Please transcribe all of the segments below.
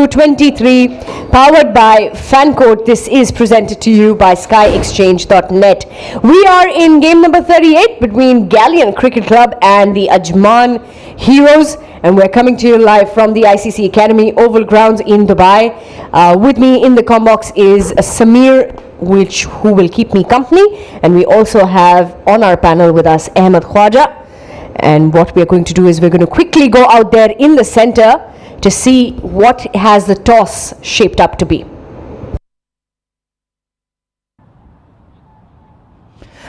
23 powered by Fancode. This is presented to you by skyexchange.net. We are in game number 38 between Gallion Cricket Club and the Ajman Heroes, and we're coming to you live from the ICCA Academy Oval Grounds in Dubai. With me in the comm box is Samir, who will keep me company, and we also have on our panel with us Ahmed Khwaja. And what we're going to do is we're going to quickly go out there in the center to see what has the toss shaped up to be.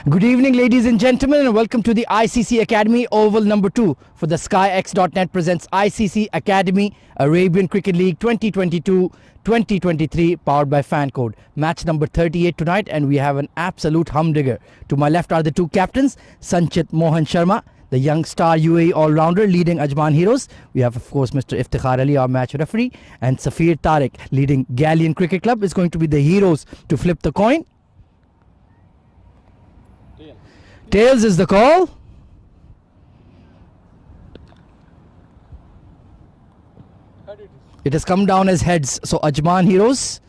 Good evening, ladies and gentlemen, and welcome to the ICC Academy Oval number 2 for the SkyX.net presents ICC Academy Arabian Cricket League 2022-2023 powered by Fancode. Match number 38 tonight, and we have an absolute humdinger. To my left are the two captains, Sanchit Mohan Sharma, the young star UAE all-rounder leading Ajman Heroes. We have, of course, Mr. Iftikhar Ali, our match referee, and Safir Tariq leading Gallion Cricket Club is going to be the heroes to flip the coin. Tails is the call. It has come down as heads. So Ajman Heroes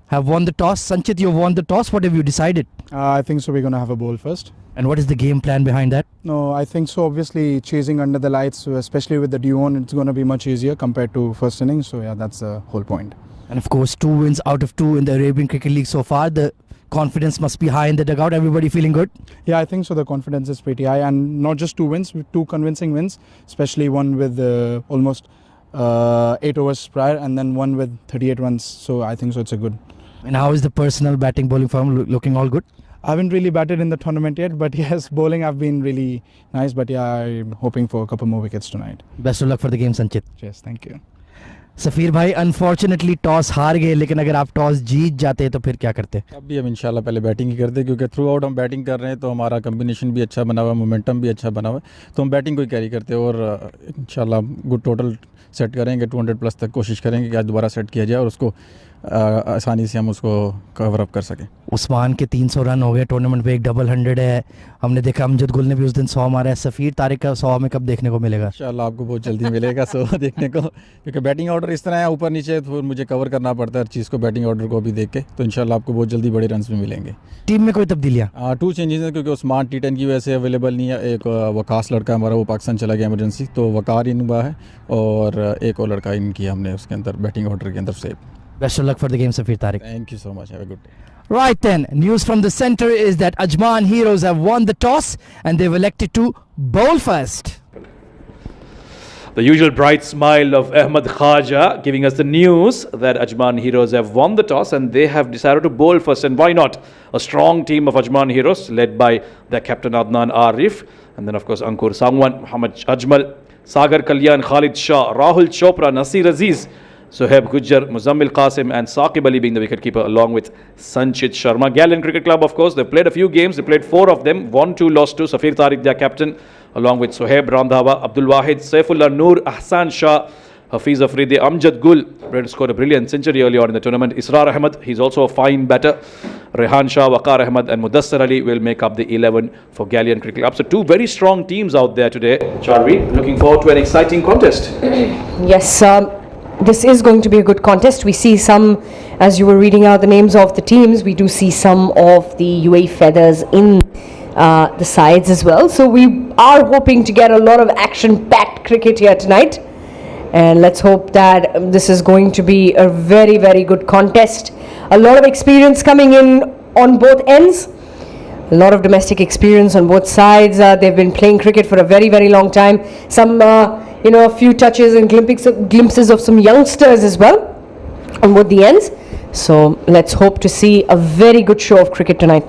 have won the toss. Sanchit, you've won the toss. What have you decided? I think so. We're going to have a bowl first. And what is the game plan behind that? No, I think so. Obviously, chasing under the lights, especially with the dew on, it's going to be much easier compared to first innings. So, yeah, that's the whole point. And, of course, 2 wins out of 2 in the Arabian Cricket League so far. The confidence must be high in the dugout. Everybody feeling good? Yeah, I think so. The confidence is pretty high. And not just 2 wins, 2 convincing wins, especially one with almost 8 overs prior and then one with 38 runs. So, I think so. It's a good. And how is the personal batting bowling form looking all good? I haven't really batted in the tournament yet, but yes, bowling have been really nice. But yeah, I'm hoping for a couple more wickets tonight. Best of luck for the game, Sanchit. Yes, thank you. सफीर भाई unfortunately toss हार गए, लेकिन अगर आप toss जीत जाते तो फिर क्या करते? अब भी हम इंशाल्लाह पहले बैटिंग ही करते, क्योंकि थ्रू आउट हम बैटिंग कर रहे हैं तो हमारा कम्बिनेशन भी अच्छा बना हुआ है, मोमेंटम भी अच्छा बना हुआ है, तो हम बैटिंग को ही कैरी करते हैं और इंशाल्लाह गुड टोटल सेट करेंगे, 200 प्लस तक कोशिश करेंगे कि आज दोबारा सेट किया जाए और उसको आसानी से हम उसको कवर अप कर सकें। उस्मान के 300 रन हो गए टूर्नामेंट पे, एक डबल 100 है। हमने देखा अमजद गुल ने भी उस दिन 100 मारा है। सफ़ीर तारिक का 100 में कब देखने को मिलेगा? इंशाल्लाह आपको बहुत जल्दी मिलेगा 100 देखने को, क्योंकि बैटिंग ऑर्डर इस तरह है ऊपर नीचे, तो मुझे कवर करना पड़ता है हर चीज़ को बैटिंग ऑर्डर को भी देख के, तो इंशाल्लाह आपको बहुत जल्दी बड़े रन भी मिलेंगे। टीम में कोई तब्दीलियाँ? 2 चेंजेस हैं, क्योंकि उस्मान T10 की वजह से अवेलेबल नहीं है। एक वकास लड़का हमारा वो पाकिस्तान चला गया इमरजेंसी, तो वकार इन हुआ है और एक और लड़का इन किया हमने उसके अंदर बैटिंग ऑर्डर के अंदर से। Best of luck for the game, Safir Tariq. Thank you so much. Have a good day. Right then, news from the center is that Ajman Heroes have won the toss and they've elected to bowl first. The usual bright smile of Ahmed Khwaja giving us the news that Ajman Heroes have won the toss and they have decided to bowl first. And why not? A strong team of Ajman Heroes led by their captain Adnan Arif, and then of course Ankur Sangwan, Muhammad Ajmal, Sagar Kalyan, Khalid Shah, Rahul Chopra, Nasir Aziz, Sohaib Gujjar, Muzammil Qasim and Saqib Ali being the wicketkeeper along with Sanchit Sharma. Gallion Cricket Club, of course, they played a few games. They played 4 of them, won 2, lost 2. Safir Tariq, their captain, along with Sohaib Randhawa, Abdul Wahid, Saifullah Noor, Ahsan Shah, Hafiz Afridi, Amjad Gul scored a brilliant century early on in the tournament. Israr Ahmed, he's also a fine batter. Rehan Shah, Waqar Ahmed and Mudassar Ali will make up the 11 for Gallion Cricket Club. So 2 very strong teams out there today. Charvi, looking forward to an exciting contest. Yes, this is going to be a good contest. We see some, as you were reading out the names of the teams, we do see some of the UAE feathers in the sides as well. So we are hoping to get a lot of action-packed cricket here tonight. And let's hope that this is going to be a very, very good contest. A lot of experience coming in on both ends. A lot of domestic experience on both sides. They've been playing cricket for a very, very long time. Some a few touches and glimpses of some youngsters as well on both the ends. So let's hope to see a very good show of cricket tonight.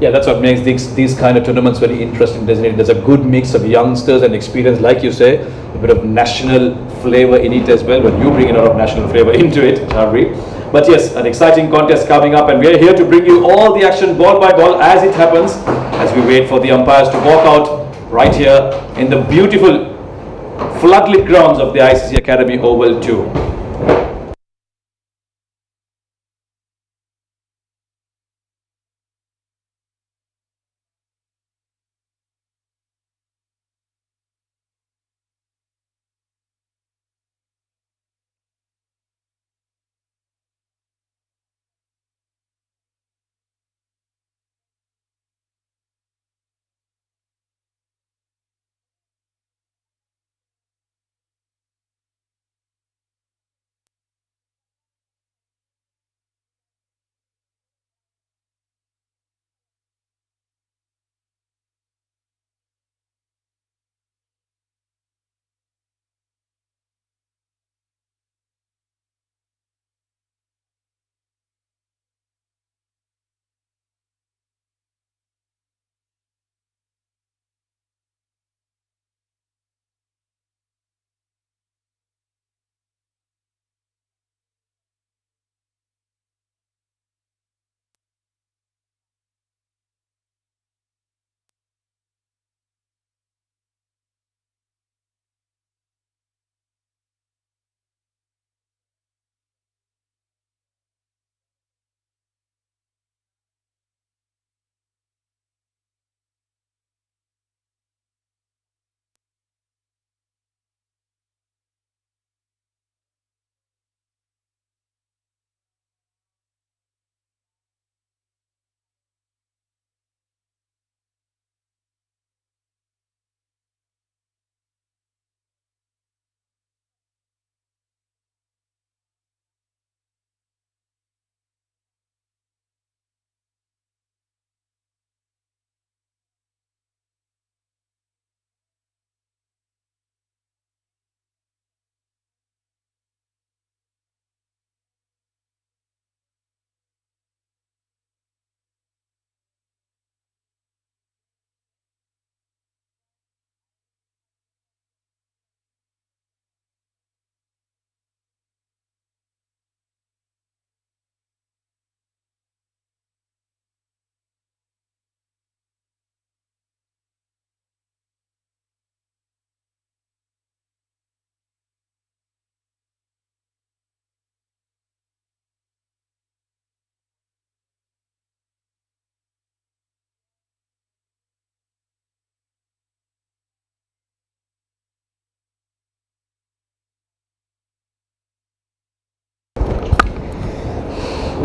Yeah, that's what makes these kind of tournaments very interesting, doesn't it? There's a good mix of youngsters and experience, like you say, a bit of national flavour in it as well, but you bring a lot of national flavour into it, Charvi. But yes, an exciting contest coming up, and we're here to bring you all the action ball by ball as it happens, as we wait for the umpires to walk out right here in the beautiful floodlit grounds of the ICC Academy Oval 2.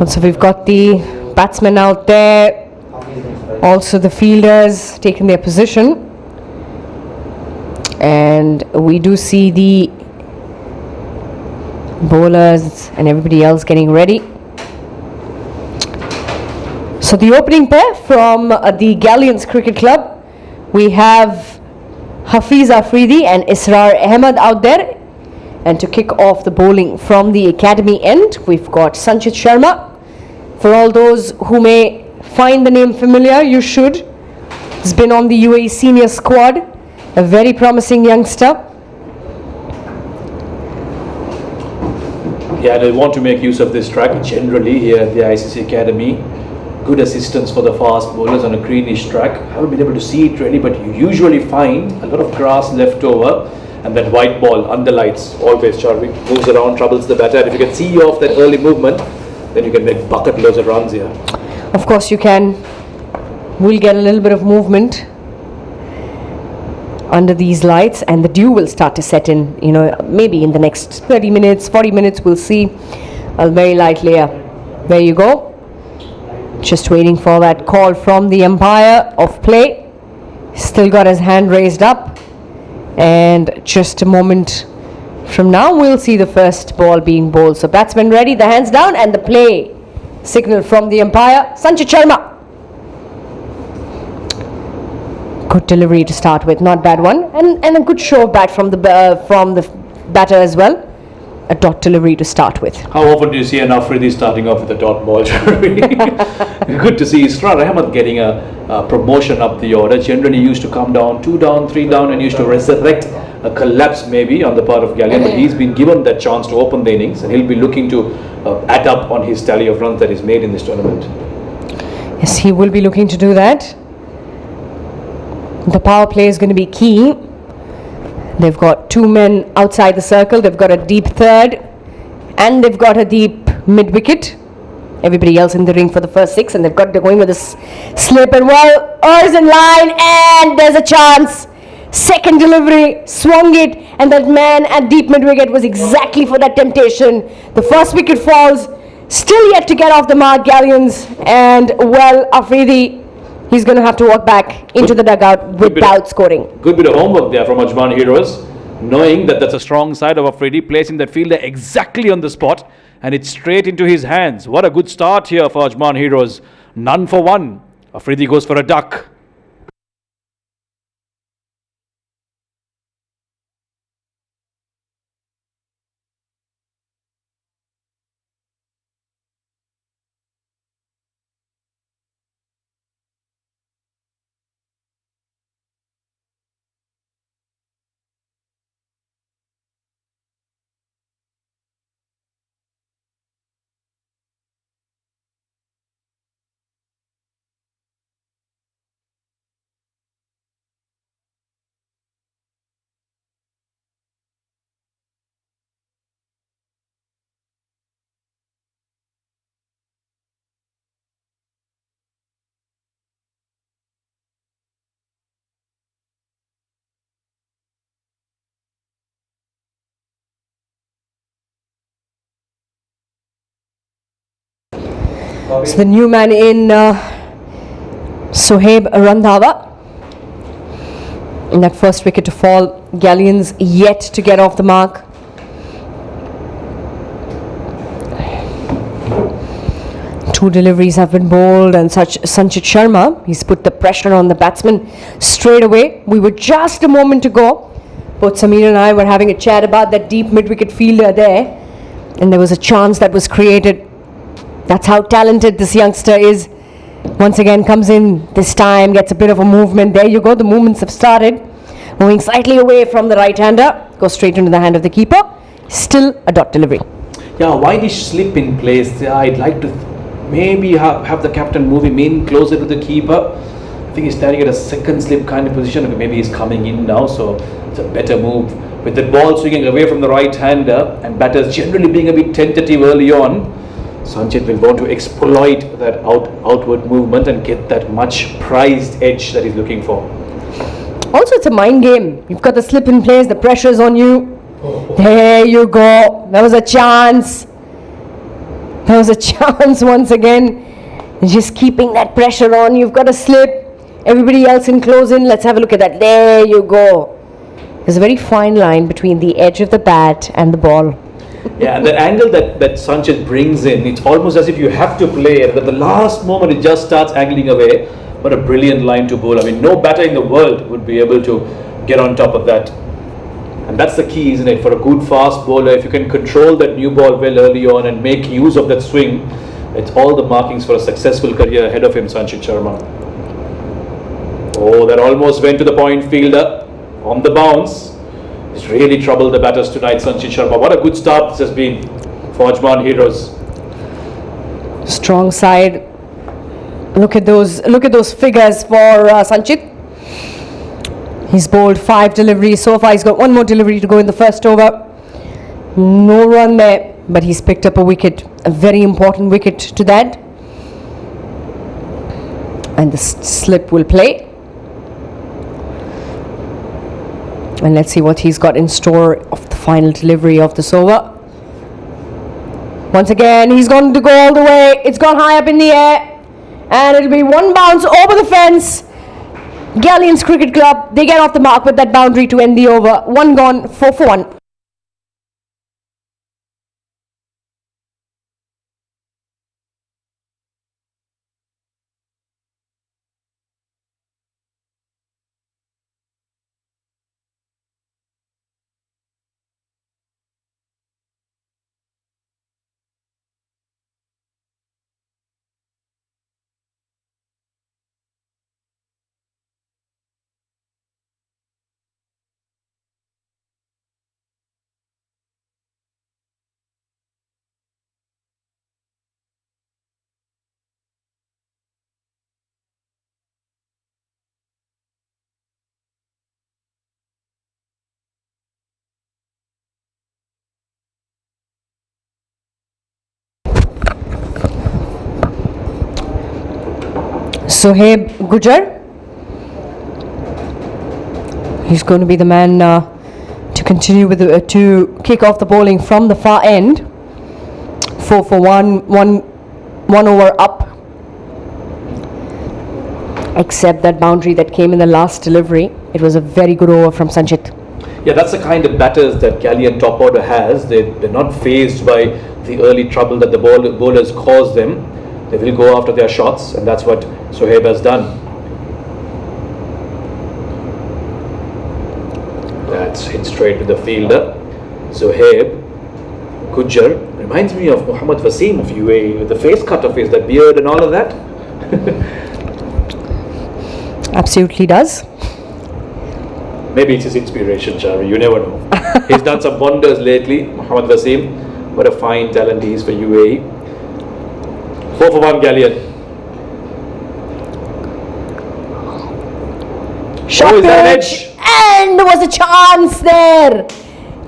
Also, we've got the batsmen out there, also the fielders taking their position, and we do see the bowlers and everybody else getting ready. So the opening pair from the Gallions Cricket Club, we have Hafiz Afridi and Israr Ahmed out there. And to kick off the bowling from the academy end, we've got Sanchit Sharma. For all those who may find the name familiar, you should. He's been on the UAE senior squad, a very promising youngster. Yeah, they want to make use of this track generally here at the ICCA Academy. Good assistance for the fast bowlers on a greenish track. I haven't been able to see it really, but you usually find a lot of grass left over, and that white ball under lights always, Charvi, moves around, troubles the batter. And if you can see off that early movement, then you can make bucket loads of runs here. Of course you can. We'll get a little bit of movement under these lights, and the dew will start to set in, you know, maybe in the next 30 minutes, 40 minutes, we'll see a very light layer. There you go. Just waiting for that call from the umpire of play. Still got his hand raised up. And just a moment from now, we'll see the first ball being bowled. So batsmen ready, the hands down, and the play signal from the umpire, Sanchit Sharma. Good delivery to start with, not bad one, and a good show of bat from the batter as well. A dot delivery to start with. How often do you see an Afridi starting off with a dot ball? Good to see Israr Ahmed getting a promotion up the order. Generally used to come down 2 down, 3 down, and used to resurrect a collapse maybe on the part of Gallion, but he's been given that chance to open the innings, and he'll be looking to add up on his tally of runs that he's made in this tournament. Yes, he will be looking to do that. The power play is going to be key. They've got 2 men outside the circle. They've got a deep third, and they've got a deep mid-wicket. Everybody else in the ring for the first 6, and they're going with a slip, and well, Urs in line, and there's a chance. Second delivery, swung it, and that man at deep mid-wicket was exactly for that temptation. The first wicket falls, still yet to get off the mark, Gallions, and well, Afridi, he's going to have to walk back into the dugout without scoring. Good bit of homework there from Ajman Heroes, knowing that that's a strong side of Afridi, placing that fielder exactly on the spot, and it's straight into his hands. What a good start here for Ajman Heroes. None for one. Afridi goes for a duck. So the new man in Sohaib Randhawa. In that first wicket to fall, Gallions yet to get off the mark. Two deliveries have been bowled, and Sanchit Sharma, he's put the pressure on the batsman straight away. We were just a moment to go. Both Samir and I were having a chat about that deep mid-wicket fielder there, and there was a chance that was created. That's how talented this youngster is. Once again comes in this time, gets a bit of a movement. There you go, the movements have started. Moving slightly away from the right-hander, goes straight into the hand of the keeper. Still a dot delivery. Yeah, why this slip in place? Yeah, I'd like to maybe have the captain move him in closer to the keeper. I think he's standing at a second slip kind of position. Maybe he's coming in now, so it's a better move. With the ball swinging away from the right-hander and batters generally being a bit tentative early on, Sanchit will want to exploit that outward movement and get that much prized edge that he's looking for. Also, it's a mind game. You've got the slip in place, the pressure's on you. There you go. There was a chance. There was a chance once again. Just keeping that pressure on. You've got a slip. Everybody else in close in. Let's have a look at that. There you go. There's a very fine line between the edge of the bat and the ball. Yeah, and the angle that Sanchit brings in, it's almost as if you have to play it. At the last moment, it just starts angling away. What a brilliant line to bowl. I mean, no batter in the world would be able to get on top of that. And that's the key, isn't it? For a good fast bowler, if you can control that new ball well early on and make use of that swing, it's all the markings for a successful career ahead of him, Sanchit Sharma. Oh, that almost went to the point fielder on the bounce. It's really troubled the batters tonight, Sanchit Sharma. What a good start this has been for Ajman Heroes. Strong side. Look at those figures for Sanchit. He's bowled 5 deliveries so far. He's got 1 more delivery to go in the first over. No run there, but he's picked up a wicket, a very important wicket to that. And the slip will play. And let's see what he's got in store of the final delivery of this over. Once again, he's going to go all the way. It's gone high up in the air. And it'll be 1 bounce over the fence. Gallion's Cricket Club, they get off the mark with that boundary to end the over. 1 gone, 4 for 1. Sohaib Gujar. He's going to be the man to continue with to kick off the bowling from the far end. 4 for 1, 1 over up. Except that boundary that came in the last delivery. It was a very good over from Sanchit. Yeah, that's the kind of batters that Gallion top order has. They're not fazed by the early trouble that the bowlers cause them. They will go after their shots, and that's what Sohaib has done. That's hit straight to the fielder. Sohaib Gujar reminds me of Mohammad Wasim of UAE with the face cut of his, that beard and all of that. Absolutely does. Maybe it's his inspiration, Charvi. You never know. He's done some wonders lately. Mohammad Wasim, what a fine talent he is for UAE. 4 for 1, Gallion. Shot pitch, and there was a chance there.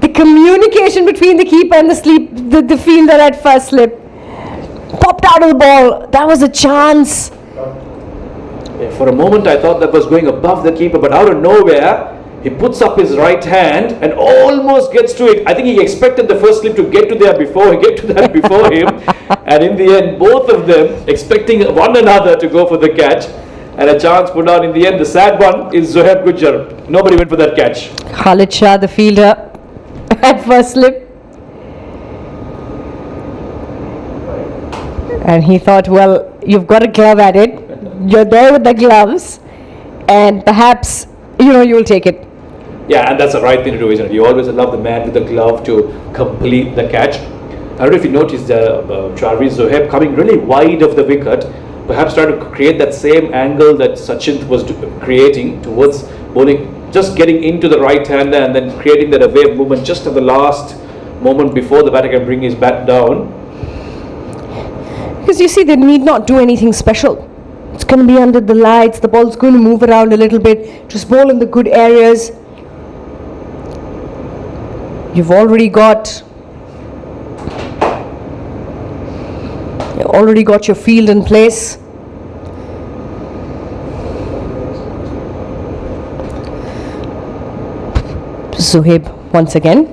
The communication between the keeper and the fielder at first slip popped out of the ball. That was a chance. Yeah, for a moment I thought that was going above the keeper, but out of nowhere he puts up his right hand and almost gets to it. I think he expected the first slip to get to that before him, and in the end both of them expecting one another to go for the catch, and a chance put out in the end. The sad one is Sohaib Gujar. Nobody went for that catch. Khalid Shah, the fielder, at first slip, and he thought, well, you've got a glove at it, you're there with the gloves, and perhaps you'll take it. Yeah, and that's the right thing to do, isn't it? You always allow the man with the glove to complete the catch. I don't know if you noticed Charvi, Sohaib coming really wide of the wicket, perhaps trying to create that same angle that Sachin was creating towards bowling, just getting into the right hander and then creating that away movement just at the last moment before the batter can bring his bat down. Because you see, they need not do anything special. It's going to be under the lights, the ball's going to move around a little bit, just bowl in the good areas. You've already got your field in place. Sohaib once again.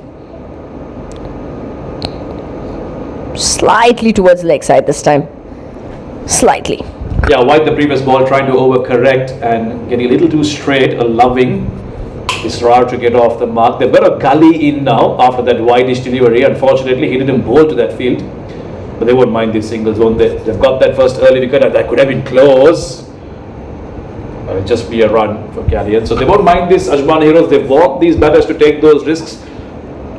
slightly towards leg side this time. Slightly. Yeah, wide the previous ball, trying to overcorrect and getting a little too straight, allowing Israr to get off the mark. They've got a gully in now after that wide-ish delivery. Unfortunately, he didn't bowl to that field. But they won't mind these singles, won't they? They've got that first early wicket and that could have been close. It'll just be a run for Gallion. So they won't mind this Ajman Heroes. They want these batters to take those risks.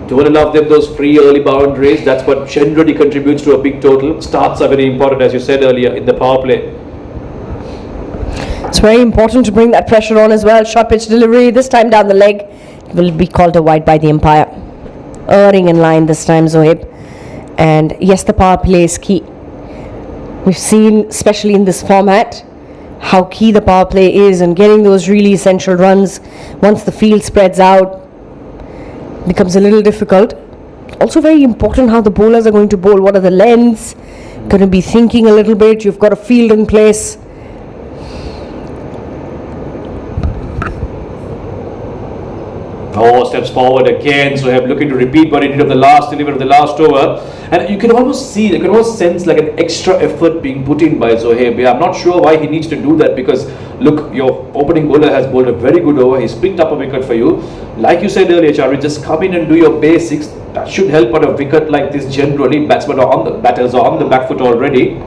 Don't allow them those free early boundaries. That's what generally contributes to a big total. Starts are very important, as you said earlier, in the power play. It's very important to bring that pressure on as well. Short pitch delivery, this time down the leg, will be called a wide by the umpire. Erring in line this time, Zohaib. And yes, the power play is key. We've seen, especially in this format, how key the power play is and getting those really essential runs once the field spreads out becomes a little difficult. Also very important how the bowlers are going to bowl. What are the lengths? Going to be thinking a little bit. You've got a field in place. Oh, steps forward again. So I'm looking to repeat what he did of the last delivery of the last over. And you can almost see, you can almost sense like an extra effort being put in by Zohaib. I'm not sure why he needs to do that, because look, your opening bowler has bowled a very good over. He's picked up a wicket for you. Like you said earlier, Charvi, just come in and do your basics. That should help on a wicket like this generally. Batters are on the back foot already.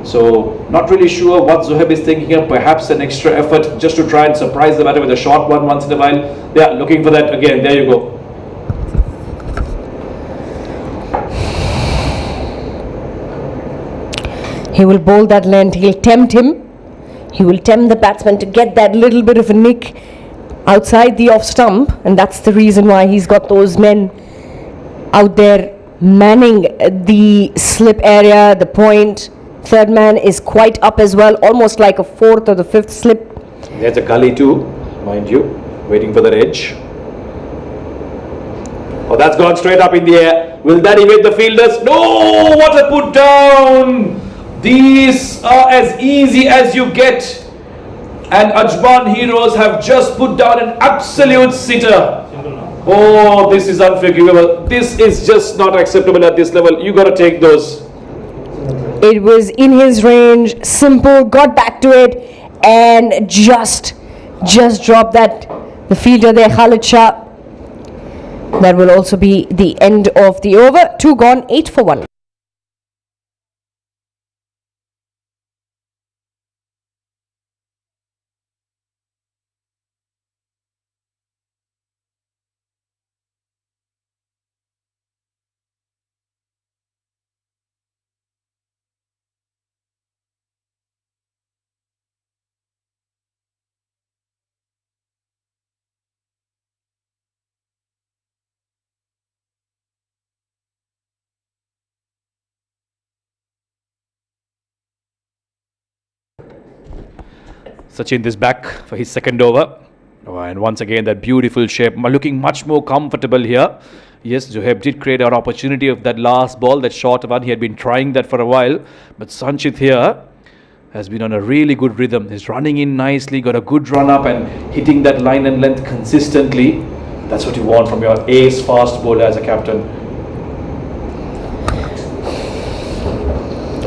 So not really sure what Zohaib is thinking of. Perhaps an extra effort just to try and surprise the batter with a short one once in a while. Yeah, looking for that again. There you go. He will bowl that length. He'll tempt him. He will tempt the batsman to get that little bit of a nick outside the off stump, and that's the reason why he's got those men out there manning the slip area, the point. Third man is quite up as well, almost like a fourth or the fifth slip. There's a gully too, mind you, waiting for that edge. Oh, that's gone straight up in the air. Will that evade the fielders? No! What a put down! These are as easy as you get. And Ajman Heroes have just put down an absolute sitter. Oh, this is unforgivable. This is just not acceptable at this level. You got to take those. It was in his range, simple, got back to it, and just dropped that. The fielder there, Khalid Shah. That will also be the end of the over. 2 gone, 8 for 1. Sachin is back for his second over. Oh, and once again, that beautiful shape, looking much more comfortable here. Yes, Zohaib did create an opportunity of that last ball, that short one. He had been trying that for a while. But Sanchit here has been on a really good rhythm. He's running in nicely, got a good run up and hitting that line and length consistently. That's what you want from your ace fast bowler as a captain.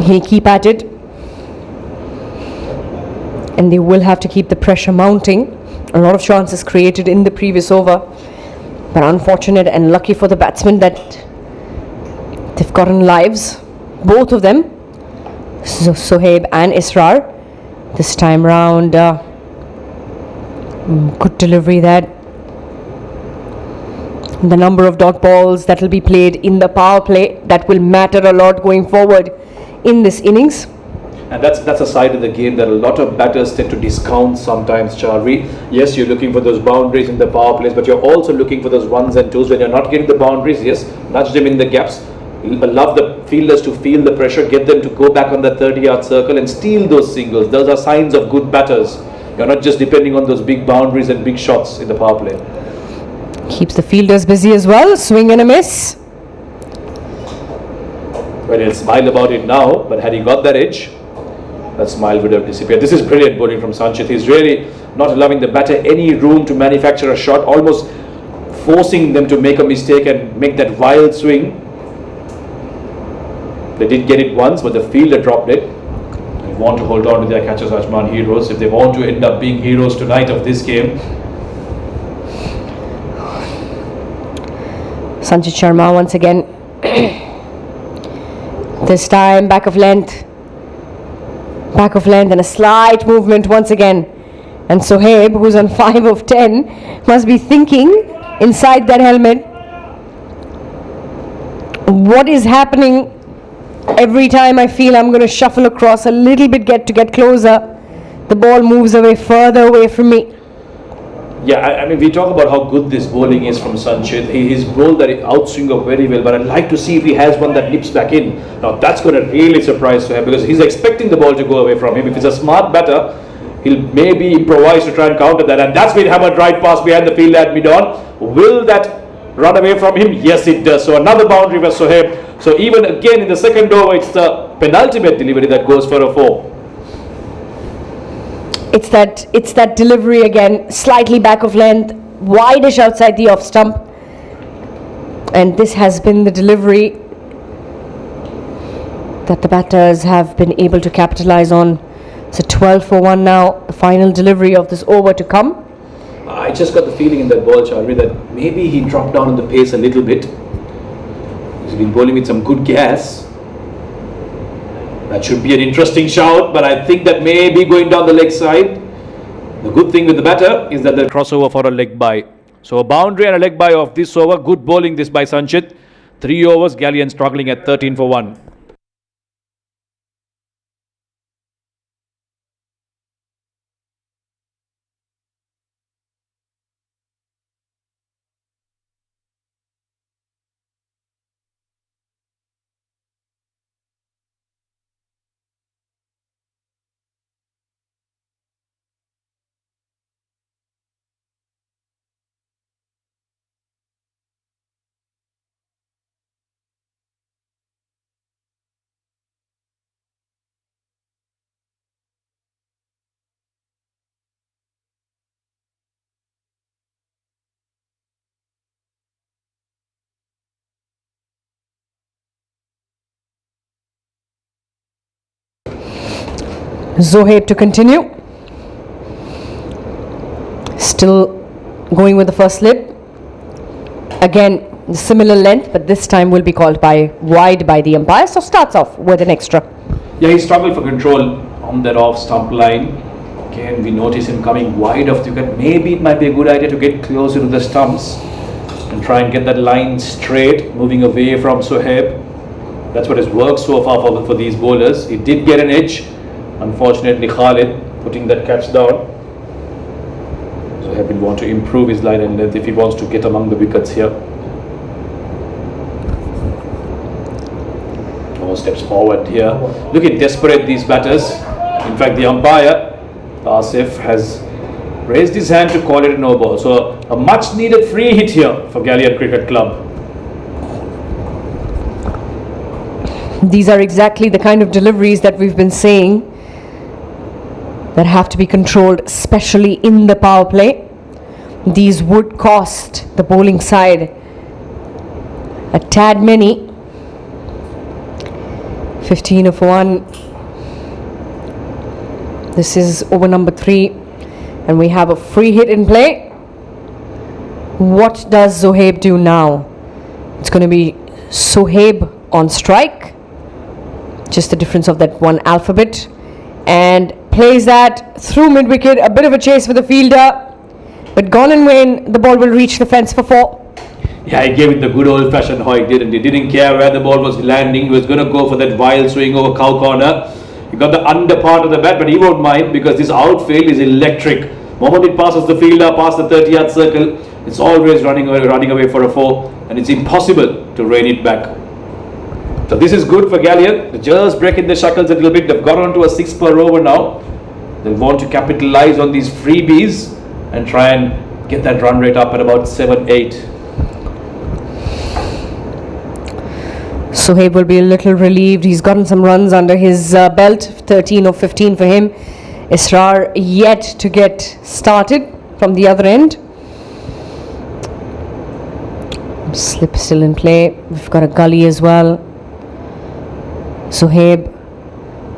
He'll keep at it. And they will have to keep the pressure mounting. A lot of chances created in the previous over, but unfortunate and lucky for the batsmen that they've gotten lives, both of them, Zohaib and Israr. This time round, good delivery there. The number of dot balls that will be played in the power play, that will matter a lot going forward in this innings. And that's a side of the game that a lot of batters tend to discount sometimes, Charvi. Yes, you're looking for those boundaries in the power plays, but you're also looking for those ones and twos. When you're not getting the boundaries, yes, nudge them in the gaps. Love the fielders to feel the pressure, get them to go back on that 30-yard circle and steal those singles. Those are signs of good batters. You're not just depending on those big boundaries and big shots in the power play. Keeps the fielders busy as well. Swing and a miss. Well, he'll smile about it now, but had he got that edge, that smile would have disappeared. This is brilliant bowling from Sanchit. He's really not allowing the batter any room to manufacture a shot, almost forcing them to make a mistake and make that wild swing. They did get it once, but the fielder dropped it. They want to hold on to their catches, Ajman Heroes, if they want to end up being heroes tonight of this game. Sanchit Sharma once again. This time back of length and a slight movement once again. And Sohaib, who's on 5 of 10, must be thinking inside that helmet, what is happening? Every time I feel I'm going to shuffle across a little bit to get closer, the ball moves further away from me. Yeah, I mean, we talk about how good this bowling is from Sanchit. He's bowled that outswinger very well, but I'd like to see if he has one that nips back in. Now, that's going to really surprise him because he's expecting the ball to go away from him. If he's a smart batter, he'll maybe improvise to try and counter that. And that's been hammered right past behind the field at mid-on. Will that run away from him? Yes, it does. So another boundary for Sohaib. So even again in the second over, it's the penultimate delivery that goes for a 4. It's that delivery again, slightly back of length, wide-ish outside the off stump. And this has been the delivery that the batters have been able to capitalize on. So 12 for 1 now, the final delivery of this over to come. I just got the feeling in that ball, Chaudhary, that maybe he dropped down on the pace a little bit. He's been bowling with some good gas. That should be an interesting shout, but I think that may be going down the leg side. The good thing with the batter is that the crossover for a leg bye. So a boundary and a leg bye of this over. Good bowling this by Sanchit. 3 overs, Gallion struggling at 13 for 1. Zohaib to continue. Still going with the first slip. Again, similar length, but this time will be called wide by the umpire. So starts off with an extra. Yeah, he struggled for control on that off stump line. Again, we notice him coming wide of the wicket. Maybe it might be a good idea to get closer to the stumps and try and get that line straight, moving away from Sohaib. That's what has worked so far for these bowlers. He did get an edge. Unfortunately, Khalid putting that catch down. Sohaib will want to improve his line and length if he wants to get among the wickets here. 4 steps forward here. Look at desperate these batters. In fact, the umpire, Asif, has raised his hand to call it a no ball. So a much needed free hit here for Gallion Cricket Club. These are exactly the kind of deliveries that we've been saying that have to be controlled, especially in the power play. These would cost the bowling side a tad many. 15 of 1. This is over number 3, and we have a free hit in play. What does Zohaib do now? It's going to be Sohaib on strike. Just the difference of that one alphabet. And plays that through mid-wicket. A bit of a chase for the fielder. But gone and Wayne, the ball will reach the fence for 4. Yeah, he gave it the good old-fashioned hoik, didn't he? Didn't care where the ball was landing. He was going to go for that wild swing over cow corner. He got the under part of the bat, but he won't mind because this outfield is electric. The moment it passes the fielder, past the 30-yard circle, it's always running away for a 4, and it's impossible to rein it back. So this is good for Gallion. They're just breaking the shackles a little bit. They've got on to a 6 per over now. They'll want to capitalize on these freebies and try and get that run rate up at about 7-8. Sohaib will be a little relieved. He's gotten some runs under his belt. 13 or 15 for him. Israr yet to get started from the other end. Slip still in play. We've got a gully as well. Sohaib,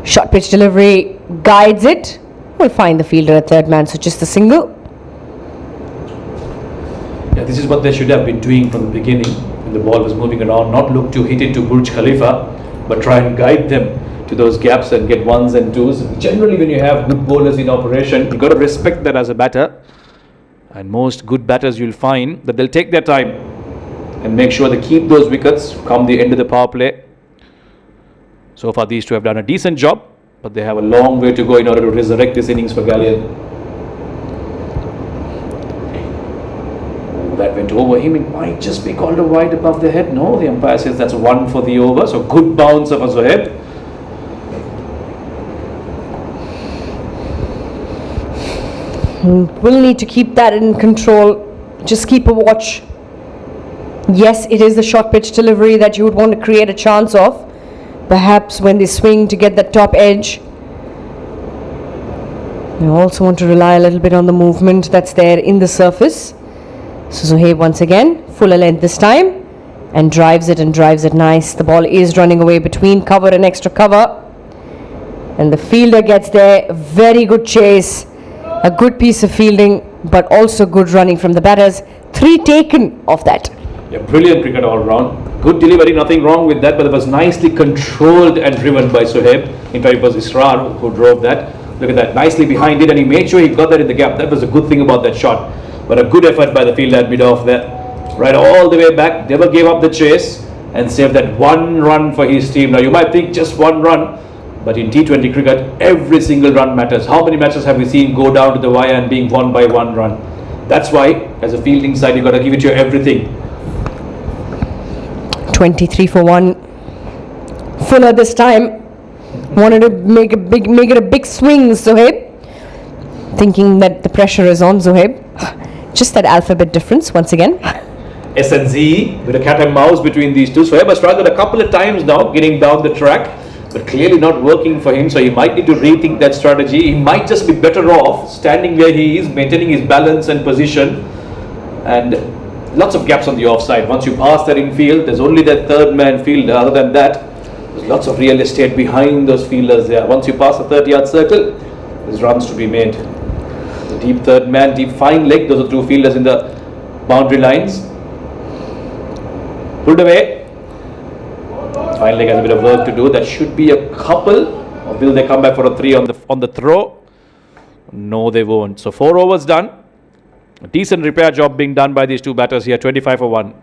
short pitch delivery, guides it. Will find the fielder at third man, so just a single. Yeah, this is what they should have been doing from the beginning when the ball was moving around. Not look to hit it to Burj Khalifa, but try and guide them to those gaps and get ones and twos. Generally, when you have good bowlers in operation, you've got to respect that as a batter. And most good batters, you'll find that they'll take their time and make sure they keep those wickets come the end of the power play. So far, these two have done a decent job, but they have a long way to go in order to resurrect this innings for Gallion. That went over him. It might just be called a wide above the head. No, the umpire says that's one for the over. So good bounce of Sohaib. We'll need to keep that in control. Just keep a watch. Yes, it is the short pitch delivery that you would want to create a chance of. Perhaps when they swing to get that top edge. You also want to rely a little bit on the movement that's there in the surface. So Sohaib once again, fuller length this time, and drives it nice. The ball is running away between cover and extra cover, and the fielder gets there. Very good chase, a good piece of fielding, but also good running from the batters. 3 taken off that. Yeah, brilliant cricket all round. Good delivery, nothing wrong with that, but it was nicely controlled and driven by Sohaib. In fact, it was Israr who drove that. Look at that, nicely behind it, and he made sure he got that in the gap. That was a good thing about that shot. But a good effort by the fielder at mid-off there. Right all the way back, never gave up the chase and saved that 1 run for his team. Now you might think just 1 run, but in T20 cricket, every single run matters. How many matches have we seen go down to the wire and being won by 1 run? That's why, as a fielding side, you've got to give it your everything. 23 for 1. Fuller this time. Wanted to make it a big swing, Sohaib. Thinking that the pressure is on Sohaib. Just that alphabet difference once again. S and Z with a cat and mouse between these two. Sohaib has struggled a couple of times now getting down the track, but clearly not working for him, so he might need to rethink that strategy. He might just be better off standing where he is, maintaining his balance and position, and lots of gaps on the offside. Once you pass that infield, there's only that third man fielder. Other than that, there's lots of real estate behind those fielders there. Once you pass the 30-yard circle, there's runs to be made. The deep third man, deep fine leg, those are 2 fielders in the boundary lines. Pulled away. Fine leg has a bit of work to do. That should be a couple. Or will they come back for a 3 on the throw? No, they won't. So 4 overs done. A decent repair job being done by these 2 batters here. 25 for 1.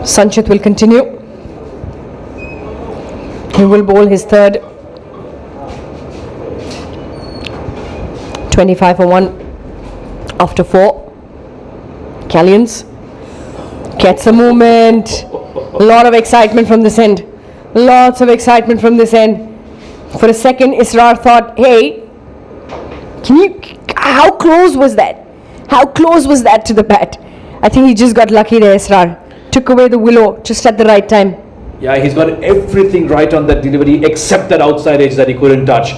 Sanchit will continue. He will bowl his third. 25 for 1 after 4. Gallions gets a movement. A lot of excitement from this end. Lots of excitement from this end. For a second, Israr thought, hey, how close was that? How close was that to the bat? I think he just got lucky there, Israr. Took away the willow just at the right time. Yeah, he's got everything right on that delivery except that outside edge that he couldn't touch.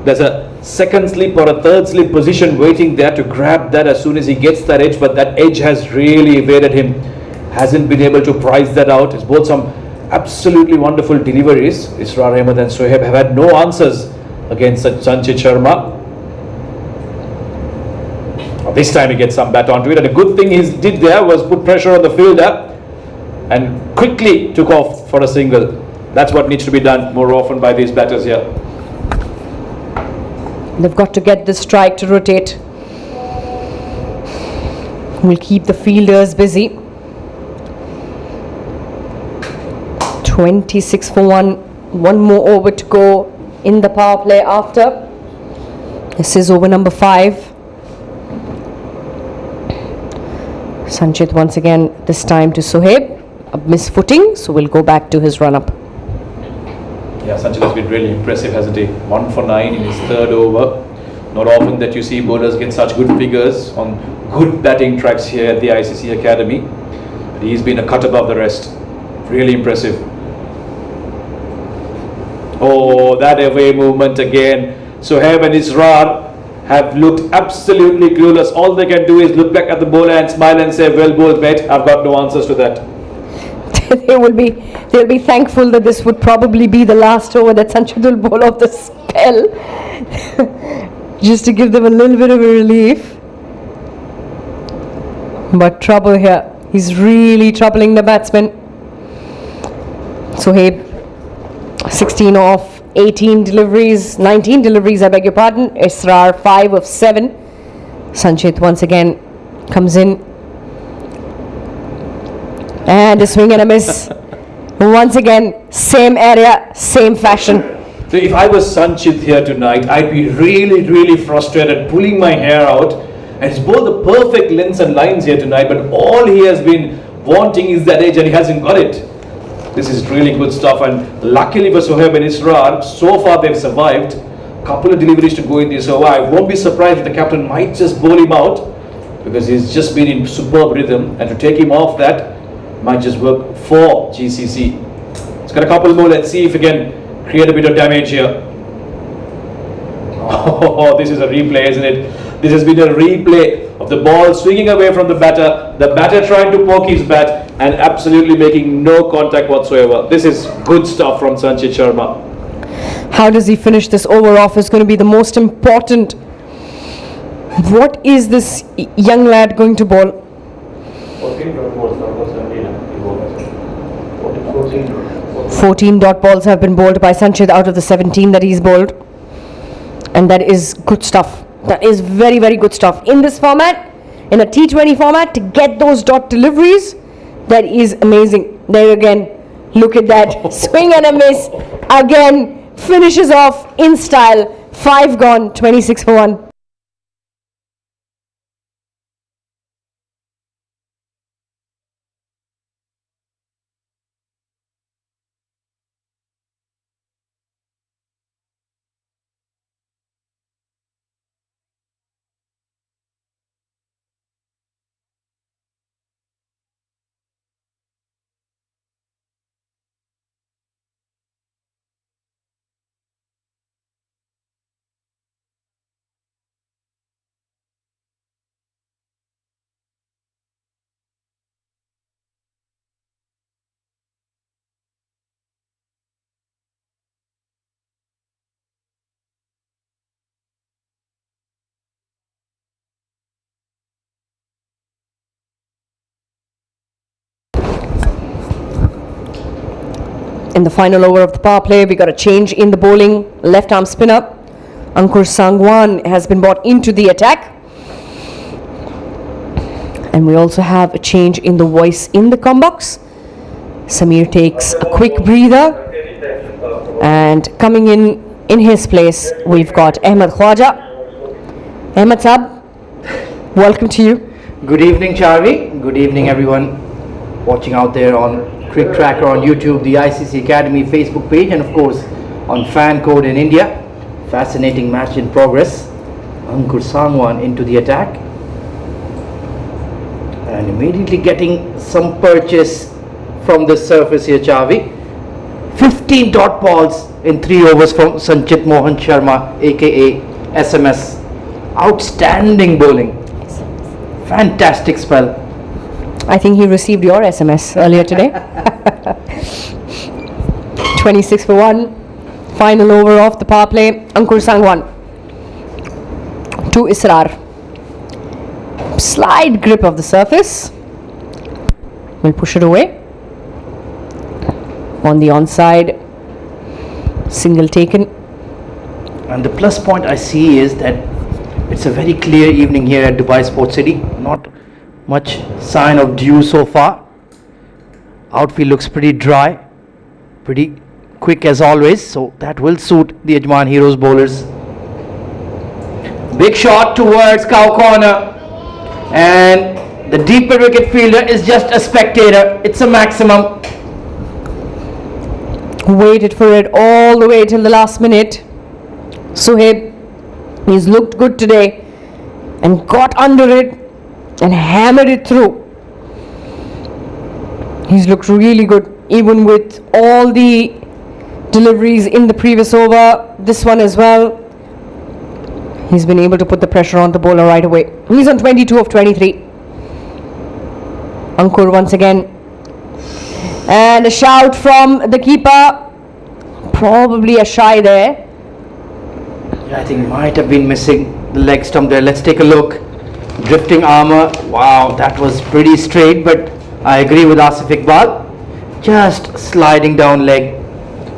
There's a second slip or a third slip position waiting there to grab that as soon as he gets that edge, but that edge has really evaded him. Hasn't been able to price that out. It's both some absolutely wonderful deliveries. Israr Ahmed and Sohaib have had no answers against Sanchit Sharma. This time he gets some bat onto it, and a good thing he did there was put pressure on the fielder and quickly took off for a single. That's what needs to be done more often by these batters here. They've got to get this strike to rotate. Will keep the fielders busy. 26 for 1. One more over to go in the power play after. This is over number 5. Sanchit once again, this time to Sohaib. A misfooting, so we'll go back to his run-up. Yeah, Sanchit has been really impressive, hasn't he? 1 for 9 in his third over. Not often that you see bowlers get such good figures on good batting tracks here at the ICCA Academy. But he's been a cut above the rest. Really impressive. Oh, that away movement again. Sohaib and Israr have looked absolutely clueless. All they can do is look back at the bowler and smile and say, well bowled, mate. I've got no answers to that. They'll be thankful that this would probably be the last over that Sanchit will bowl off the spell. Just to give them a little bit of a relief. But trouble here. He's really troubling the batsman. Sohaib, 16 off 18 deliveries, 19 deliveries, I beg your pardon. Israr, 5 of 7. Sanchit once again comes in. And a swing and a miss. Once again, same area, same fashion. So if I was Sanchit here tonight, I'd be really frustrated, pulling my hair out. And it's both the perfect lengths and lines here tonight, but all he has been wanting is that edge and he hasn't got it. This is really good stuff, and luckily for Sohaib and Israr, so far they've survived. Couple of deliveries to go in this over. I won't be surprised if the captain might just bowl him out, because he's just been in superb rhythm, and to take him off that might just work for GCC. It's got a couple more. Let's see if we can create a bit of damage here. Oh, this is a replay, isn't it? This has been a replay of the ball swinging away from the batter trying to poke his bat and absolutely making no contact whatsoever. This is good stuff from Sanchit Sharma. How does he finish this over off is going to be the most important. What is this young lad going to bowl? 14 dot balls have been bowled by Sanchit out of the 17 that he's bowled. And that is good stuff. That is very good stuff. In this format, in a T20 format, to get those dot deliveries, that is amazing. There again, look at that. Swing and a miss. Again, finishes off in style. 5 gone, 26 for 1. In the final over of the power play, we got a change in the bowling. Left arm spinner Ankur Sangwan has been brought into the attack. And we also have a change in the voice in the comm box. Samir takes a quick breather. And coming in his place, we've got Ahmed Khwaja. Ahmed Saab, welcome to you. Good evening, Charvi. Good evening, everyone watching out there on CricTracker on YouTube, the ICCA Academy Facebook page, and of course on Fan Code in India. Fascinating match in progress. Ankur Sangwan into the attack and immediately getting some purchase from the surface here, Chavi. 15 dot balls in 3 overs from Sanchit Mohan Sharma, aka SMS. Outstanding bowling. Fantastic spell. I think he received your SMS earlier today. 26 for 1. Final over of the power play. Ankur Sangwan to Israr. Slight grip of the surface. We'll push it away. On the onside. Single taken. And the plus point I see is that it's a very clear evening here at Dubai Sports City. Not much sign of dew so far. Outfield looks pretty dry, pretty quick as always, so that will suit the Ajman Heroes bowlers. Big shot towards cow corner, and the deep wicket fielder is just a spectator. It's a maximum. Waited for it all the way till the last minute. Suhaib, he's looked good today and got under it and hammered it through. He's looked really good, even with all the deliveries in the previous over, this one as well. He's been able to put the pressure on the bowler right away. He's on 22 of 23. Ankur once again. And a shout from the keeper. Probably a shy there. I think might have been missing the leg stump there. Let's take a look. Drifting armour. Wow, that was pretty straight, but I agree with Asif Iqbal. Just sliding down leg.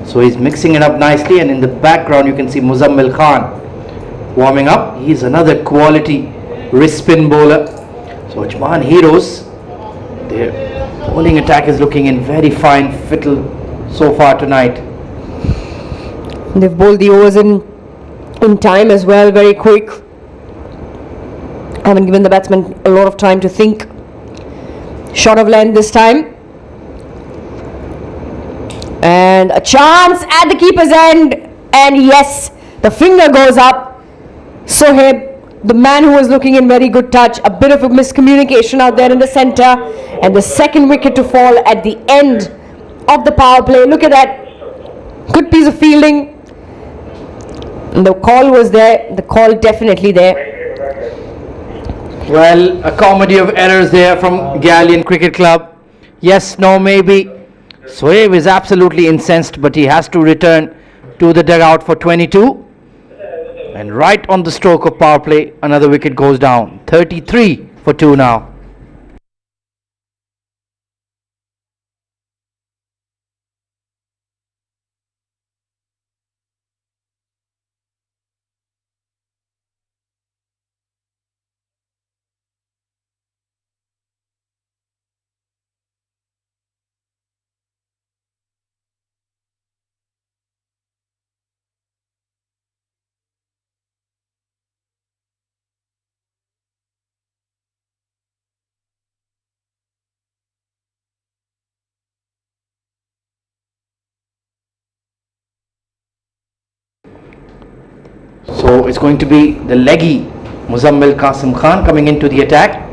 So he's mixing it up nicely, and in the background you can see Muzammil Khan warming up. He's another quality wrist spin bowler. So Ajman Heroes, their bowling attack is looking in very fine fittle so far tonight. They've bowled the overs in time as well, very quick. Haven't given the batsman a lot of time to think. Shot of length this time. And a chance at the keeper's end. And yes, the finger goes up. Sohaib, the man who was looking in very good touch. A bit of a miscommunication out there in the centre. And the second wicket to fall at the end of the power play. Look at that. Good piece of fielding. And the call was there. The call definitely there. Well, a comedy of errors there from Gallion Cricket Club. Yes, no, maybe. Sohaib is absolutely incensed, but he has to return to the dugout for 22. And right on the stroke of power play, another wicket goes down. 33 for 2 now. So it's going to be the leggy Muzammil Qasim Khan coming into the attack,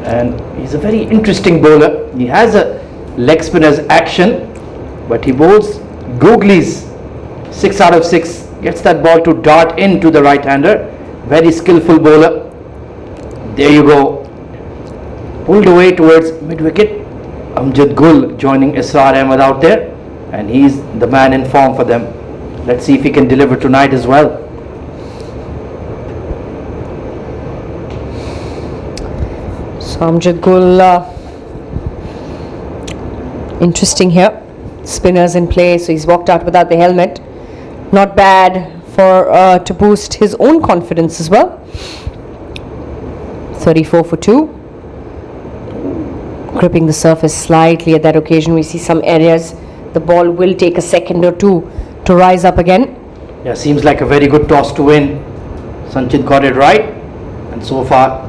and he's a very interesting bowler. He has a leg spinner's action, but he bowls googlies. 6 out of 6, gets that ball to dart into the right hander. Very skillful bowler. There you go, pulled away towards mid wicket. Amjad Gul joining Israr Ahmed out there, and he's the man in form for them. Let's see if he can deliver tonight as well. Amjad Gul, interesting here. Spinners in play, so he's walked out without the helmet. Not bad for to boost his own confidence as well. 34 for 2. Gripping the surface slightly at that occasion. We see some areas the ball will take a second or two to rise up again. Yeah, seems like a very good toss to win. Sanchit got it right, and so far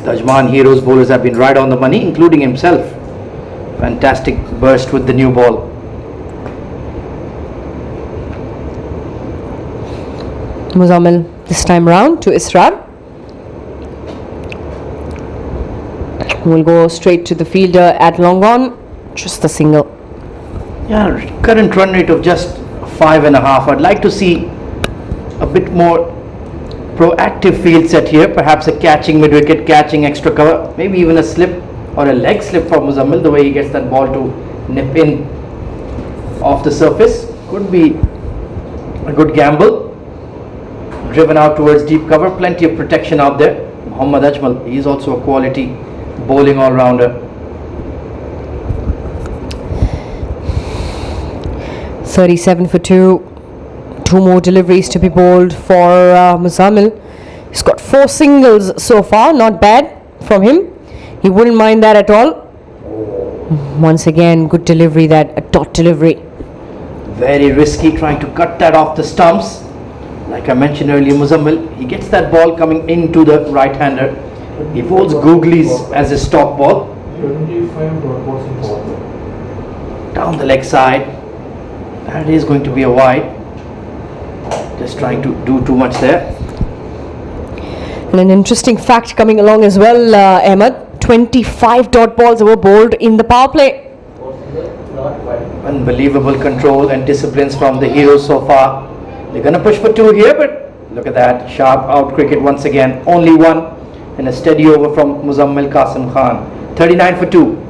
the Ajman Heroes bowlers have been right on the money, including himself. Fantastic burst with the new ball. Muzammil this time round to Israr. We'll go straight to the fielder at long on. Just a single. Yeah, current run rate of just 5.5. I'd like to see a bit more proactive field set here. Perhaps a catching mid wicket, catching extra cover, maybe even a slip or a leg slip for Muzammil, the way he gets that ball to nip in off the surface. Could be a good gamble. Driven out towards deep cover, plenty of protection out there. Muhammad Ajmal, he is also a quality bowling all-rounder. 37 for 2. 2 more deliveries to be bowled for Muzammil. He's got 4 singles so far, not bad from him. He wouldn't mind that at all. Once again, good delivery, that a dot delivery. Very risky trying to cut that off the stumps. Like I mentioned earlier, Muzammil, he gets that ball coming into the right-hander. He bowls googlies as a stop ball. Down the leg side. That is going to be a wide. Just trying to do too much there. And an interesting fact coming along as well, Ahmed. 25 dot balls were bowled in the power play. Unbelievable control and disciplines from the heroes so far. They're going to push for 2 here, but look at that. Sharp out cricket once again. Only 1 and a steady over from Muzammil Qasim Khan. 39 for 2.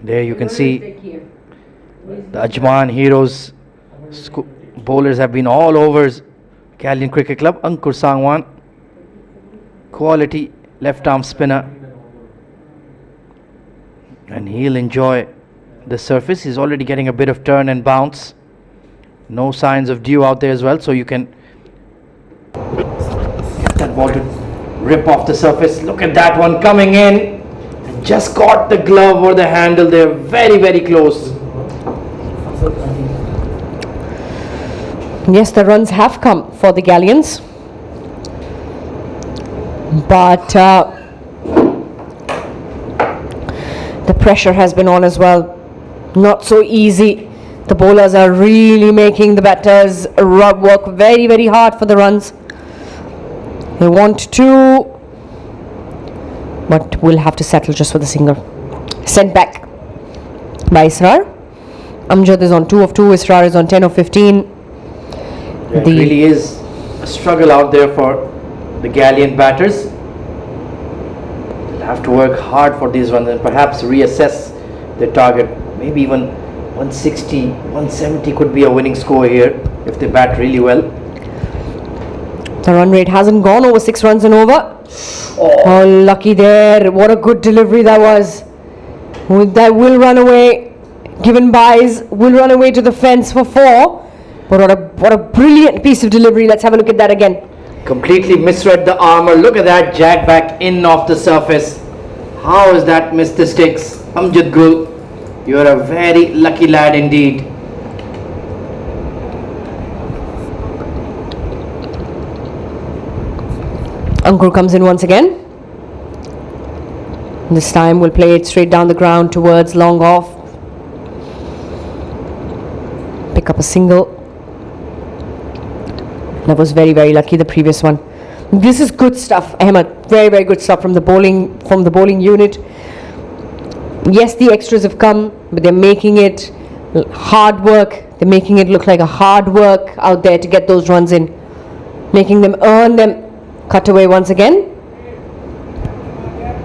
There you can see the Ajman heroes bowlers have been all over Gallion Cricket Club. Ankur Sangwan, quality left arm spinner, and he'll enjoy the surface. He's already getting a bit of turn and bounce. No signs of dew out there as well, so you can get that ball to rip off the surface. Look at that one coming in. Just got the glove or the handle there. Very, very close. Yes, the runs have come for the Galleons. But the pressure has been on as well. Not so easy. The bowlers are really making the batters work very, very hard for the runs. They want to, but we'll have to settle just for the single. Sent back by Israr. Amjad is on 2 of 2. Israr is on 10 of 15. It really is a struggle out there for the Gallion batters. They'll have to work hard for these runs and perhaps reassess their target. Maybe even 160, 170 could be a winning score here if they bat really well. The run rate hasn't gone over 6 runs and over. Oh, lucky there. What a good delivery that was. That will run away. Given buys, will run away to the fence for 4. But what a brilliant piece of delivery. Let's have a look at that again. Completely misread the armour. Look at that, jag back in off the surface. How has that missed the sticks? Amjad Gul, you're a very lucky lad indeed. Ankur comes in once again. This time we'll play it straight down the ground towards long off. Pick up a single. That was very, very lucky, the previous one. This is good stuff, Ahmed. Very, very good stuff from the bowling unit. Yes, the extras have come, but they're making it hard work. They're making it look like a hard work out there to get those runs in. Making them earn them. Cut away once again.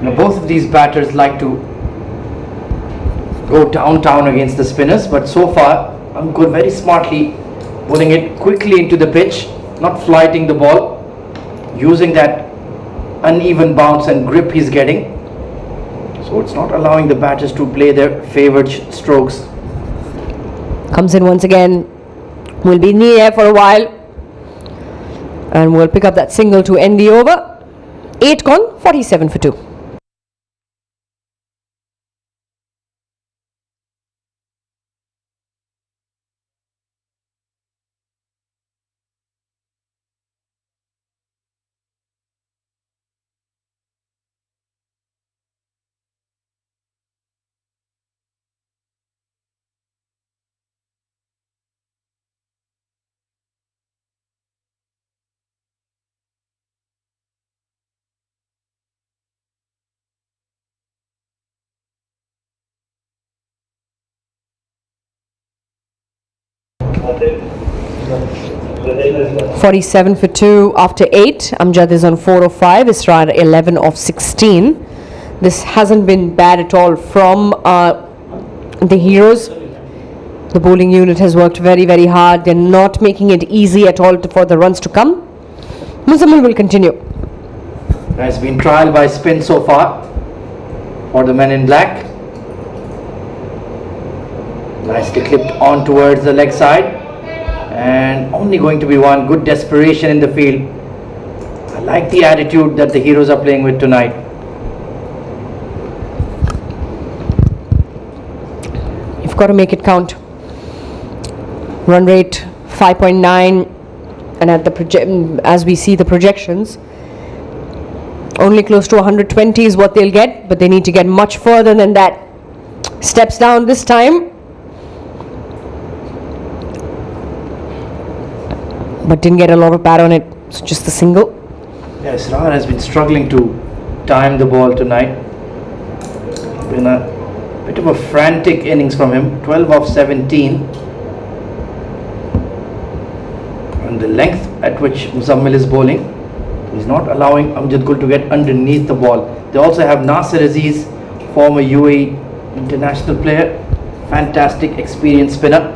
Now both of these batters like to go downtown against the spinners, but so far Ankur very smartly pulling it quickly into the pitch, not flighting the ball, using that uneven bounce and grip he's getting. So it's not allowing the batters to play their favoured strokes. Comes in once again. Will be in the air for a while. And we'll pick up that single to end the over. 8 gone, 47 for 2. 47 for 2 after 8. Amjad is on 4 of 5. Israr 11 of 16. This hasn't been bad at all from the Heroes. The bowling unit has worked very, very hard. They're not making it easy at all for the runs to come. Muzammil will continue. There's been trial by spin so far for the men in black. Nicely clipped on towards the leg side, and only going to be one. Good desperation in the field. I like the attitude that the Heroes are playing with tonight. You've got to make it count. Run rate 5.9, and at the as we see the projections, only close to 120 is what they'll get, but they need to get much further than that. Steps down this time, but didn't get a lot of bat on it, so just a single. Yes, Israr has been struggling to time the ball tonight. Been a bit of a frantic innings from him. 12 of 17. And the length at which Muzammil is bowling, he's not allowing Amjad Gul to get underneath the ball. They also have Nasir Aziz, former UAE international player, fantastic experienced spinner.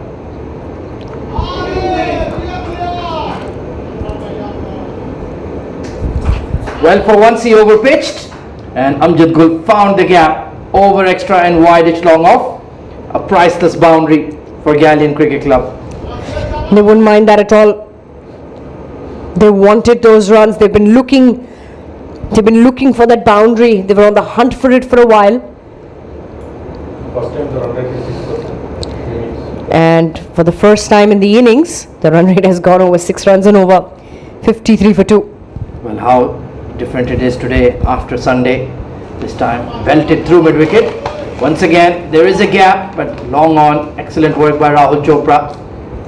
Well, for once he overpitched, and Amjad Gul found the gap over extra and wide edge long off. A priceless boundary for Gallion Cricket Club. They wouldn't mind that at all. They wanted those runs. They've been looking for that boundary. They were on the hunt for it for a while. And for the first time in the innings, the run rate has gone over 6 runs and over. 53 for 2. Well, how different it is today after Sunday. This time belted through mid wicket. Once again there is a gap, but long on. Excellent work by Rahul Chopra.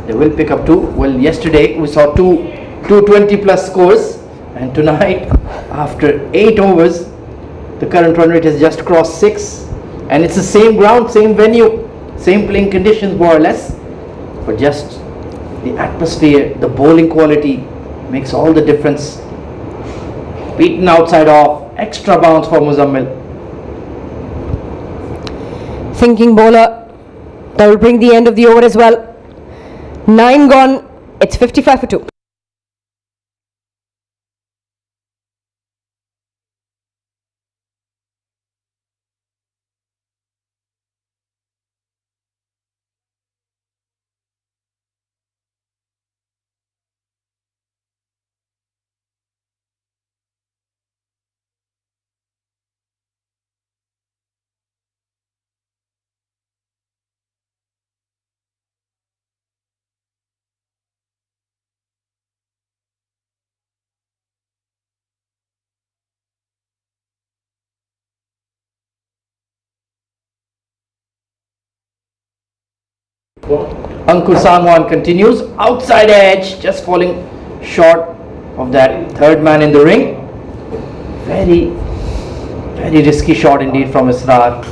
They will pick up 2. Well, yesterday we saw 220 plus scores, and tonight after 8 overs the current run rate has just crossed 6, and it's the same ground, same venue, same playing conditions more or less, but just the atmosphere, the bowling quality makes all the difference. Beaten outside off, extra bounce for Muzammil. Thinking bowler, that will bring the end of the over as well. 9 gone, it's 55 for 2. Ankur Sanwan continues, outside edge, just falling short of that third man in the ring. Very, very risky shot indeed from Israr.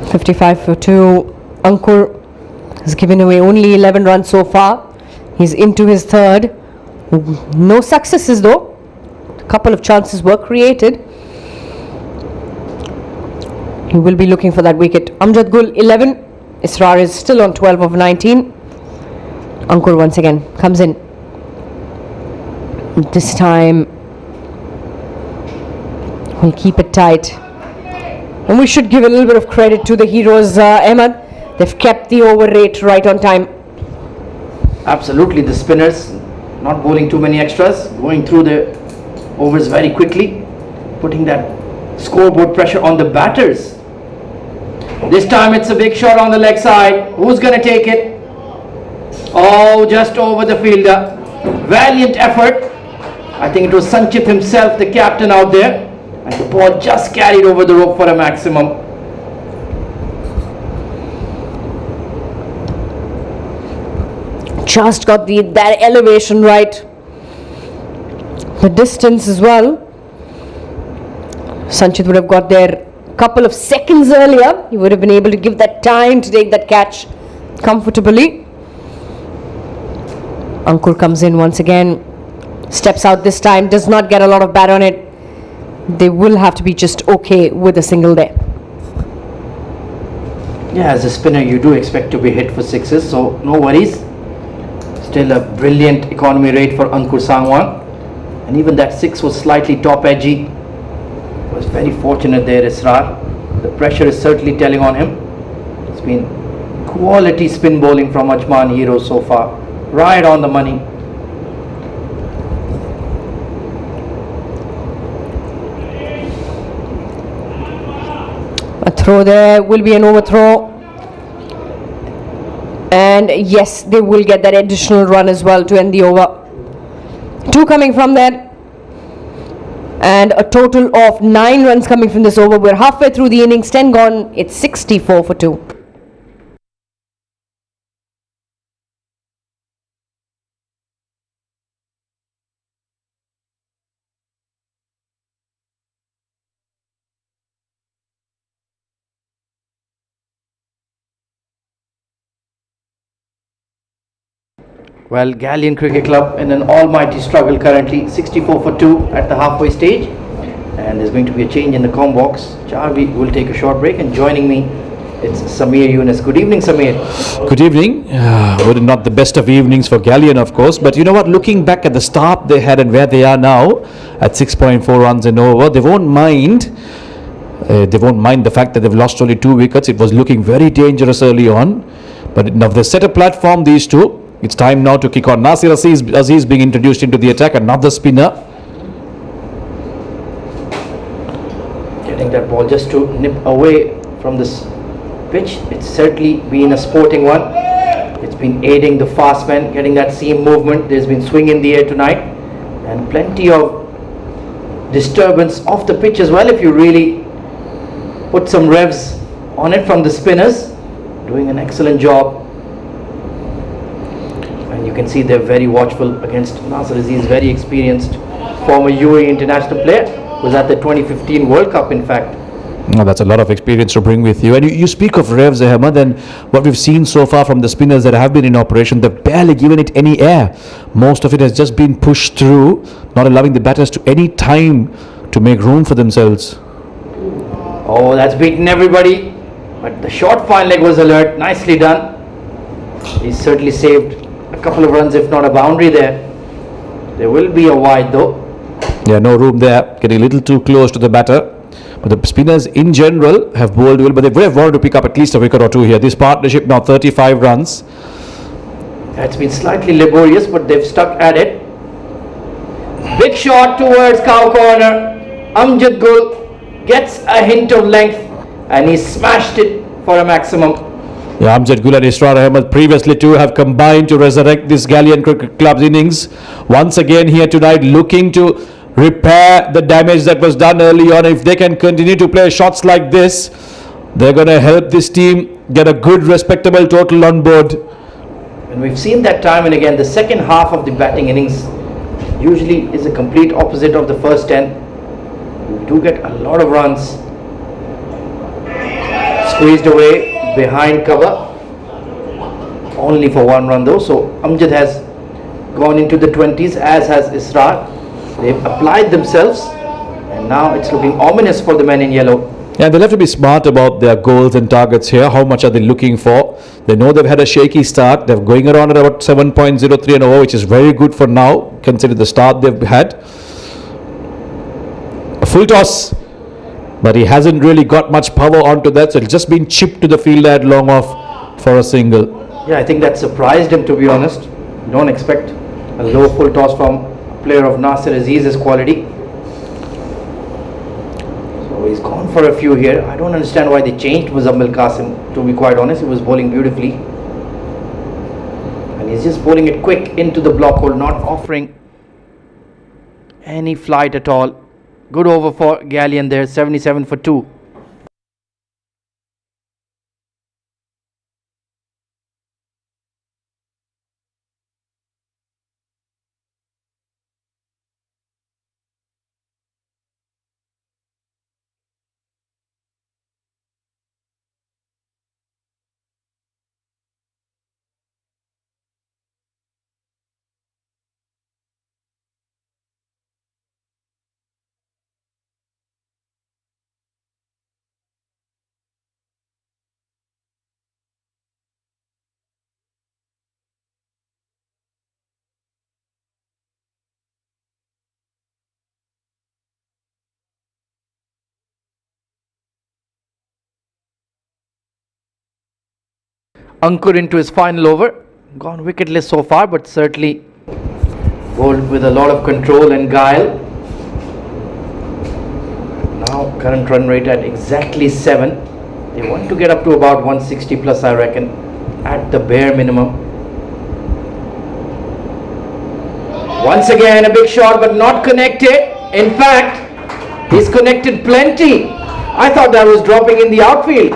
$55 for 2. Ankur has given away only 11 runs so far. He's into his third. No successes though. A couple of chances were created. He will be looking for that wicket. Amjad Gul 11. Israr is still on 12 of 19. Ankur once again comes in. This time we'll keep it tight. And we should give a little bit of credit to the Heroes, Ahmed. They've kept the over rate right on time. Absolutely, the spinners not bowling too many extras, going through the overs very quickly, putting that scoreboard pressure on the batters. This time it's a big shot on the leg side. Who's going to take it? Oh, just over the fielder. Valiant effort. I think it was Sanchit himself, the captain out there. And the ball just carried over the rope for a maximum. Just got that elevation right. The distance as well. Sanchit would have got there couple of seconds earlier, he would have been able to give that time to take that catch comfortably. Ankur comes in once again, steps out this time, does not get a lot of bat on it. They will have to be just okay with a single there. Yeah, as a spinner you do expect to be hit for sixes, so no worries. Still a brilliant economy rate for Ankur Sangwan, and even that six was slightly top edgy. Was very fortunate there, Israr. The pressure is certainly telling on him. It's been quality spin bowling from Ajman Heroes so far, right on the money. A throw there will be an overthrow, and yes, they will get that additional run as well to end the over. 2 coming from that, and a total of 9 runs coming from this over. We're halfway through the innings, 10 gone. It's 64 for 2. Well, Gallion Cricket Club in an almighty struggle currently, 64 for 2 at the halfway stage, and there's going to be a change in the com box. Jarvi will take a short break, and joining me, it's Samir Yunus. Good evening, Samir. Good evening. Well, not the best of evenings for Gallion, of course, but you know what, looking back at the start they had and where they are now at 6.4 runs and over, they won't mind the fact that they've lost only 2 wickets. It was looking very dangerous early on, but now they've set a platform, these two. It's time now to kick on. Nasir Aziz being introduced into the attack, another spinner. Getting that ball just to nip away from this pitch. It's certainly been a sporting one. It's been aiding the fast man, getting that seam movement. There's been swing in the air tonight, and plenty of disturbance off the pitch as well if you really put some revs on it from the spinners. Doing an excellent job. And you can see they're very watchful against Nasir Aziz, very experienced former UAE international player, was at the 2015 World Cup in fact. Oh, that's a lot of experience to bring with you. And you speak of revs, Ahmad, and what we've seen so far from the spinners that have been in operation, they've barely given it any air. Most of it has just been pushed through, not allowing the batters to any time to make room for themselves. Oh, that's beaten everybody, but the short fine leg was alert. Nicely done. He certainly saved a couple of runs, if not a boundary there. There will be a wide though. Yeah, no room there, getting a little too close to the batter. But the spinners in general have bowled well, but they would have wanted to pick up at least a wicket or two here. This partnership now 35 runs. It's been slightly laborious, but they've stuck at it. Big shot towards cow corner. Amjad Gul gets a hint of length, and he smashed it for a maximum. Yeah, Amjad Gul and Israr Ahmed previously too have combined to resurrect this Gallion Cricket Club's innings. Once again here tonight, looking to repair the damage that was done early on. If they can continue to play shots like this, they're going to help this team get a good respectable total on board. And we've seen that time and again. The second half of the batting innings usually is a complete opposite of the first 10. You do get a lot of runs squeezed away behind cover, only for 1 run though. So Amjad has gone into the 20s, as has Israr. They've applied themselves, and now it's looking ominous for the men in yellow. Yeah, they'll have to be smart about their goals and targets here. How much are they looking for? They know they've had a shaky start. They're going around at about 7.03 an over, which is very good for now, considering the start they've had. A full toss, but he hasn't really got much power onto that, so it's just been chipped to the fielder at long off for a single. Yeah, I think that surprised him, to be honest. You don't expect a low full toss from a player of Nasir Aziz's quality. So he's gone for a few here. I don't understand why they changed Muzammil Qasim, to be quite honest. He was bowling beautifully, and he's just bowling it quick into the block hole, not offering any flight at all. Good over for Gallion there, 77 for 2. Ankur into his final over. Gone wicketless so far, but certainly bowled with a lot of control and guile. Now current run rate at exactly 7. They want to get up to about 160 plus, I reckon, at the bare minimum. Once again a big shot, but not connected. In fact, he's connected plenty. I thought that was dropping in the outfield.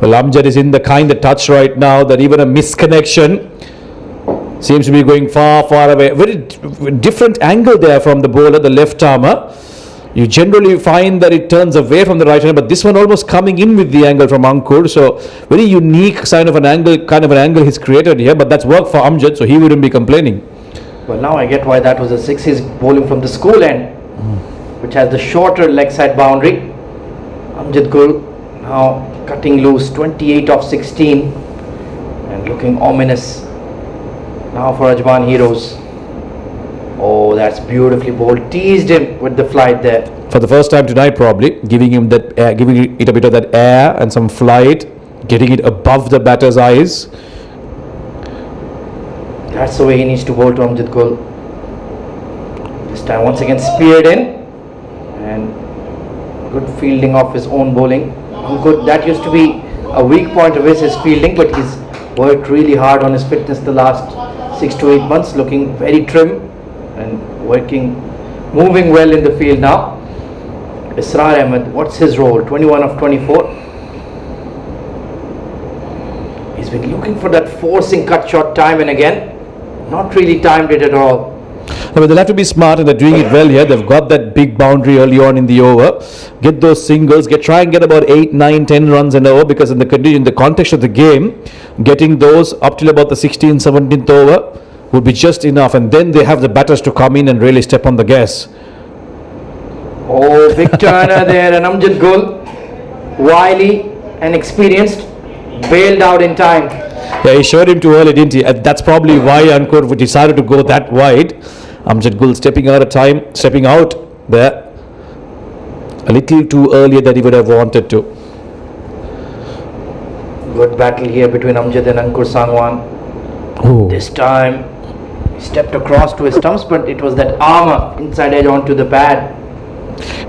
Well, Amjad is in the kind of touch right now that even a misconnection seems to be going far, far away. Very different angle there from the bowler, the left armer. You generally find that it turns away from the right hand, but this one almost coming in with the angle from Ankur. So very unique kind of an angle he's created here, but that's worked for Amjad, so he wouldn't be complaining. Well, now I get why that was a 6. He's bowling from the school end, which has the shorter leg side boundary. Amjad Gul now cutting loose, 28 of 16 and looking ominous now for Ajman Heroes. Oh, that's beautifully bowled. Teased him with the flight there. For the first time tonight, probably giving him that air, giving it a bit of that air and some flight, getting it above the batter's eyes. That's the way he needs to bowl to Amjad Gul. This time once again speared in, and good fielding of his own bowling. Good. That used to be a weak point of his fielding, but he's worked really hard on his fitness the last 6 to 8 months, looking very trim and moving well in the field now. Israr Ahmed, what's his role? 21 of 24. He's been looking for that forcing cut shot time and again. Not really timed it at all. But they'll have to be smart, and they're doing it well here. They've got that big boundary early on in the over. Get those singles, try and get about 8, 9, 10 runs an over, because in the context of the game, getting those up till about the 16th, 17th over would be just enough, and then they have the batters to come in and really step on the gas. Oh, big turner there, and Amjad Gul, wily and experienced, bailed out in time. Yeah, he showed him too early, didn't he? And that's probably why Ankur decided to go that wide. Amjad Gul stepping out there a little too early than he would have wanted to. Good battle here between Amjad and Ankur Sangwan. Oh. This time he stepped across to his stumps, but it was that armour inside edge onto the pad.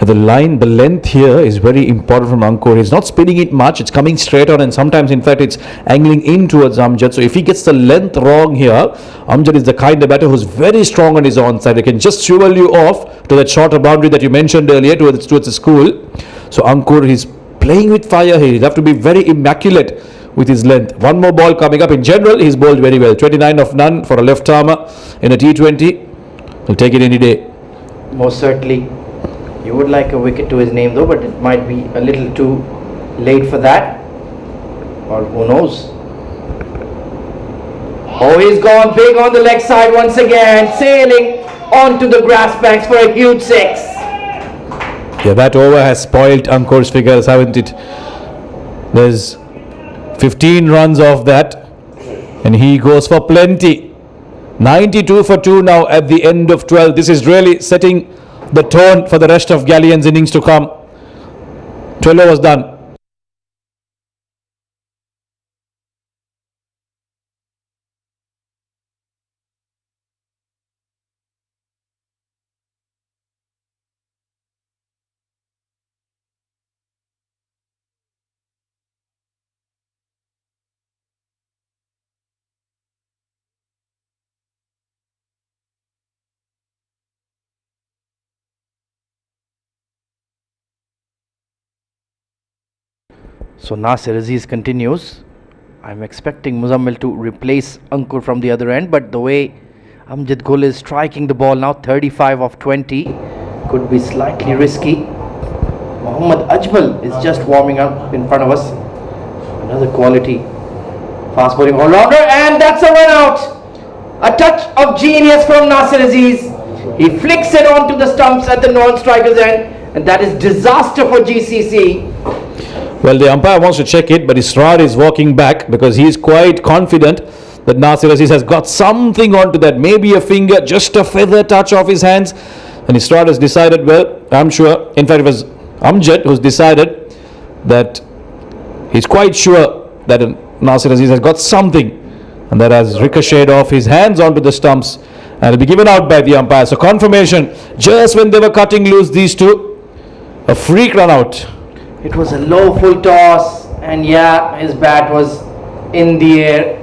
The length here is very important from Ankur. He's not spinning it much, it's coming straight on, and sometimes in fact it's angling in towards Amjad. So if he gets the length wrong here, Amjad is the kind of batter who's very strong on his onside. He can just swivel you off to that shorter boundary that you mentioned earlier towards the school. So Ankur, he's playing with fire here. He'll have to be very immaculate with his length. One more ball coming up. In general, he's bowled very well. 29 of none for a left armer in a T20. He'll take it any day. Most certainly. You would like a wicket to his name though, but it might be a little too late for that, or who knows. Oh, he's gone big on the leg side once again, sailing onto the grass banks for a huge 6. Yeah, that over has spoiled Ankur's figures, haven't it? There's 15 runs off that, and he goes for plenty. 92 for 2 now at the end of 12. This is really setting the tone for the rest of Gallion's innings to come. 12 overs done. So Nasir Aziz continues. I'm expecting Muzammil to replace Ankur from the other end, but the way Amjad Gul is striking the ball now, 35 of 20, could be slightly risky. Mohammad Ajmal is just warming up in front of us. Another quality fast bowling all-rounder, and that's a run out. A touch of genius from Nasir Aziz. He flicks it onto the stumps at the non-striker's end, and that is disaster for GCC. Well, the umpire wants to check it, but Israr is walking back because he is quite confident that Nasir Aziz has got something onto that. Maybe a finger, just a feather touch off his hands. And Israr has decided, well, I'm sure, in fact it was Amjad who's decided that he's quite sure that Nasir Aziz has got something, and that has ricocheted off his hands onto the stumps and will be given out by the umpire. So confirmation, just when they were cutting loose, these two, a freak run out. It was a low full toss, and yeah, his bat was in the air.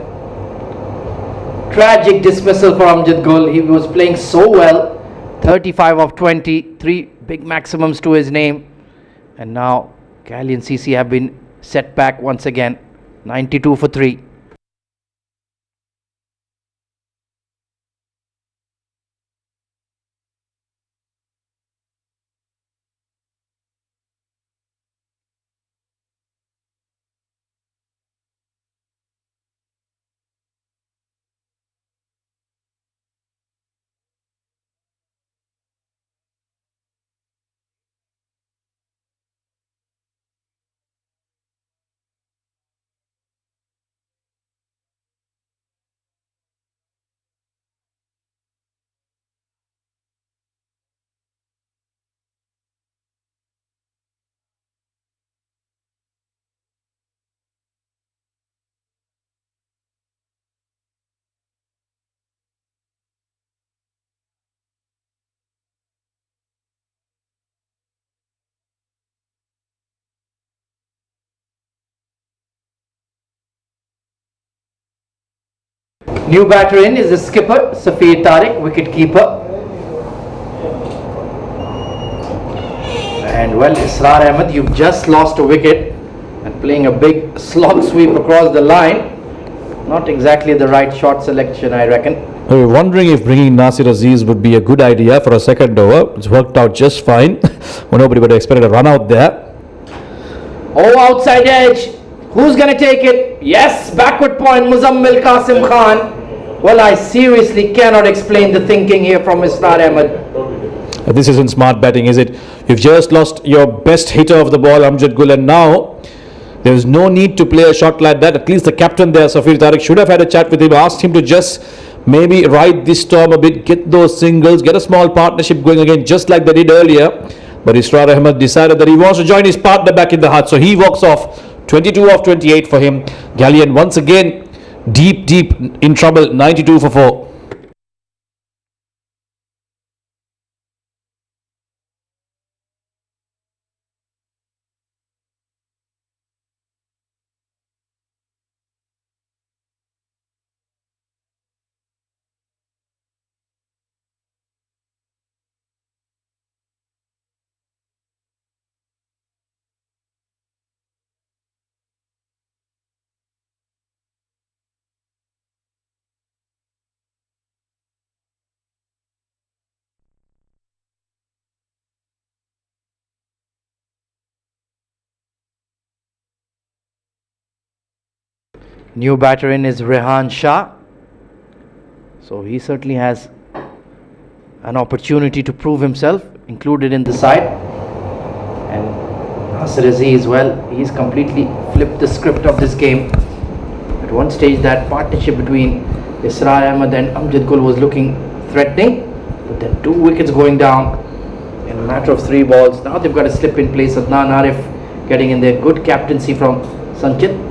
Tragic dismissal for Amjad Gul. He was playing so well. 35 of 20, 3 big maximums to his name. And now Gallion CC have been set back once again. 92 for 3. New batter in is the skipper, Safir Tariq, wicket keeper. And well, Israr Ahmed, you've just lost a wicket and playing a big slog sweep across the line. Not exactly the right shot selection, I reckon. We were wondering if bringing Nasir Aziz would be a good idea for a second over. It's worked out just fine. Well, nobody would have expected a run out there. Oh, outside edge. Who's going to take it? Yes, backward point, Muzammil Qasim Khan. Well, I seriously cannot explain the thinking here from Israr Ahmed. This isn't smart batting, is it? You've just lost your best hitter of the ball, Amjad Gul, and now there's no need to play a shot like that. At least the captain there, Safir Tariq, should have had a chat with him, asked him to just maybe ride this storm a bit, get those singles, get a small partnership going again, just like they did earlier. But Israr Ahmed decided that he wants to join his partner back in the hut, so he walks off. 22 of 28 for him. Gallion once again deep in trouble. 92 for 4. New batter in is Rehan Shah. So he certainly has an opportunity to prove himself, included in the side. And Nasir Aziz, well, he's completely flipped the script of this game. At one stage, that partnership between Israr Ahmed and Amjad Gul was looking threatening. But then 2 wickets going down in a matter of 3 balls. Now they've got a slip in place. Adnan Arif getting in there. Good captaincy from Sanchit.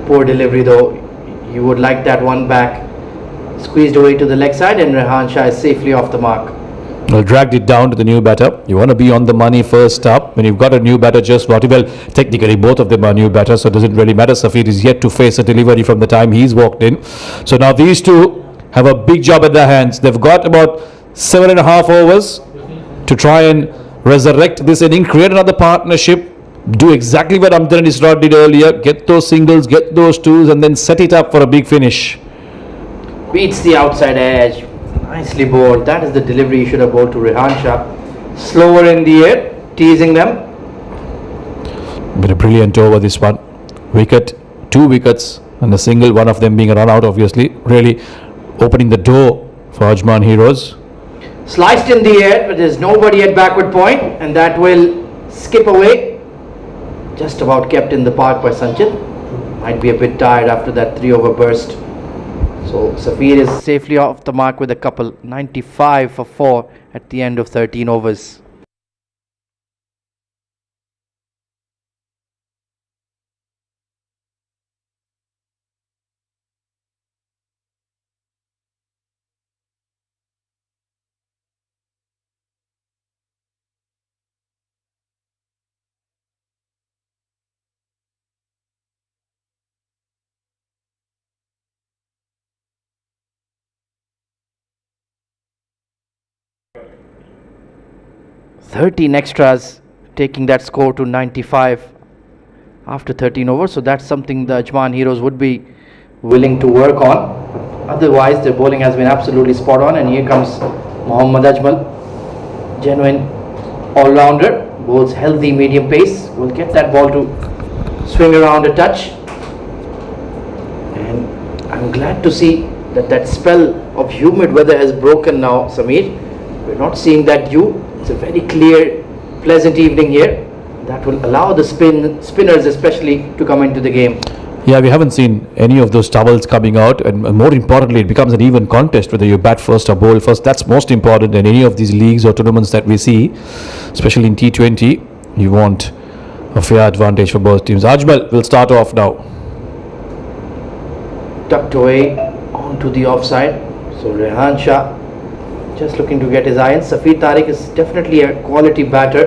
Poor delivery though. You would like that one back. Squeezed away to the leg side, and Rehan Shah is safely off the mark. Well, dragged it down to the new batter. You want to be on the money first up. When you've got a new batter, just what? Well, technically both of them are new batters, so it doesn't really matter. Safir is yet to face a delivery from the time he's walked in. So now these two have a big job at their hands. They've got about 7.5 overs to try and resurrect this inning, create another partnership, do exactly what Amjad and Israr did earlier, get those singles, get those twos, and then set it up for a big finish. Beats the outside edge. Nicely bowled. That is the delivery you should have bowled to Rehan Shah. Slower in the air, teasing them. Been a brilliant over this one. Wicket, 2 wickets, and a single, one of them being a run out, obviously. Really opening the door for Ajman Heroes. Sliced in the air, but there's nobody at backward point, and that will skip away. Just about kept in the park by Sanchit. Might be a bit tired after that 3-over burst. So Safir is safely off the mark with a couple. 95 for 4 at the end of 13 overs. 13 extras, taking that score to 95 after 13 overs. So that's something the Ajman Heroes would be willing to work on. Otherwise, their bowling has been absolutely spot on. And here comes Mohammad Ajmal, genuine all-rounder, bowls healthy medium pace, will get that ball to swing around a touch. And I'm glad to see that that spell of humid weather has broken now, Sameer. We're not seeing that dew. It's a very clear, pleasant evening here. That will allow the spinners especially to come into the game. Yeah, we haven't seen any of those towels coming out, and more importantly, it becomes an even contest whether you bat first or bowl first. That's most important in any of these leagues or tournaments that we see, especially in T20. You want a fair advantage for both teams. Ajmal will start off now. Tucked away onto the offside. So Rehan Shah just looking to get his eye in. Safir Tariq is definitely a quality batter.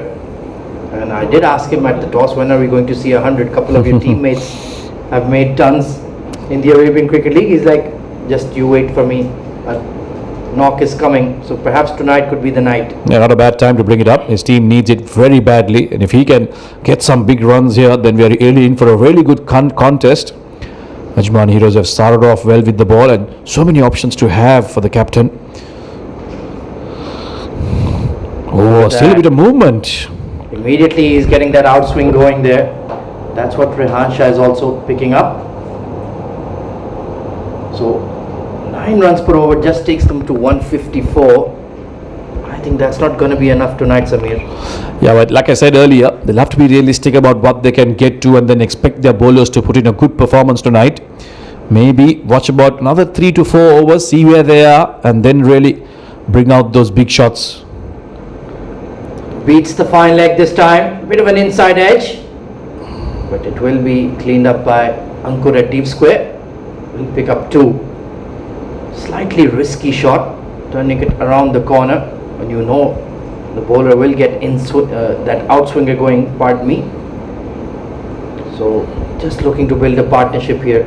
And I did ask him at the toss, when are we going to see 100? Couple of your teammates have made tons in the Arabian Cricket League. He's like, just you wait for me. A knock is coming. So perhaps tonight could be the night. Yeah, not a bad time to bring it up. His team needs it very badly. And if he can get some big runs here, then we are really in for a really good contest. Ajman Heroes have started off well with the ball, and so many options to have for the captain. Oh, still a bit of movement. Immediately he's getting that outswing going there. That's what Rehan Shah is also picking up. So 9 runs per over just takes them to 154. I think that's not going to be enough tonight, Sameer. Yeah, but like I said earlier, they'll have to be realistic about what they can get to, and then expect their bowlers to put in a good performance tonight. Maybe watch about another 3 to 4 overs, see where they are, and then really bring out those big shots. Beats the fine leg this time. Bit of an inside edge, but it will be cleaned up by Ankur at deep square. Will pick up 2. Slightly risky shot, turning it around the corner when you know the bowler will get in that outswinger going, pardon me. So just looking to build a partnership here.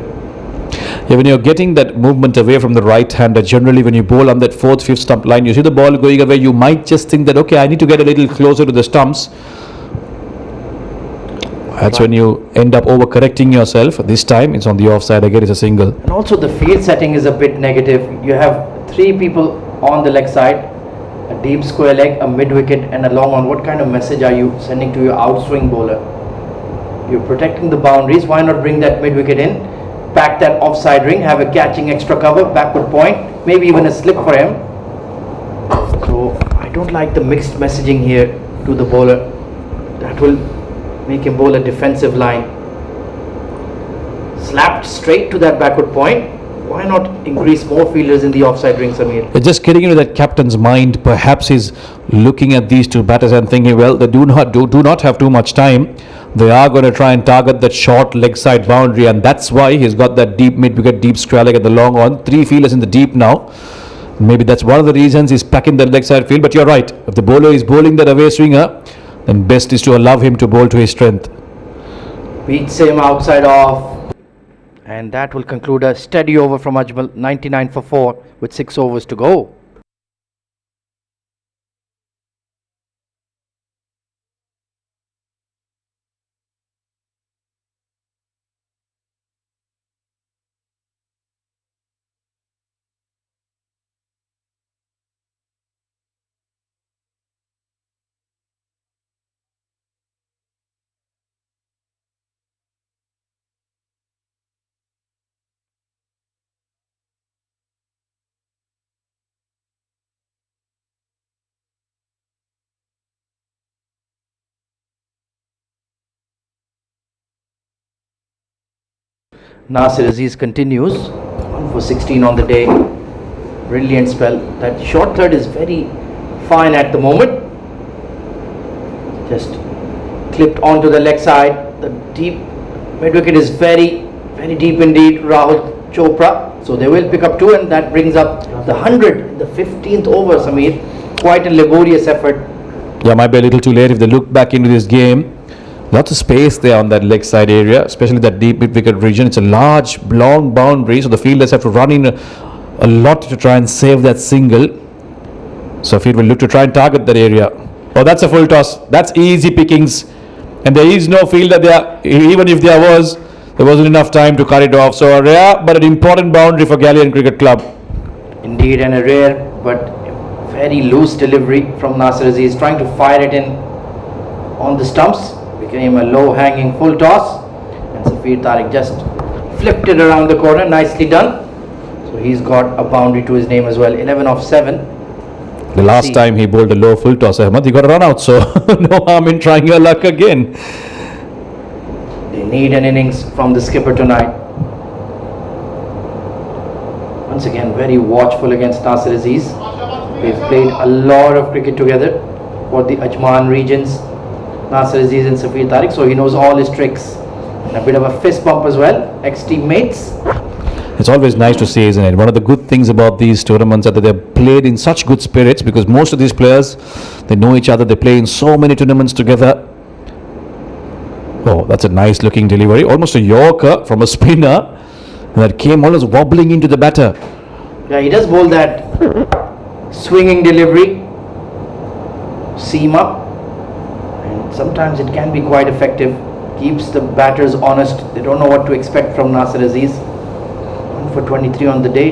Yeah, when you're getting that movement away from the right hander, generally when you bowl on that 4th, 5th stump line, you see the ball going away, you might just think that, okay, I need to get a little closer to the stumps. That's when you end up overcorrecting yourself. This time it's on the offside again, it's a single. And also the field setting is a bit negative. You have 3 people on the leg side, a deep square leg, a mid wicket and a long on. What kind of message are you sending to your outswing bowler? You're protecting the boundaries. Why not bring that mid wicket in, pack that offside ring, have a catching extra cover, backward point, maybe even a slip for him. So I don't like the mixed messaging here to the bowler. That will make him bowl a defensive line. Slapped straight to that backward point. Why not increase more fielders in the offside ring, Sameer? Just getting into that captain's mind. Perhaps he's looking at these 2 batters and thinking, well, they do not have too much time. They are going to try and target that short leg side boundary, and that's why he's got that deep mid wicket, deep square leg at the long on. 3 fielders in the deep now. Maybe that's one of the reasons he's packing the leg side field. But you're right, if the bowler is bowling that away swinger, then best is to allow him to bowl to his strength. Beats him outside off. And that will conclude a steady over from Ajmal, 99 for 4 with 6 overs to go. Nasir Aziz continues, 1 for 16 on the day. Brilliant spell. That short third is very fine at the moment. Just clipped onto the leg side. The deep mid wicket is very, very deep indeed. Rahul Chopra. So they will pick up 2, and that brings up the 100, the 15th over, Sameer. Quite a laborious effort. Yeah, might be a little too late if they look back into this game. Lots of space there on that leg side area, especially that deep mid wicket region. It's a large, long boundary, so the fielders have to run in a lot to try and save that single. So Safir will look to try and target that area. Oh, that's a full toss. That's easy pickings. And there is no fielder there. Even if there wasn't enough time to cut it off. So a rare but an important boundary for Gallion Cricket Club. Indeed, and a rare but very loose delivery from Nasser Aziz, trying to fire it in on the stumps. Became a low hanging full toss, and Safir Tariq just flipped it around the corner. Nicely done. So he's got a boundary to his name as well. 11 off 7. The last time he bowled a low full toss, Ahmed, he got a run out, so no harm in trying your luck again. They need an innings from the skipper tonight. Once again, very watchful against Nasser Aziz. They've played a lot of cricket together for the Ajman regions, Nasser Aziz and Safir Tariq, so he knows all his tricks. And a bit of a fist bump as well, ex-teammates. It's always nice to see, isn't it? One of the good things about these tournaments is that they're played in such good spirits, because most of these players, they know each other. They play in so many tournaments together. Oh, that's a nice looking delivery. Almost a Yorker from a spinner. And that came almost wobbling into the batter. Yeah, he does bowl that swinging delivery, seam up, and sometimes it can be quite effective. Keeps the batters honest. They don't know what to expect from Nasser Aziz. 1 for 23 on the day.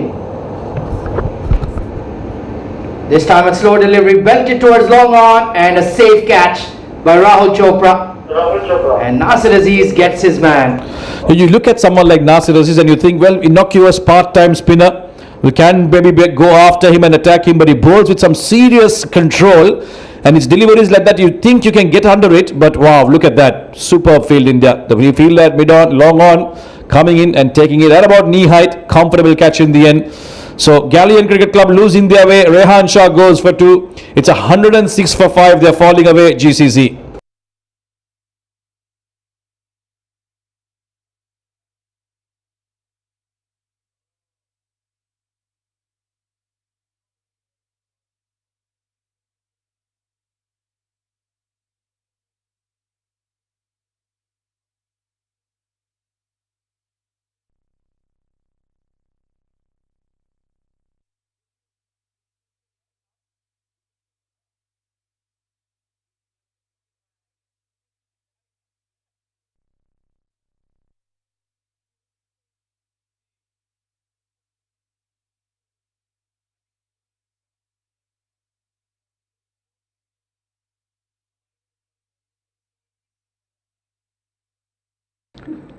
This time a slow delivery, belted towards long on, and a safe catch by Rahul Chopra. And Nasser Aziz gets his man. You look at someone like Nasser Aziz and you think, well, innocuous part-time spinner, we can maybe go after him and attack him, but he bowls with some serious control, and his delivery is like that. You think you can get under it, but wow, look at that superb field in there. The fielder at mid-on, long on, coming in and taking it at about knee height. Comfortable catch in the end. So Gallion Cricket Club losing their way. Rehan Shah goes for 2. It's 106 for 5. They're falling away, GCC.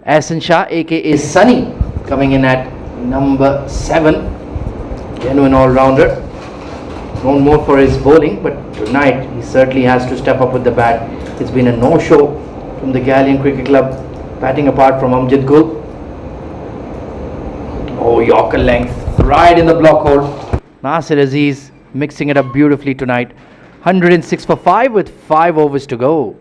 Ahsan Shah, aka Sunny, coming in at number 7. Genuine all-rounder. Known more for his bowling, but tonight he certainly has to step up with the bat. It's been a no-show from the Gallion Cricket Club, batting apart from Amjad Gul. Oh, Yorker length, right in the block hole. Nasser Aziz mixing it up beautifully tonight. 106 for 5 with 5 overs to go.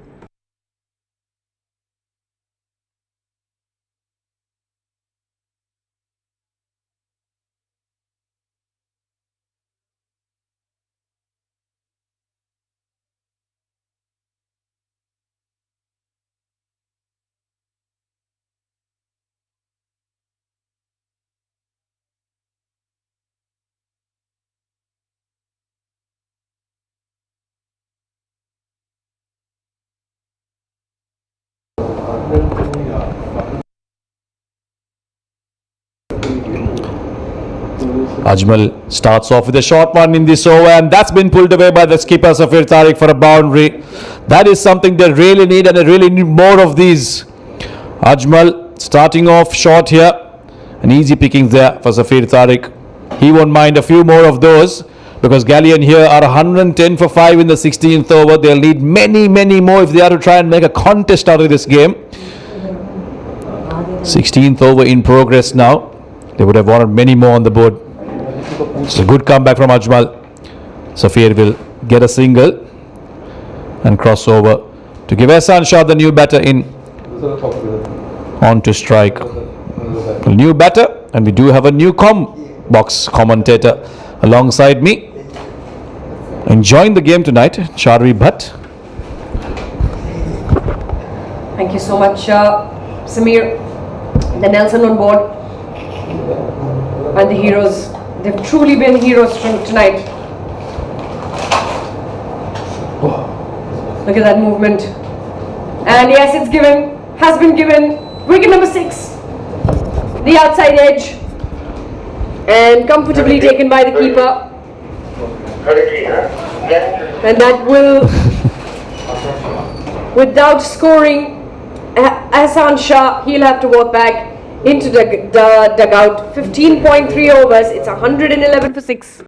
Ajmal starts off with a short one in this over, and that's been pulled away by the skipper Safir Tariq for a boundary. That is something they really need, and they really need more of these. Ajmal starting off short here, and easy pickings there for Safir Tariq. He won't mind a few more of those, because Gallion here are 110 for 5 in the 16th over. They'll need many more if they are to try and make a contest out of this game. 16th over in progress now. They would have wanted many more on the board. It's a good comeback from Ajmal. Safir will get a single and cross over to give Ahsan Shah, the new batter, in on to strike. A new batter, and we do have a new box commentator alongside me, enjoying the game tonight, Charvi Bhatt. Thank you so much, Samir. The Nelson on board, and the heroes. They've truly been heroes tonight. Look at that movement. And yes, it's given, has been given. Wicket number 6. The outside edge. And comfortably taken by the keeper. And that will, without scoring, Hassan Shah, he'll have to walk back into the dugout. 15.3 overs. It's 111 for 6.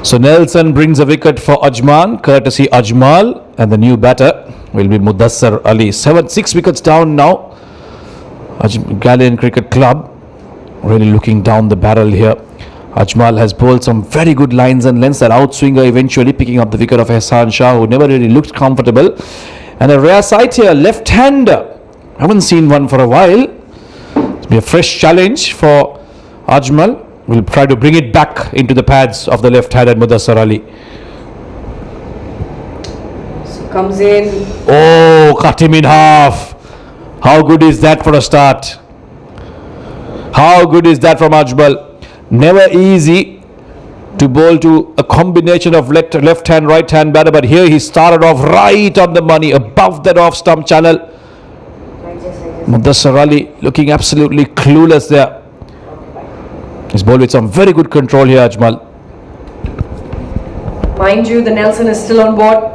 So Nelson brings a wicket for Ajman, courtesy Ajmal, and the new batter will be Mudassar Ali. 6 wickets down now. Gallion Cricket Club really looking down the barrel here. Ajmal has bowled some very good lines and lengths. That outswinger eventually picking up the wicket of Hassan Shah, who never really looked comfortable. And a rare sight here, left-hander. Haven't seen one for a while. It'll be a fresh challenge for Ajmal. We'll try to bring it back into the pads of the left-handed Mudassar Ali. So comes in. Oh, cut him in half. How good is that for a start? How good is that from Ajmal? Never easy to bowl to a combination of left-hand, right-hand batter, but here he started off right on the money, above that off-stump channel. Mudassar Ali looking absolutely clueless there. He's bowled with some very good control here, Ajmal. Mind you, the Nelson is still on board.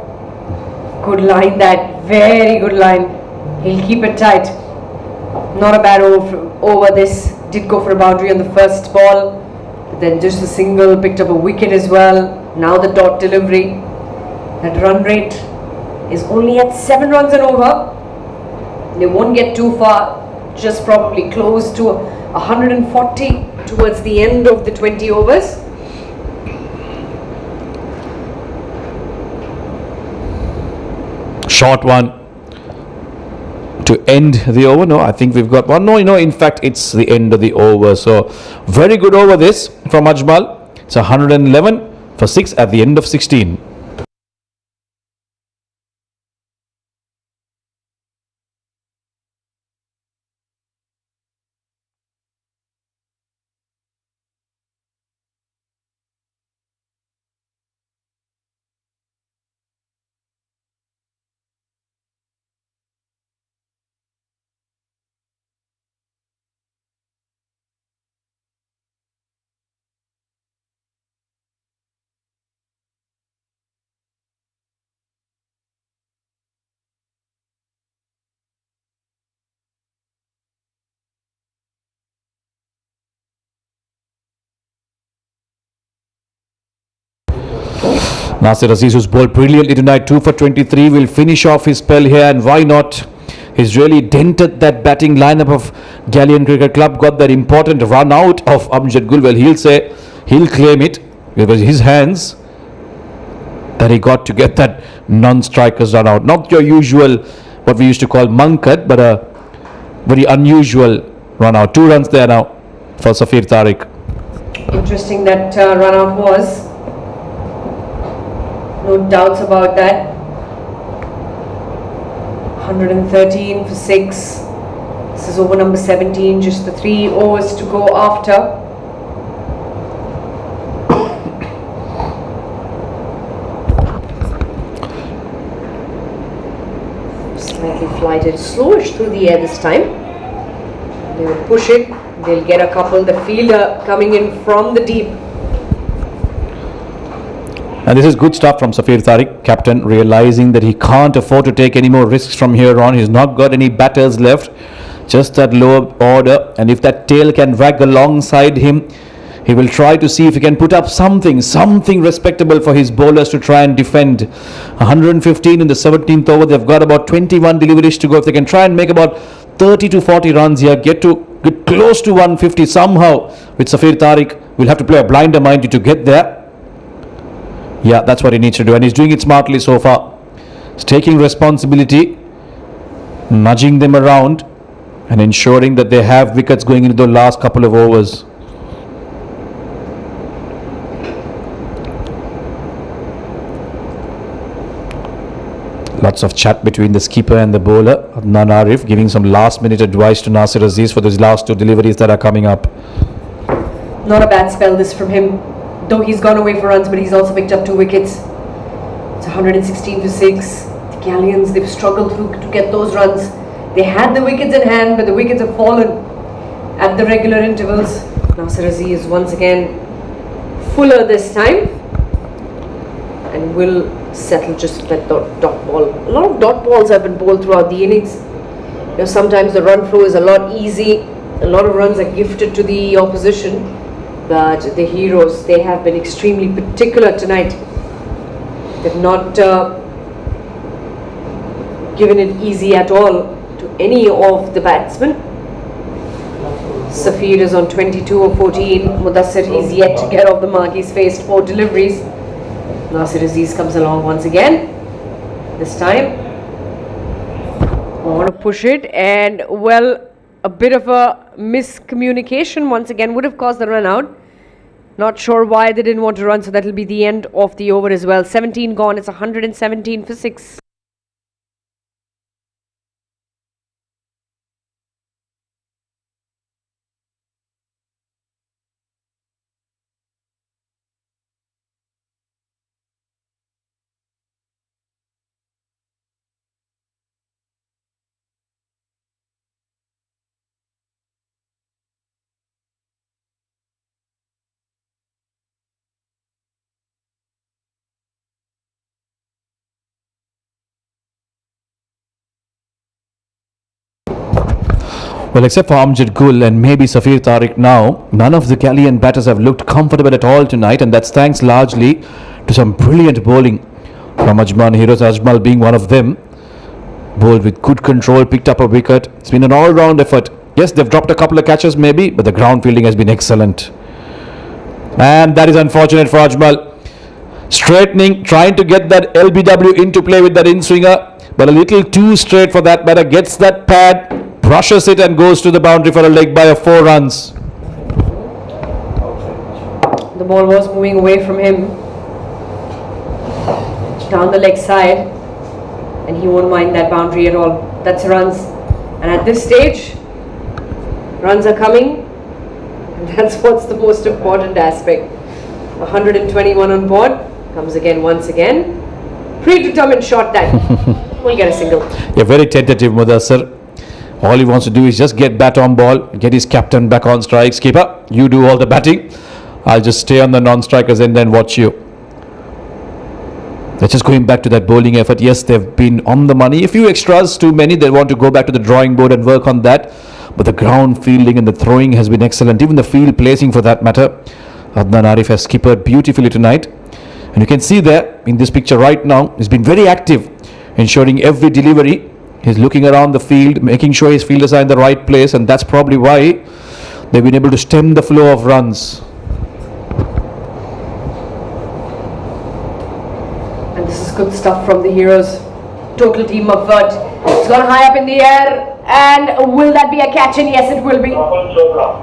Good line that, very good line. He'll keep it tight. Not a bad over this. Did go for a boundary on the first ball. But then just a single, picked up a wicket as well. Now the dot delivery. That run rate is only at 7 runs and over. They won't get too far. Just probably close to 140 towards the end of the 20 overs. Short one to end the over. No, I think we've got one. No, in fact, it's the end of the over. So, very good over this from Ajmal. It's 111 for 6 at the end of 16. Nasir Aziz, who's bowled brilliantly tonight, 2 for 23, will finish off his spell here, and why not? He's really dented that batting lineup of Gallion Cricket Club, got that important run out of Amjad Gul. Well, he'll say, he'll claim it. It was his hands that he got to get that non-strikers run out. Not your usual, what we used to call Mankat, but a very unusual run out. 2 runs there now for Safir Tariq. Interesting that run out was. No doubts about that. 113 for 6. This is over number 17. Just the 3 overs to go after. Slightly flighted, slowish through the air this time. They will push it. They'll get a couple. The fielder coming in from the deep. And this is good stuff from Safir Tariq, captain, realizing that he can't afford to take any more risks from here on. He's not got any batters left. just that lower order, and if that tail can drag alongside him, he will try to see if he can put up something respectable for his bowlers to try and defend. 115 in the 17th over. They've got about 21 deliveries to go. If they can try and make about 30 to 40 runs here, get close to 150 somehow with Safir Tariq. We'll have to play a blinder, mind you, to get there. Yeah, that's what he needs to do, and he's doing it smartly so far. He's taking responsibility, nudging them around and ensuring that they have wickets going into the last couple of overs. Lots of chat between the skipper and the bowler, Adnan Arif, giving some last minute advice to Nasir Aziz for those last two deliveries that are coming up. Not a bad spell this from him, though he's gone away for runs, but he's also picked up 2 wickets. It's 116 for 6. The Gallions, they've struggled to get those runs. They had the wickets in hand, but the wickets have fallen at the regular intervals. Nasir Aziz once again fuller this time, and will settle just that dot ball. A lot of dot balls have been bowled throughout the innings. You know, sometimes the run flow is a lot easy. A lot of runs are gifted to the opposition, but the Heroes, they have been extremely particular tonight. They've not given it easy at all to any of the batsmen. Safir is on 22 or 14. Mudassir, he's yet to get off the mark. He's faced 4 deliveries. Nasir Aziz comes along once again. This time, I want to push it, and well, a bit of a miscommunication once again would have caused the run out. Not sure why they didn't want to run, so that'll be the end of the over as well. 17 gone. It's 117 for 6. Well, except for Amjad Gul and maybe Safir Tariq now, none of the Gallion batters have looked comfortable at all tonight, and that's thanks largely to some brilliant bowling from Ajman Heroes, Ajmal being one of them. Bowled with good control, picked up a wicket. It's been an all-round effort. Yes, they've dropped a couple of catches maybe, but the ground fielding has been excellent. And that is unfortunate for Ajmal. Straightening, trying to get that LBW into play with that in-swinger, but a little too straight for that batter. Gets that pad, brushes it and goes to the boundary for a leg by of 4 runs. The ball was moving away from him down the leg side, and he won't mind that boundary at all. That's runs, and at this stage runs are coming, and that's what's the most important aspect. 121 on board, comes again once again. Predetermined shot that will get a single. Yeah, very tentative, Mudassir. All he wants to do is just get bat on ball, get his captain back on strike. Skipper, you do all the batting. I'll just stay on the non-strikers and then watch you. They're just going back to that bowling effort. Yes, they've been on the money. A few extras, too many. They want to go back to the drawing board and work on that. But the ground fielding and the throwing has been excellent. Even the field placing for that matter. Adnan Arif has skippered beautifully tonight. And you can see there in this picture right now, he's been very active, ensuring every delivery. He's looking around the field, making sure his fielders are in the right place, and that's probably why they've been able to stem the flow of runs. And this is good stuff from the Heroes. Total team effort. It's gone high up in the air, and will that be a catch? And yes, it will be.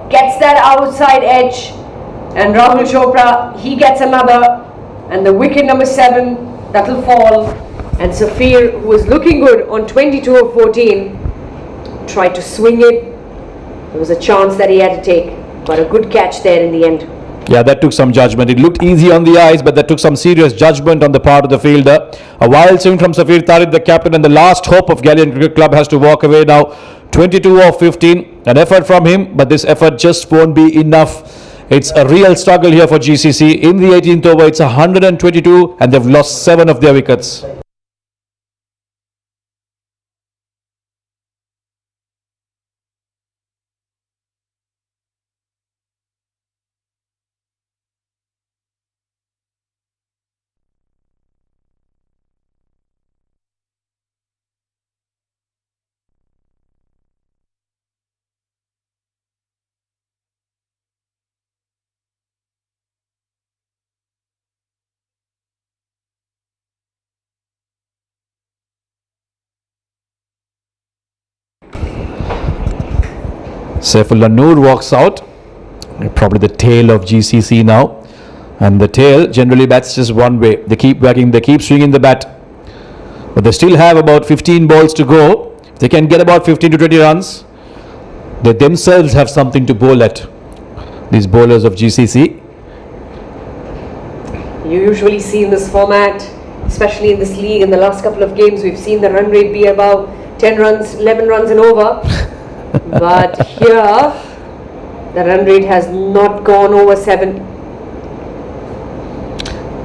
Gets that outside edge, and Rahul Chopra, he gets another, and the wicket number 7, that'll fall. And Safir, who was looking good on 22 of 14, tried to swing it. There was a chance that he had to take, but a good catch there in the end. Yeah, that took some judgment. It looked easy on the eyes, but that took some serious judgment on the part of the fielder. A wild swing from Safir Tariq, the captain, and the last hope of Gallion Cricket Club has to walk away now. 22 of 15, an effort from him, but this effort just won't be enough. It's a real struggle here for GCC. In the 18th over, it's 122, and they've lost 7 of their wickets. Saifullah Noor walks out. Probably the tail of GCC now. And the tail generally bats just one way. They keep whacking, they keep swinging the bat. But they still have about 15 balls to go. If they can get about 15 to 20 runs, they themselves have something to bowl at. These bowlers of GCC. You usually see in this format, especially in this league, in the last couple of games, we've seen the run rate be about 10 runs, 11 runs and over. But here, the run rate has not gone over 7.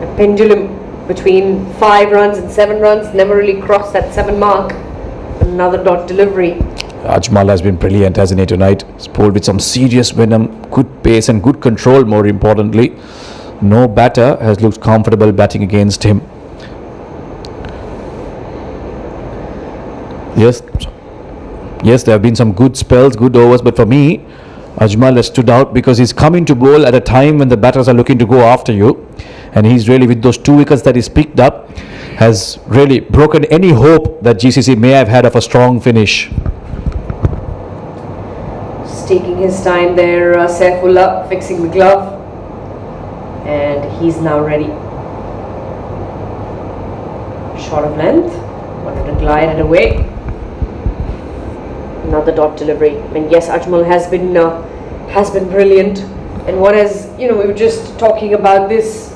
A pendulum between 5 runs and 7 runs, never really crossed that 7 mark. Another dot delivery. Ajman has been brilliant, hasn't he, tonight? He's bowled with some serious venom, good pace and good control, more importantly. No batter has looked comfortable batting against him. Yes, there have been some good spells, good overs, but for me, Ajmal has stood out because he's coming to bowl at a time when the batters are looking to go after you, and he's really, with those 2 wickets that he's picked up, has really broken any hope that GCC may have had of a strong finish. Just taking his time there, Saifullah, fixing the glove, and he's now ready. Shot of length, wanted to glide it away. Another dot delivery. I mean, yes, Ajmal has been brilliant. And what has, we were just talking about this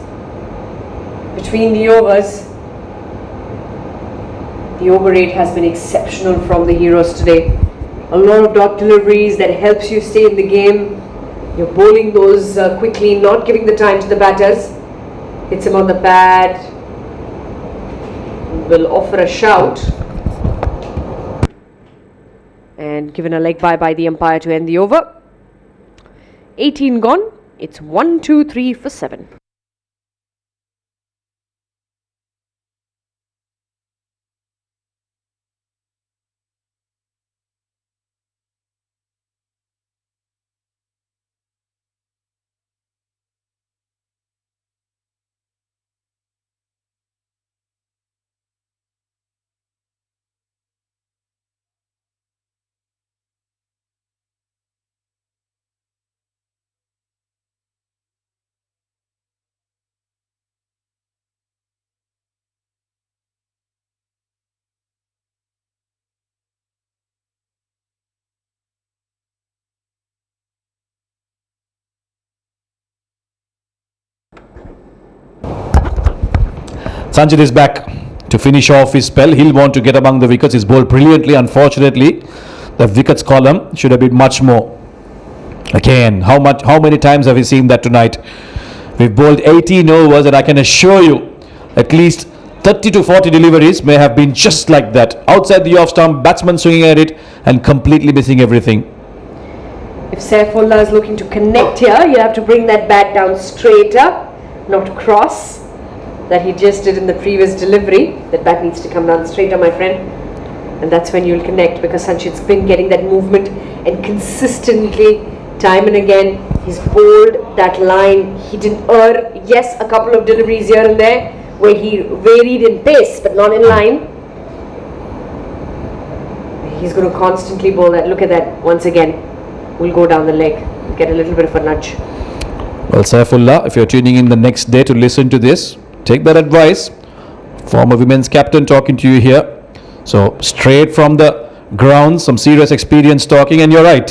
between the overs. The over rate has been exceptional from the heroes today. A lot of dot deliveries that helps you stay in the game. You're bowling those quickly, not giving the time to the batters. Hits him on the pad. Will offer a shout. And given a leg bye by the umpire to end the over. 18 gone. It's 1, 2, 3 for 7. Sanjit is back to finish off his spell. He'll want to get among the wickets. He's bowled brilliantly. Unfortunately, the wickets column should have been much more. Again, how many times have we seen that tonight? We've bowled 18 overs, and I can assure you, at least 30 to 40 deliveries may have been just like that. Outside the off stump, batsman swinging at it and completely missing everything. If Saifullah is looking to connect here, you have to bring that bat down straighter, not cross. That he just did in the previous delivery. That bat needs to come down straighter, my friend. And that's when you'll connect, because Sanchit's been getting that movement and consistently, time and again, he's bowled that line. He didn't err. Yes, a couple of deliveries here and there where he varied in pace but not in line. He's going to constantly bowl that. Look at that. Once again, we'll go down the leg. Get a little bit of a nudge. Well, Saifullah, if you're tuning in the next day to listen to this, take that advice. Former women's captain talking to you here. So straight from the ground, some serious experience talking, and you're right.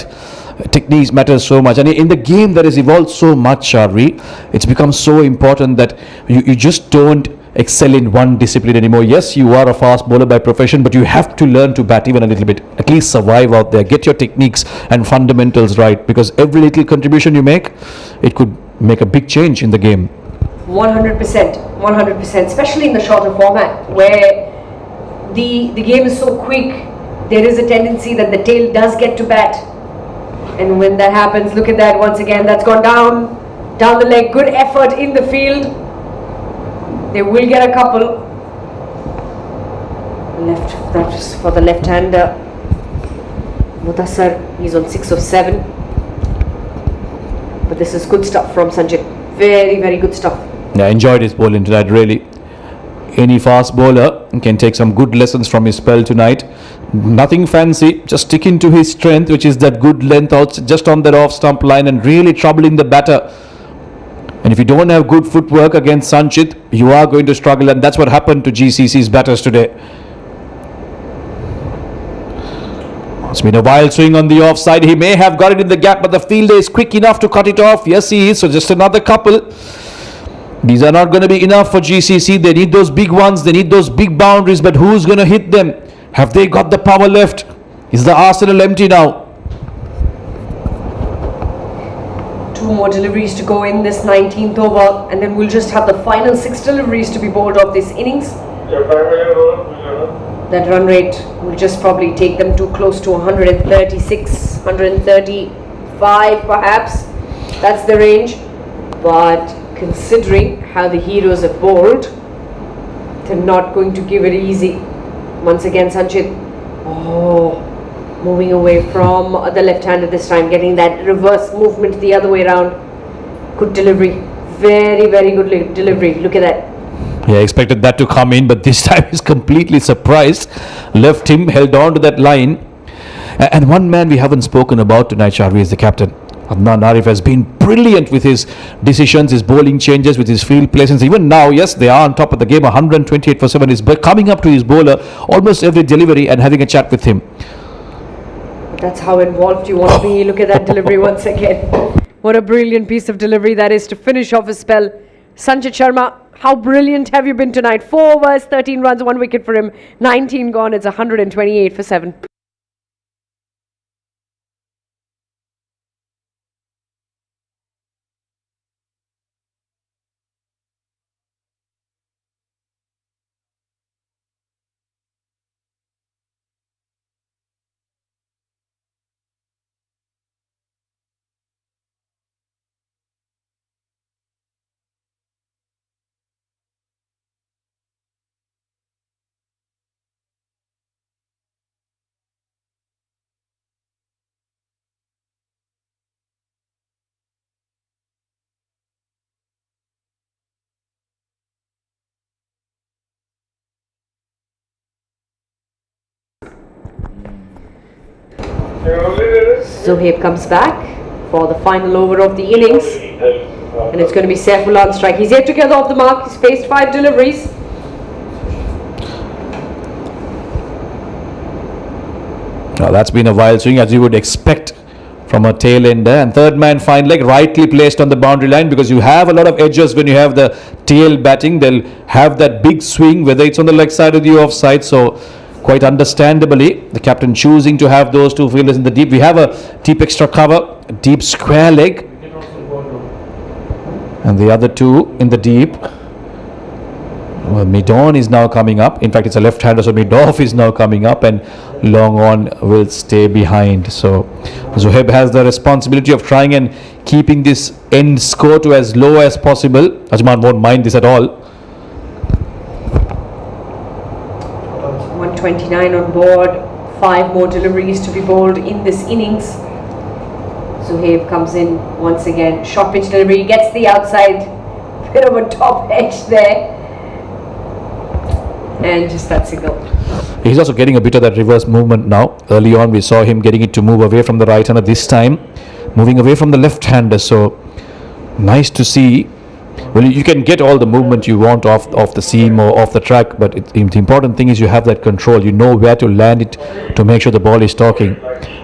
Techniques matter so much, and in the game that has evolved so much, Shadri, it's become so important that you just don't excel in one discipline anymore. Yes, you are a fast bowler by profession, but you have to learn to bat even a little bit. At least survive out there. Get your techniques and fundamentals right, because every little contribution you make, it could make a big change in the game. 100%, especially in the shorter format where the game is so quick. There is a tendency that the tail does get to bat, and when that happens, look at that once again. That's gone down the leg. Good effort in the field. They will get a couple. Left, that's for the left-hander. Mudassar, he's on 6 of 7. But this is good stuff from Sanjit. Very, very good stuff. Yeah, I enjoyed his bowling tonight, really. Any fast bowler can take some good lessons from his spell tonight. Nothing fancy, just sticking to his strength, which is that good length out just on that off stump line and really troubling the batter. And if you don't have good footwork against Sanchit, you are going to struggle, and that's what happened to GCC's batters today. It's been a wild swing on the offside. He may have got it in the gap, but the fielder is quick enough to cut it off. Yes, he is. So just another couple. These are not going to be enough for GCC. They need those big ones. They need those big boundaries. But who's going to hit them? Have they got the power left? Is the arsenal empty now? 2 more deliveries to go in this 19th over, and then we'll just have the final 6 deliveries to be bowled off this innings. That run rate will just probably take them to close to 136, 135 perhaps. That's the range. But considering how the Heroes have bowled, they're not going to give it easy. Once again, Sanchit, moving away from the left-hander this time, getting that reverse movement the other way around. Good delivery, very, very good delivery. Look at that. Yeah, expected that to come in, but this time he's completely surprised. Left him, held on to that line. And one man we haven't spoken about tonight, Sharvi, is the captain. Adnan Arif has been brilliant with his decisions, his bowling changes, with his field placements. Even now, yes, they are on top of the game. 128 for 7 is coming up to his bowler almost every delivery and having a chat with him. That's how involved you want to be. Look at that delivery once again. What a brilliant piece of delivery that is to finish off his spell. Sanchit Sharma, how brilliant have you been tonight? 4 overs, 13 runs, 1 wicket for him. 19 gone. It's 128 for 7. Zohaib comes back for the final over of the innings, and it's going to be Saifullah on strike. He's yet to get off the mark. He's faced 5 deliveries. Now that's been a wild swing, as you would expect from a tail ender, and third man fine leg rightly placed on the boundary line, because you have a lot of edges when you have the tail batting. They'll have that big swing, whether it's on the leg side or the offside. So quite understandably, the captain choosing to have those 2 fielders in the deep. We have a deep extra cover, a deep square leg, and the other 2 in the deep. Well, Midon is now coming up. In fact, it's a left-hander, so Midoff is now coming up, and long on will stay behind. So Zohaib has the responsibility of trying and keeping this end score to as low as possible. Ajman won't mind this at all. 129 on board. 5 more deliveries to be bowled in this innings. Zohaib comes in once again. Short pitch delivery, gets the outside. Bit of a top edge there. And just that single. He's also getting a bit of that reverse movement now. Early on we saw him getting it to move away from the right hander. This time moving away from the left hander. So nice to see. Well, you can get all the movement you want off the seam or off the track, but the important thing is you have that control. You know where to land it to make sure the ball is talking,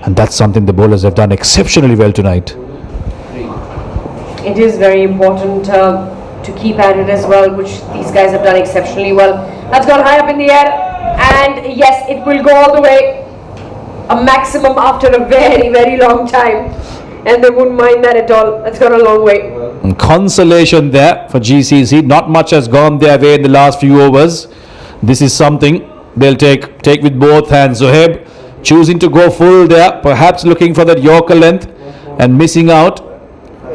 and that's something the bowlers have done exceptionally well tonight. It is very important to keep at it as well, which these guys have done exceptionally well. That's gone high up in the air, and yes, it will go all the way. A maximum after a very, very long time, and they wouldn't mind that at all. That's gone a long way. And consolation there for GCC. Not much has gone their way in the last few overs. This is something they'll take with both hands. Zohaib choosing to go full there, perhaps looking for that Yorker length and missing out.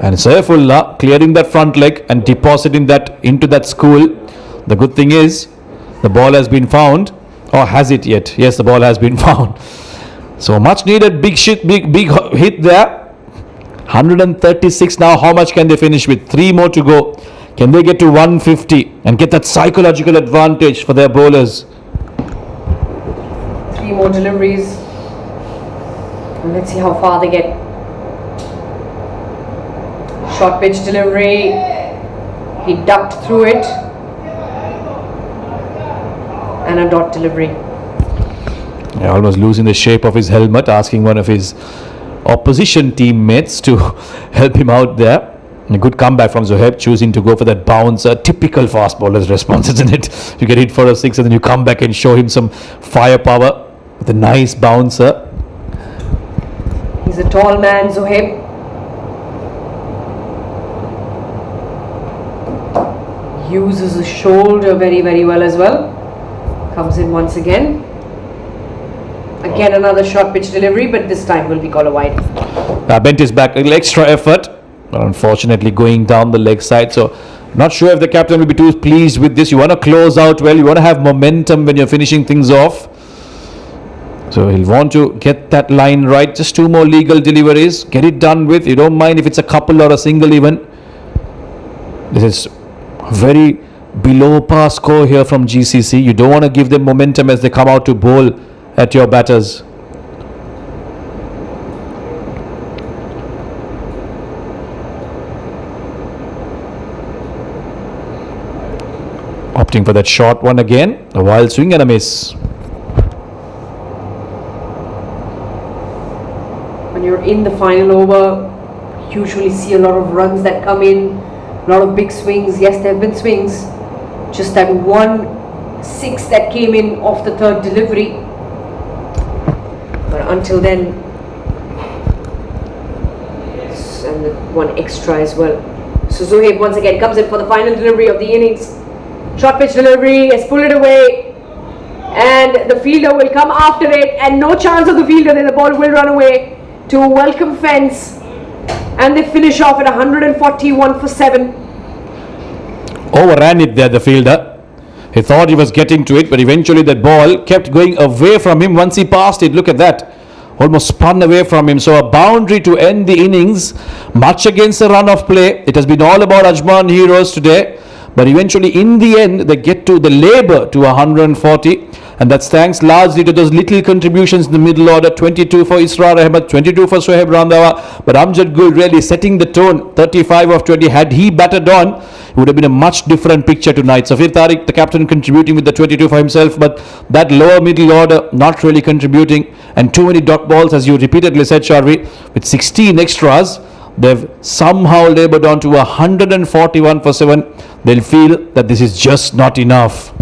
And Saifullah clearing that front leg and depositing that into that school. The good thing is the ball has been found, or has it yet? Yes, the ball has been found. So much needed big hit there. 136 now. How much can they finish with? 3 more to go. Can they get to 150 and get that psychological advantage for their bowlers? 3 more deliveries. And let's see how far they get. Short pitch delivery. He ducked through it. And a dot delivery. Yeah, almost losing the shape of his helmet, asking one of his opposition teammates to help him out there. A good comeback from Zohaib, choosing to go for that bounce. A typical fast bowler's response, isn't it? You get hit for a 6 and then you come back and show him some firepower with a nice bouncer. He's a tall man, Zohaib. Uses his shoulder very, very well as well. Comes in once again. Again, another short pitch delivery, but this time will be called a wide. Bent his back, a little extra effort. But unfortunately going down the leg side, so not sure if the captain will be too pleased with this. You want to close out well, you want to have momentum when you're finishing things off, so he'll want to get that line right. Just 2 more legal deliveries, get it done with. You don't mind if it's a couple or a single even. This is very below par score here from GCC. You don't want to give them momentum as they come out to bowl at your batters. Opting for that short one again, a wild swing and a miss. When you're in the final over, you usually see a lot of runs that come in, a lot of big swings. Yes, there have been swings. Just that 1-6 that came in off the 3rd delivery. But until then, and the 1 extra as well. So Zohaib once again comes in for the final delivery of the innings. Short pitch delivery, has pulled it away, and the fielder will come after it, and no chance of the fielder, then the ball will run away to a welcome fence, and they finish off at 141 for 7. Overran it there, the fielder. He thought he was getting to it, but eventually that ball kept going away from him. Once he passed it, look at that, almost spun away from him. So a boundary to end the innings, much against the run of play. It has been all about Ajman Heroes today. But eventually, in the end, they get to the labour to 140. And that's thanks largely to those little contributions in the middle order. 22 for Israr Ahmed, 22 for Shoaib Randhawa. But Amjad Gul really setting the tone. 35 of 20. Had he batted on, it would have been a much different picture tonight. Safir Tariq, the captain, contributing with the 22 for himself. But that lower middle order, not really contributing. And too many dot balls, as you repeatedly said, Sharvi, with 16 extras. They've somehow laboured on to 141 for 7. They'll feel that this is just not enough.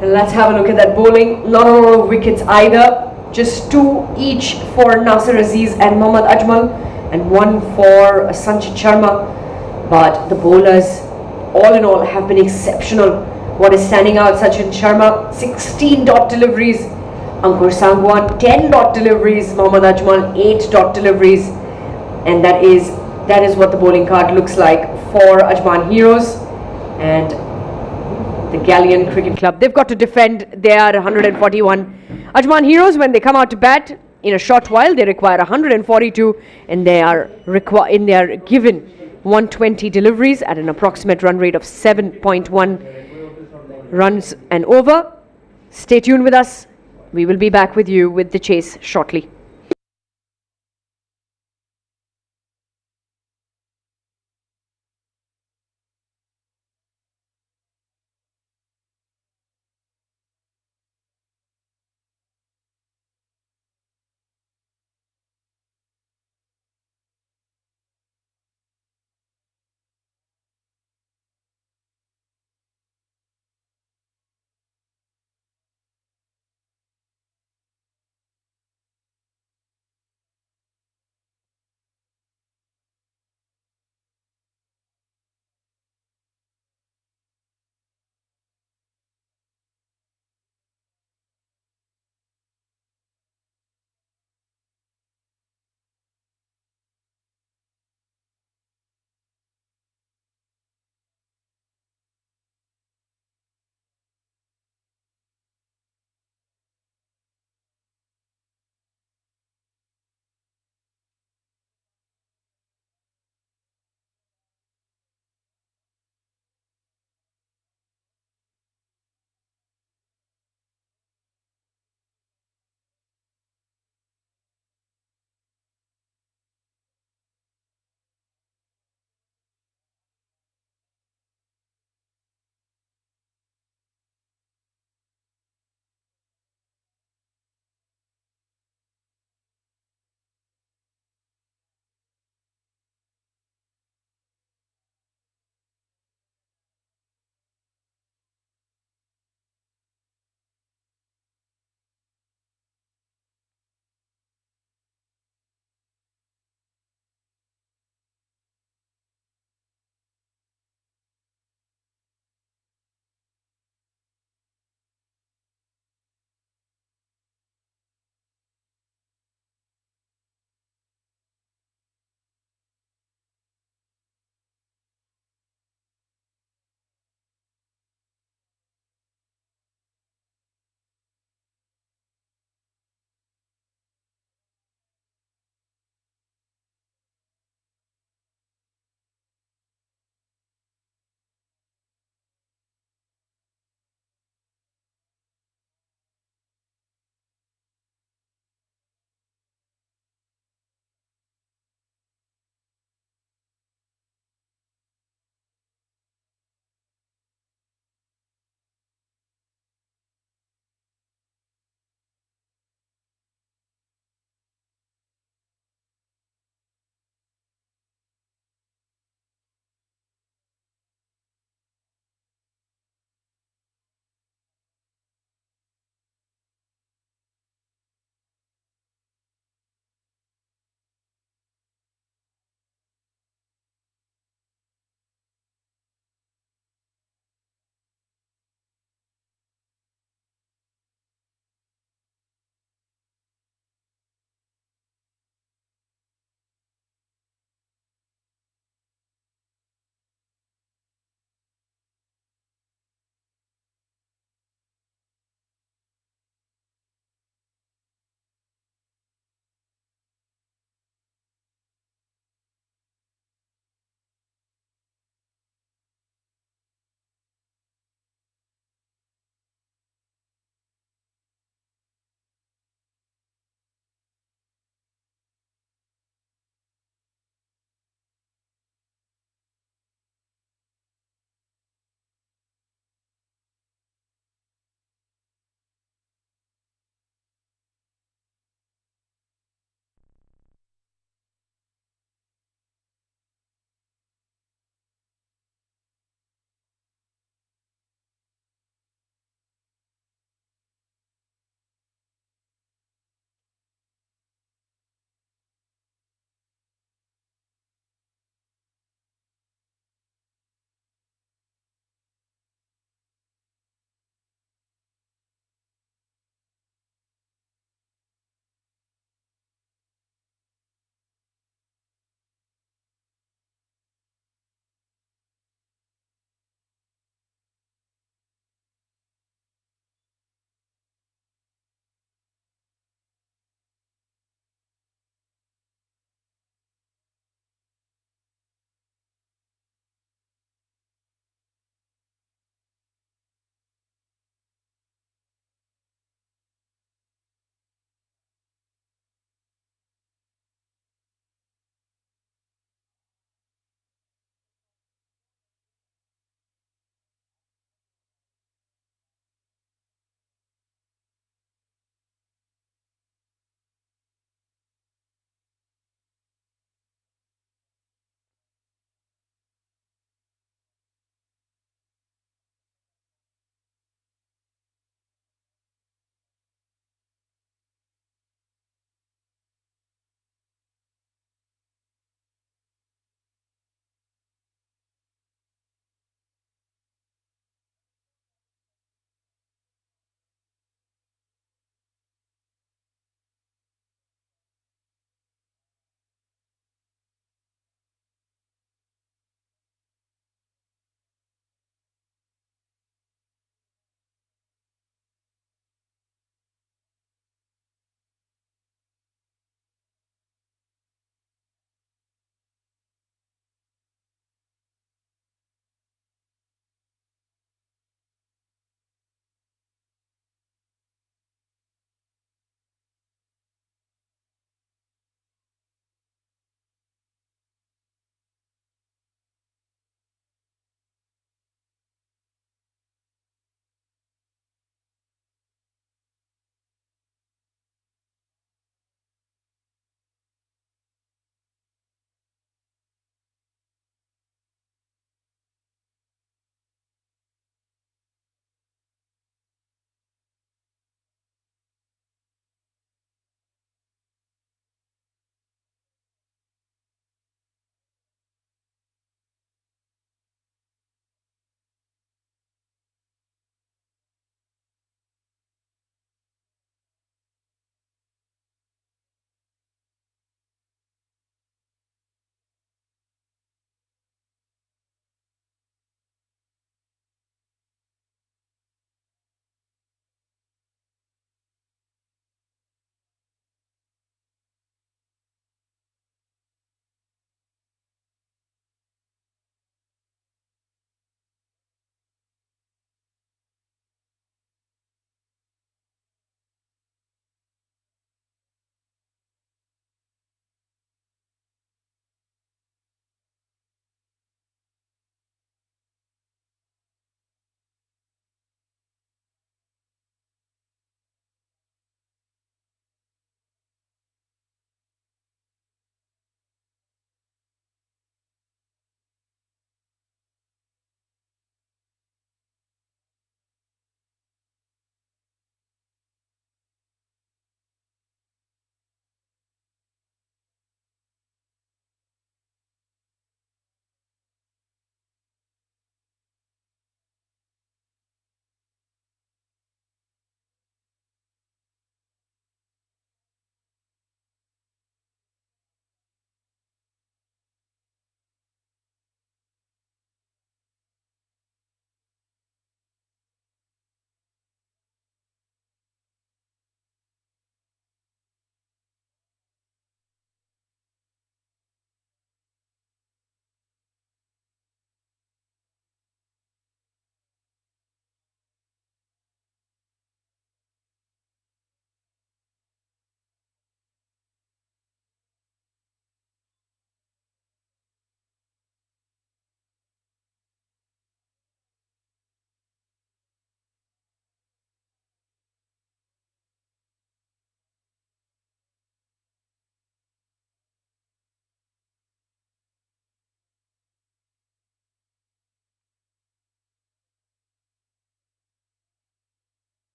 And let's have a look at that bowling. Not a lot of wickets either. Just 2 each for Nasir Aziz and Mohammad Ajmal, and 1 for Sanchit Sharma. But the bowlers, all in all, have been exceptional. What is standing out, Sachin Sharma, 16 dot deliveries. Ankur Sangwan, 10 dot deliveries. Mohammad Ajmal, 8 dot deliveries. And that is what the bowling card looks like for Ajman Heroes. And the Gallion Cricket Club, they've got to defend their 141. Ajman Heroes, when they come out to bat in a short while, they require 142, and they are given 120 deliveries at an approximate run rate of 7.1 runs and over. Stay tuned with us. We will be back with you with the chase shortly.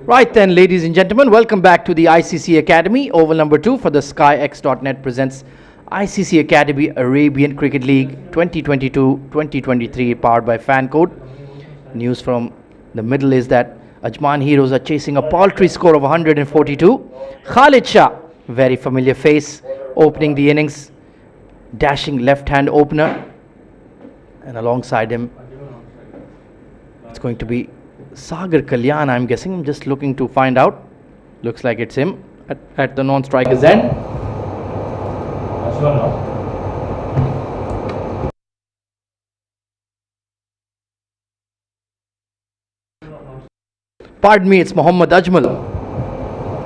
Right then, ladies and gentlemen, welcome back to the ICC Academy. Oval number 2 for the SkyX.net presents ICC Academy Arabian Cricket League 2022-2023, powered by FanCode. News from the middle is that Ajman Heroes are chasing a paltry score of 142. Khalid Shah, very familiar face, opening the innings, dashing left-hand opener, and alongside him it's going to be Sagar Kalyan, I'm guessing. I'm just looking to find out. Looks like it's him at the non-striker's end. Pardon me, it's Mohammad Ajmal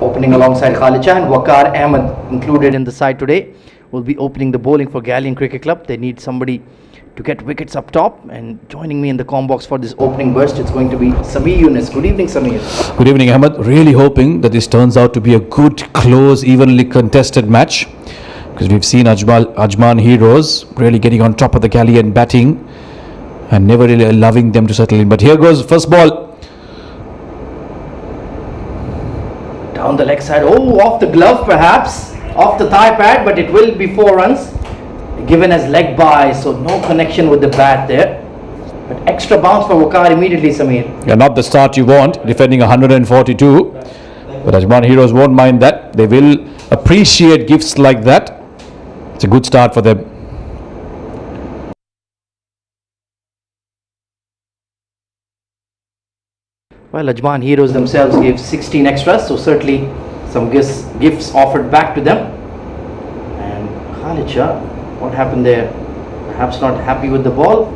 opening alongside Khalid Shah, and Waqar Ahmed, included in the side today, will be opening the bowling for Gallion Cricket Club. They need somebody to get wickets up top, and joining me in the comm box for this opening burst, it's going to be Sameer Yunus. Good evening, Sameer. Good evening, Ahmed. Really hoping that this turns out to be a good, close, evenly contested match, because we've seen Ajman Heroes really getting on top of the Gallion batting and never really allowing them to settle in. But here goes first ball. Down the leg side, oh, off the glove perhaps, off the thigh pad, but it will be 4 runs. Given as leg by, so no connection with the bat there. But extra bounce for Waqar immediately, Sameer. Yeah, not the start you want, defending 142. But Ajman Heroes won't mind that. They will appreciate gifts like that. It's a good start for them. Well, Ajman Heroes themselves gave 16 extras, so certainly some gifts offered back to them. And Khalid Shah, what happened there? Perhaps not happy with the ball.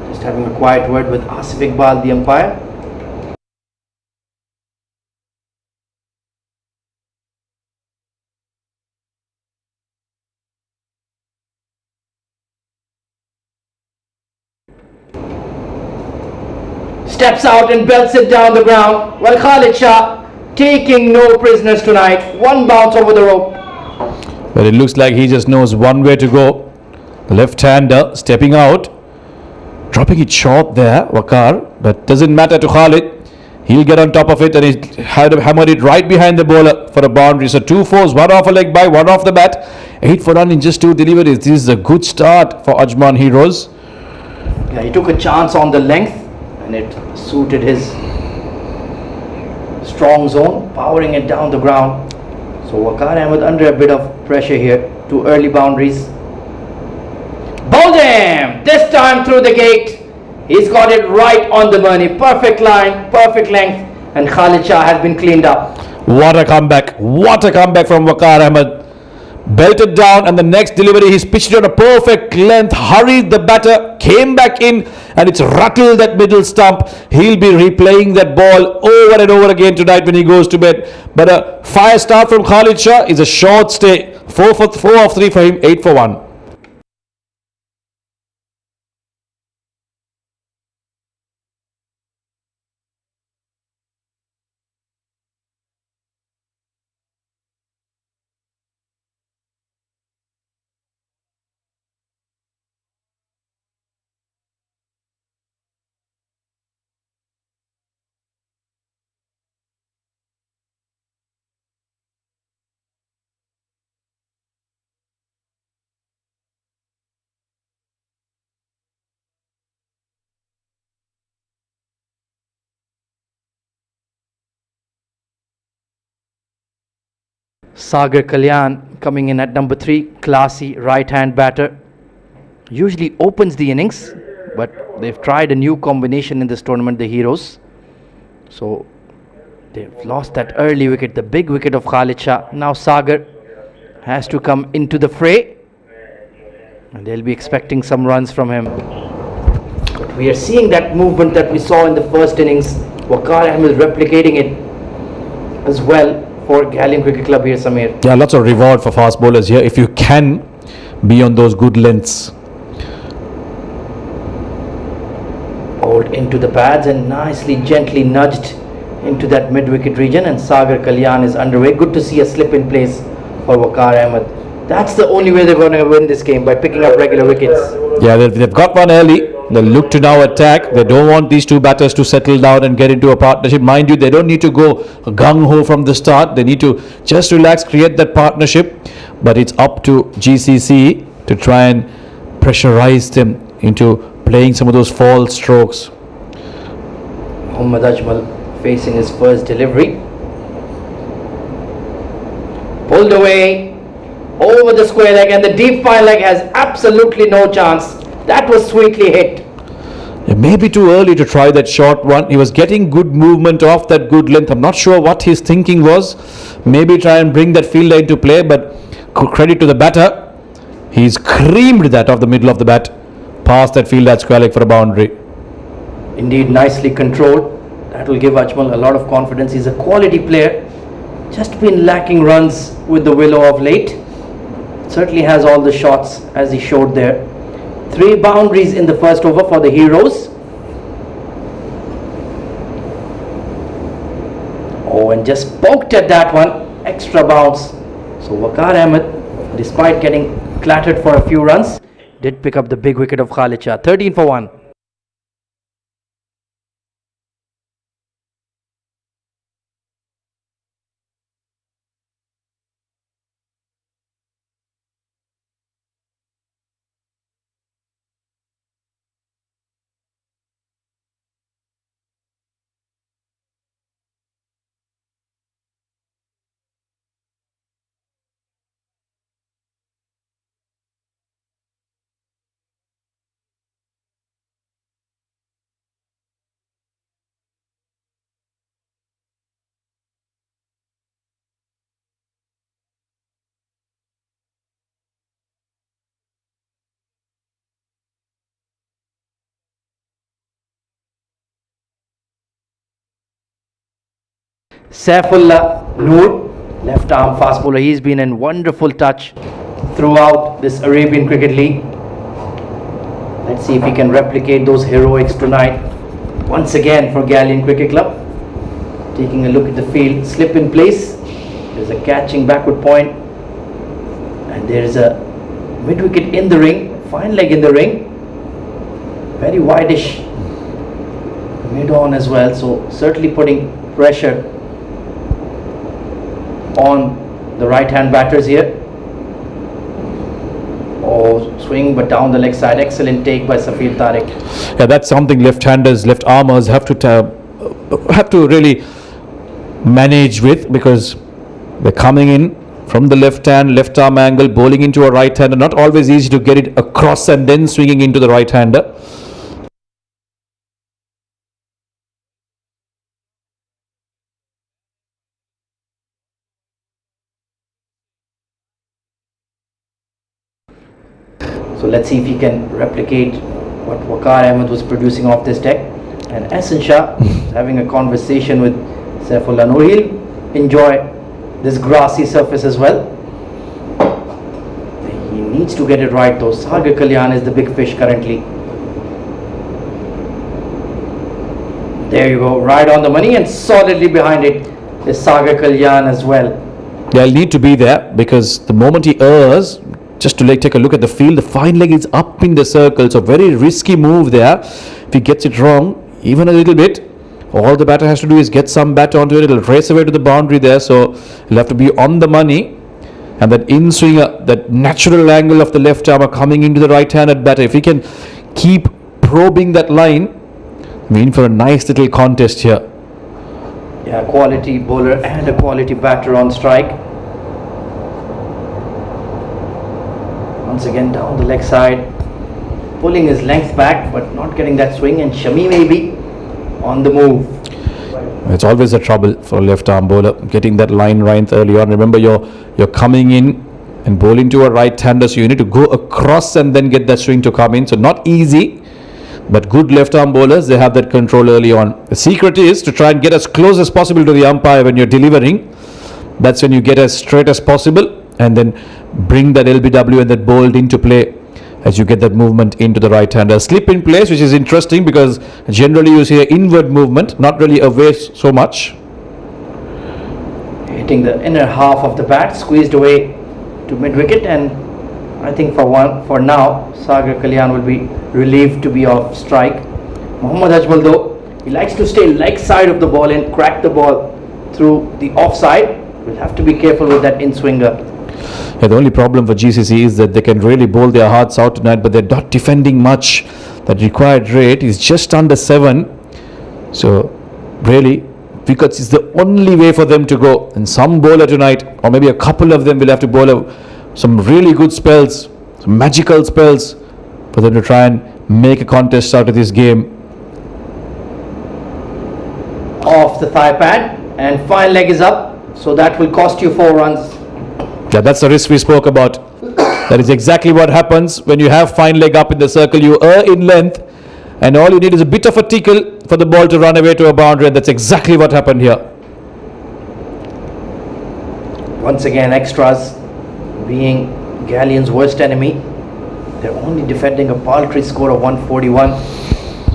Just having a quiet word with Asif Iqbal, the umpire. Steps out and belts it down the ground. Well, Khalid Shah taking no prisoners tonight. 1 bounce over the rope. But it looks like he just knows one way to go. The left-hander stepping out, dropping it short there, Waqar, but doesn't matter to Khalid. He'll get on top of it, and he hammered it right behind the bowler for a boundary. So 2 fours, 1 off a leg by, 1 off the bat. 8 for run in just 2 deliveries. This is a good start for Ajman Heroes. Yeah, he took a chance on the length, and it suited his strong zone, powering it down the ground. So Waqar Ahmed under a bit of pressure here. 2 early boundaries. Bowled him! This time through the gate. He's got it right on the money. Perfect line, perfect length, and Khalid Shah has been cleaned up. What a comeback. What a comeback from Waqar Ahmed. Belted down, and the next delivery he's pitched it on a perfect length, hurried the batter, came back in, and it's rattled that middle stump. He'll be replaying that ball over and over again tonight when he goes to bed. But a fire start from Khalid Shah is a short stay. 4 off 3 for him, 8 for 1. Sagar Kalyan coming in at number 3, classy right-hand batter. Usually opens the innings, but they've tried a new combination in this tournament, the Heroes. So they've lost that early wicket, the big wicket of Khalid Shah. Now Sagar has to come into the fray, and they'll be expecting some runs from him. But we are seeing that movement that we saw in the first innings. Waqar Ahmed replicating it as well for Gallion Cricket Club here, Sameer. Yeah, lots of reward for fast bowlers here if you can be on those good lengths. Bowled into the pads and nicely, gently nudged into that mid-wicket region, and Sagar Kalyan is underway. Good to see a slip in place for Waqar Ahmed. That's the only way they're going to win this game, by picking up regular wickets. Yeah, they've got one early. They look to now attack. They don't want these two batters to settle down and get into a partnership. Mind you, they don't need to go gung-ho from the start. They need to just relax, create that partnership. But it's up to GCC to try and pressurize them into playing some of those false strokes. Mohammad Ajmal facing his first delivery. Pulled away over the square leg, and the deep fine leg has absolutely no chance. That was sweetly hit. It may be too early to try that short one. He was getting good movement off that good length. I'm not sure what his thinking was. Maybe try and bring that fielder into play, but credit to the batter. He's creamed that off the middle of the bat, past that fielder at square leg for a boundary. Indeed, nicely controlled. That will give Ajmal a lot of confidence. He's a quality player. Just been lacking runs with the willow of late. Certainly has all the shots as he showed there. 3 boundaries in the first over for the Heroes. Oh, and just poked at that one. Extra bounce. So Waqar Ahmed, despite getting clattered for a few runs, did pick up the big wicket of Khalid Shah. 13 for 1. Saifullah Noor, left arm fast bowler. He's been in wonderful touch throughout this Arabian Cricket League. Let's see if he can replicate those heroics tonight. Once again for Gallion Cricket Club. Taking a look at the field, slip in place. There's a catching backward point, and there is a mid wicket in the ring, fine leg in the ring, very wideish mid on as well. So certainly putting pressure on the right hand batters here. Oh, swing but down the leg side. Excellent take by Safir Tariq. Yeah, that's something left-handers, left armers have to really manage with, because they're coming in from the left hand, left arm angle, bowling into a right hander. Not always easy to get it across and then swinging into the right hander. So let's see if he can replicate what Waqar Ahmed was producing off this deck. And Ahsan Shah is having a conversation with Saifullah Noor. He'll enjoy this grassy surface as well. He needs to get it right though. Sagar Kalyan is the big fish currently. There you go, right on the money, and solidly behind it is Sagar Kalyan as well. Yeah, he'll need to be there, because the moment he errs, just to take a look at the field, the fine leg is up in the circle, so very risky move there. If he gets it wrong even a little bit, all the batter has to do is get some bat onto it. It'll race away to the boundary there, so he'll have to be on the money. And that in swinger, that natural angle of the left arm coming into the right handed batter, if he can keep probing that line, we're in for a nice little contest here. Yeah, quality bowler and a quality batter on strike. Once again down the leg side, pulling his length back but not getting that swing, and Shami maybe on the move. It's always a trouble for a left arm bowler, getting that line right early on. Remember, you're coming in and bowling to a right hander, so you need to go across and then get that swing to come in. So not easy, but good left arm bowlers, they have that control early on. The secret is to try and get as close as possible to the umpire when you're delivering. That's when you get as straight as possible, and then bring that LBW and that bowled into play as you get that movement into the right hander. Slip in place, which is interesting because generally you see an inward movement, not really away so much. Hitting the inner half of the bat, squeezed away to mid wicket, and I think for now, Sagar Kalyan will be relieved to be off strike. Mohammad Ajmal though, he likes to stay leg side of the ball and crack the ball through the offside. We'll have to be careful with that in-swinger. Yeah, the only problem for GCC is that they can really bowl their hearts out tonight, but they're not defending much. That required rate is just under 7. So really, wickets is the only way for them to go. And some bowler tonight, or maybe a couple of them, will have to bowl some really good spells, some magical spells, for them to try and make a contest out of this game. Off the thigh pad, and fine leg is up, so that will cost you 4 runs. Yeah, that's the risk we spoke about. That is exactly what happens when you have fine leg up in the circle. You err in length, and all you need is a bit of a tickle for the ball to run away to a boundary, and that's exactly what happened here. Once again, extras being Gallion's worst enemy. They're only defending a paltry score of 141.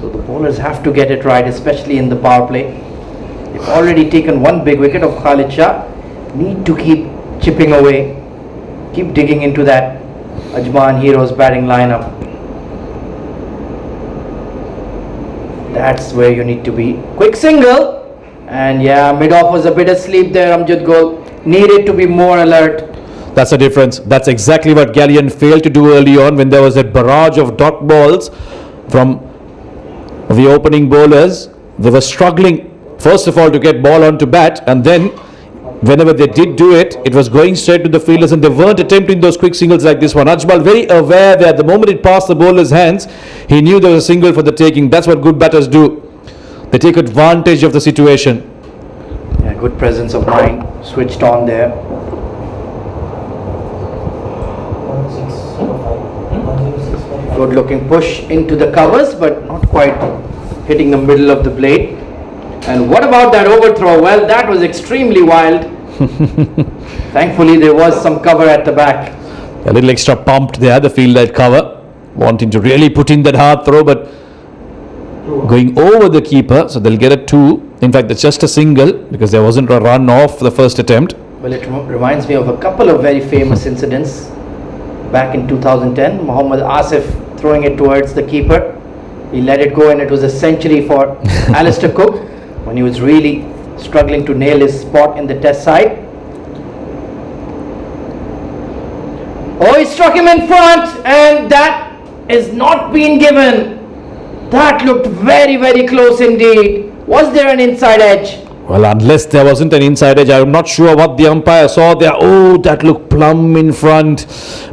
So the bowlers have to get it right, especially in the power play. They've already taken 1 big wicket of Khalid Shah. Need to keep chipping away, keep digging into that Ajman Heroes batting lineup. That's where you need to be. Quick single, and yeah, mid-off was a bit asleep there. Amjad Gul needed to be more alert. That's the difference. That's exactly what Gallion failed to do early on when there was a barrage of dot balls from the opening bowlers. They were struggling, first of all, to get ball onto bat, and then whenever they did do it, it was going straight to the fielders, and they weren't attempting those quick singles like this one. Ajmal very aware that the moment it passed the bowler's hands, he knew there was a single for the taking. That's what good batters do. They take advantage of the situation. Yeah, good presence of mind, switched on there. Good looking push into the covers, but not quite hitting the middle of the blade. And what about that overthrow? Well, that was extremely wild. Thankfully, there was some cover at the back. A little extra pumped there, the field at cover, wanting to really put in that hard throw, but going over the keeper, so they'll get a 2. In fact, it's just a single because there wasn't a run off the first attempt. Well, it reminds me of a couple of very famous incidents. Back in 2010, Mohammad Asif throwing it towards the keeper. He let it go, and it was a century for Alistair Cook when he was really struggling to nail his spot in the test side. Oh, he struck him in front, and that is not being given. That looked very, very close indeed. Was there an inside edge? Well, unless there wasn't an inside edge, I'm not sure what the umpire saw there. Oh, that looked plumb in front.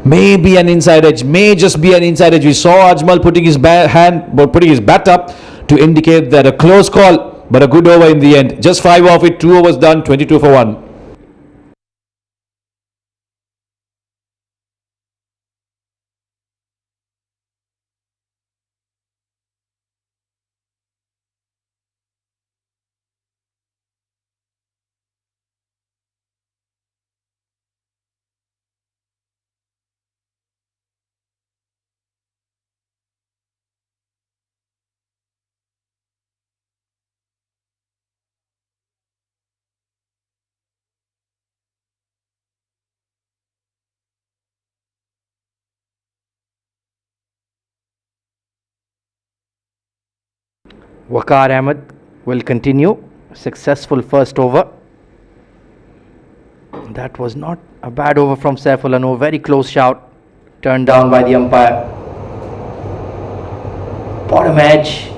Maybe an inside edge, may just be an inside edge. We saw Ajmal putting his putting his bat up to indicate that a close call, but a good over in the end. Just 5 off it, 2 overs done, 22 for 1. Waqar Ahmed will continue. Successful first over. That was not a bad over from Saifullah. No, very close shout. Turned down by the umpire. Bottom edge.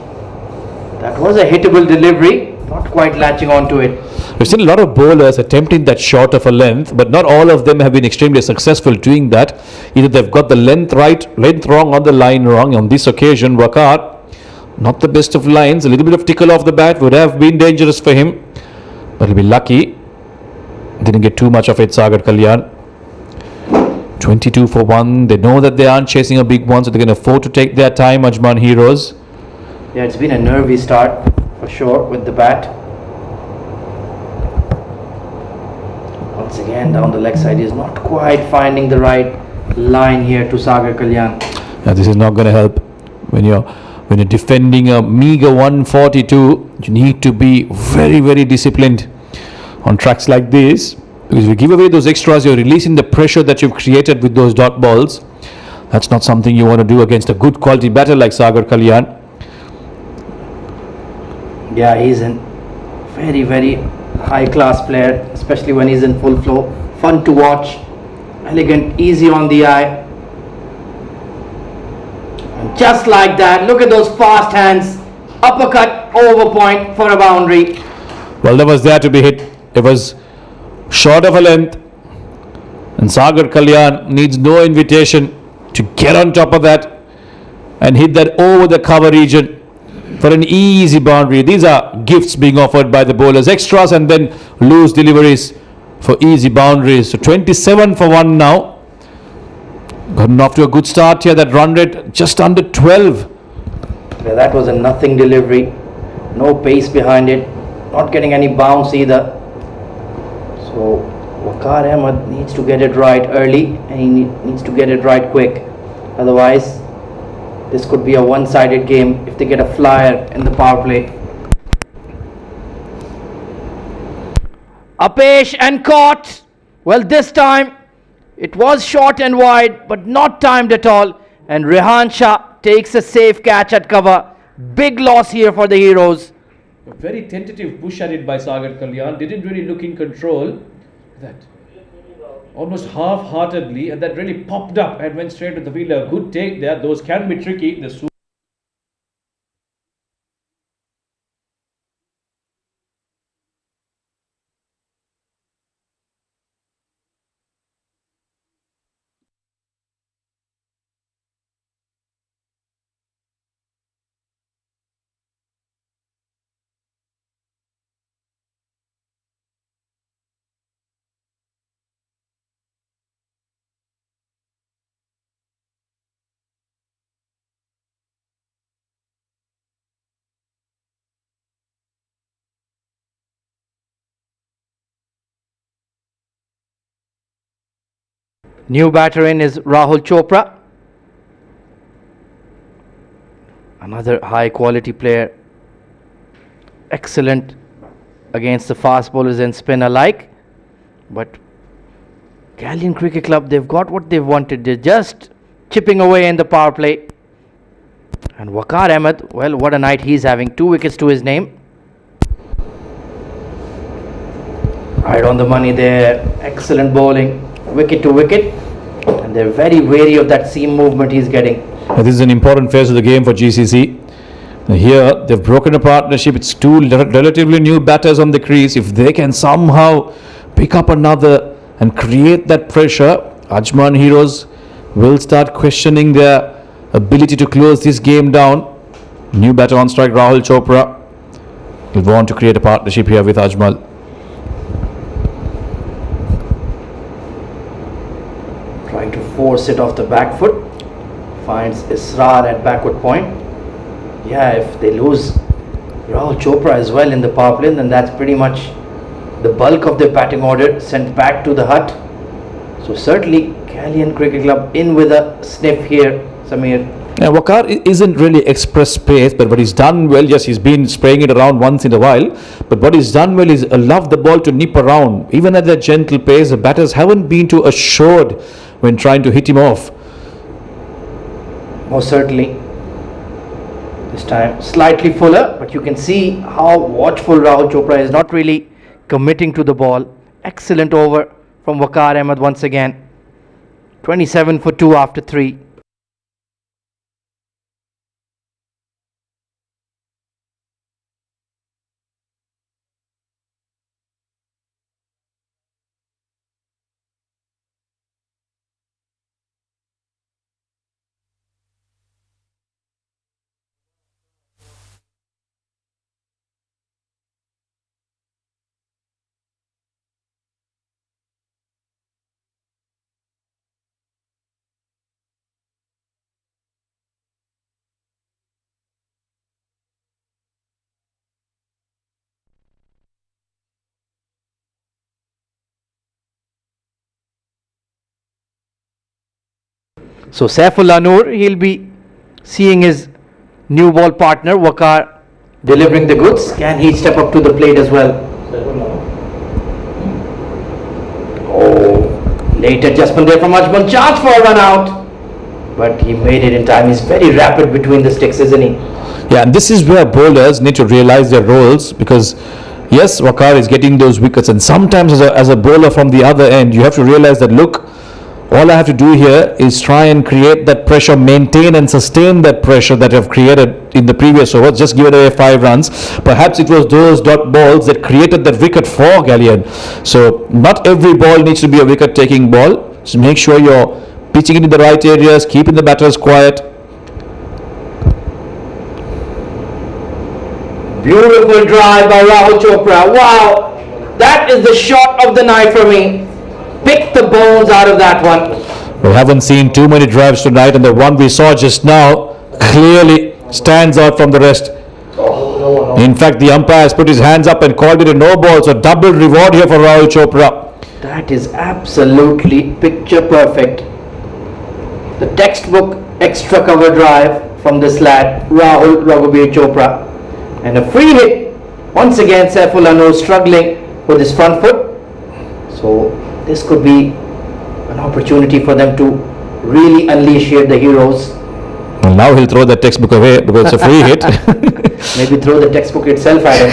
That was a hittable delivery. Not quite latching onto it. We've seen a lot of bowlers attempting that short of a length, but not all of them have been extremely successful doing that. Either they've got the length right, length wrong, or the line wrong. On this occasion, Waqar, not the best of lines. A little bit of tickle off the bat would have been dangerous for him, but he'll be lucky. Didn't get too much of it, Sagar Kalyan. 22 for 1. They know that they aren't chasing a big one, so they can afford to take their time, Ajman Heroes. Yeah, it's been a nervy start for sure with the bat. Once again, down the leg side, he's not quite finding the right line here to Sagar Kalyan. Now, this is not going to help when you're defending a meager 142. You need to be very, very disciplined on tracks like this, because if you give away those extras, you're releasing the pressure that you've created with those dot balls, That's not something you want to do against a good quality batter like Sagar Kalyan. Yeah, he's a very, very high class player, especially when he's in full flow. Fun to watch, elegant, easy on the eye. And just like that, look at those fast hands. Uppercut over point for a boundary. Well, that was there to be hit. It was short of a length. And Sagar Kalyan needs no invitation to get on top of that and hit that over the cover region for an easy boundary. These are gifts being offered by the bowlers. Extras and then loose deliveries for easy boundaries. So 27 for 1 now. Gotten off to a good start here. That run rate just under 12. Yeah, that was a nothing delivery. No pace behind it. Not getting any bounce either. So Waqar Ahmed needs to get it right early, and he needs to get it right quick. Otherwise, this could be a one-sided game if they get a flyer in the power play. Apesh and caught. Well, this time it was short and wide, but not timed at all. And Rehan Shah takes a safe catch at cover. Big loss here for the Heroes. A very tentative push at it by Sagar Kalyan. Didn't really look in control. That almost half-heartedly, and that really popped up and went straight to the fielder. Good take there. Those can be tricky. New batter in is Rahul Chopra. Another high quality player. Excellent against the fast bowlers and spin alike. But Gallion Cricket Club, they've got what they've wanted. They're just chipping away in the power play. And Waqar Ahmed, well, what a night he's having. 2 wickets to his name. Right on the money there. Excellent bowling. Wicket to wicket, and they're very wary of that seam movement he's getting. This is an important phase of the game for GCC. Here they've broken a partnership. It's 2 relatively new batters on the crease. If they can somehow pick up another and create that pressure, Ajman Heroes will start questioning their ability to close this game down. New batter on strike, Rahul Chopra. He'll want to create a partnership here with Ajmal. Trying to force it off the back foot. Finds Israr at backward point. Yeah, if they lose Rahul Chopra as well in the power play, then that's pretty much the bulk of their batting order sent back to the hut. So certainly Gallion Cricket Club in with a sniff here, Samir. Yeah, Waqar isn't really express pace, but what he's done well, yes, he's been spraying it around once in a while, but what he's done well is allowed the ball to nip around. Even at that gentle pace, the batters haven't been too assured when trying to hit him off. Most certainly. This time slightly fuller, but you can see how watchful Rahul Chopra is, not really committing to the ball. Excellent over from Waqar Ahmed once again. 27 for 2 after 3. So Saifullah Noor, he'll be seeing his new ball partner Waqar delivering the goods. Can he step up to the plate as well? Oh, late adjustment there from Ajman. Chance for a run out. but he made it in time. He's very rapid between the sticks, isn't he? Yeah, and this is where bowlers need to realize their roles, because yes, Waqar is getting those wickets, and sometimes as a bowler from the other end, you have to realize that, look, all I have to do here is try and create that pressure, maintain and sustain that pressure that I've created in the previous over, just give it away 5 runs. Perhaps it was those dot balls that created that wicket for Gallion. So not every ball needs to be a wicket taking ball. Just make sure you're pitching it in the right areas, keeping the batters quiet. Beautiful drive by Rahul Chopra. Wow, that is the shot of the night for me. Pick the bones out of that one. We haven't seen too many drives tonight, and the one we saw just now clearly stands out from the rest. In fact, the umpire has put his hands up and called it a no ball, so double reward here for Rahul Chopra. That is absolutely picture perfect. The textbook extra cover drive from this lad, Rahul Raghuveer Chopra. And a free hit. Once again, Saifullah Noor struggling with his front foot. So this could be an opportunity for them to really unleash here the heroes. Well, now he'll throw the textbook away because it's a free hit. Maybe throw the textbook itself at him.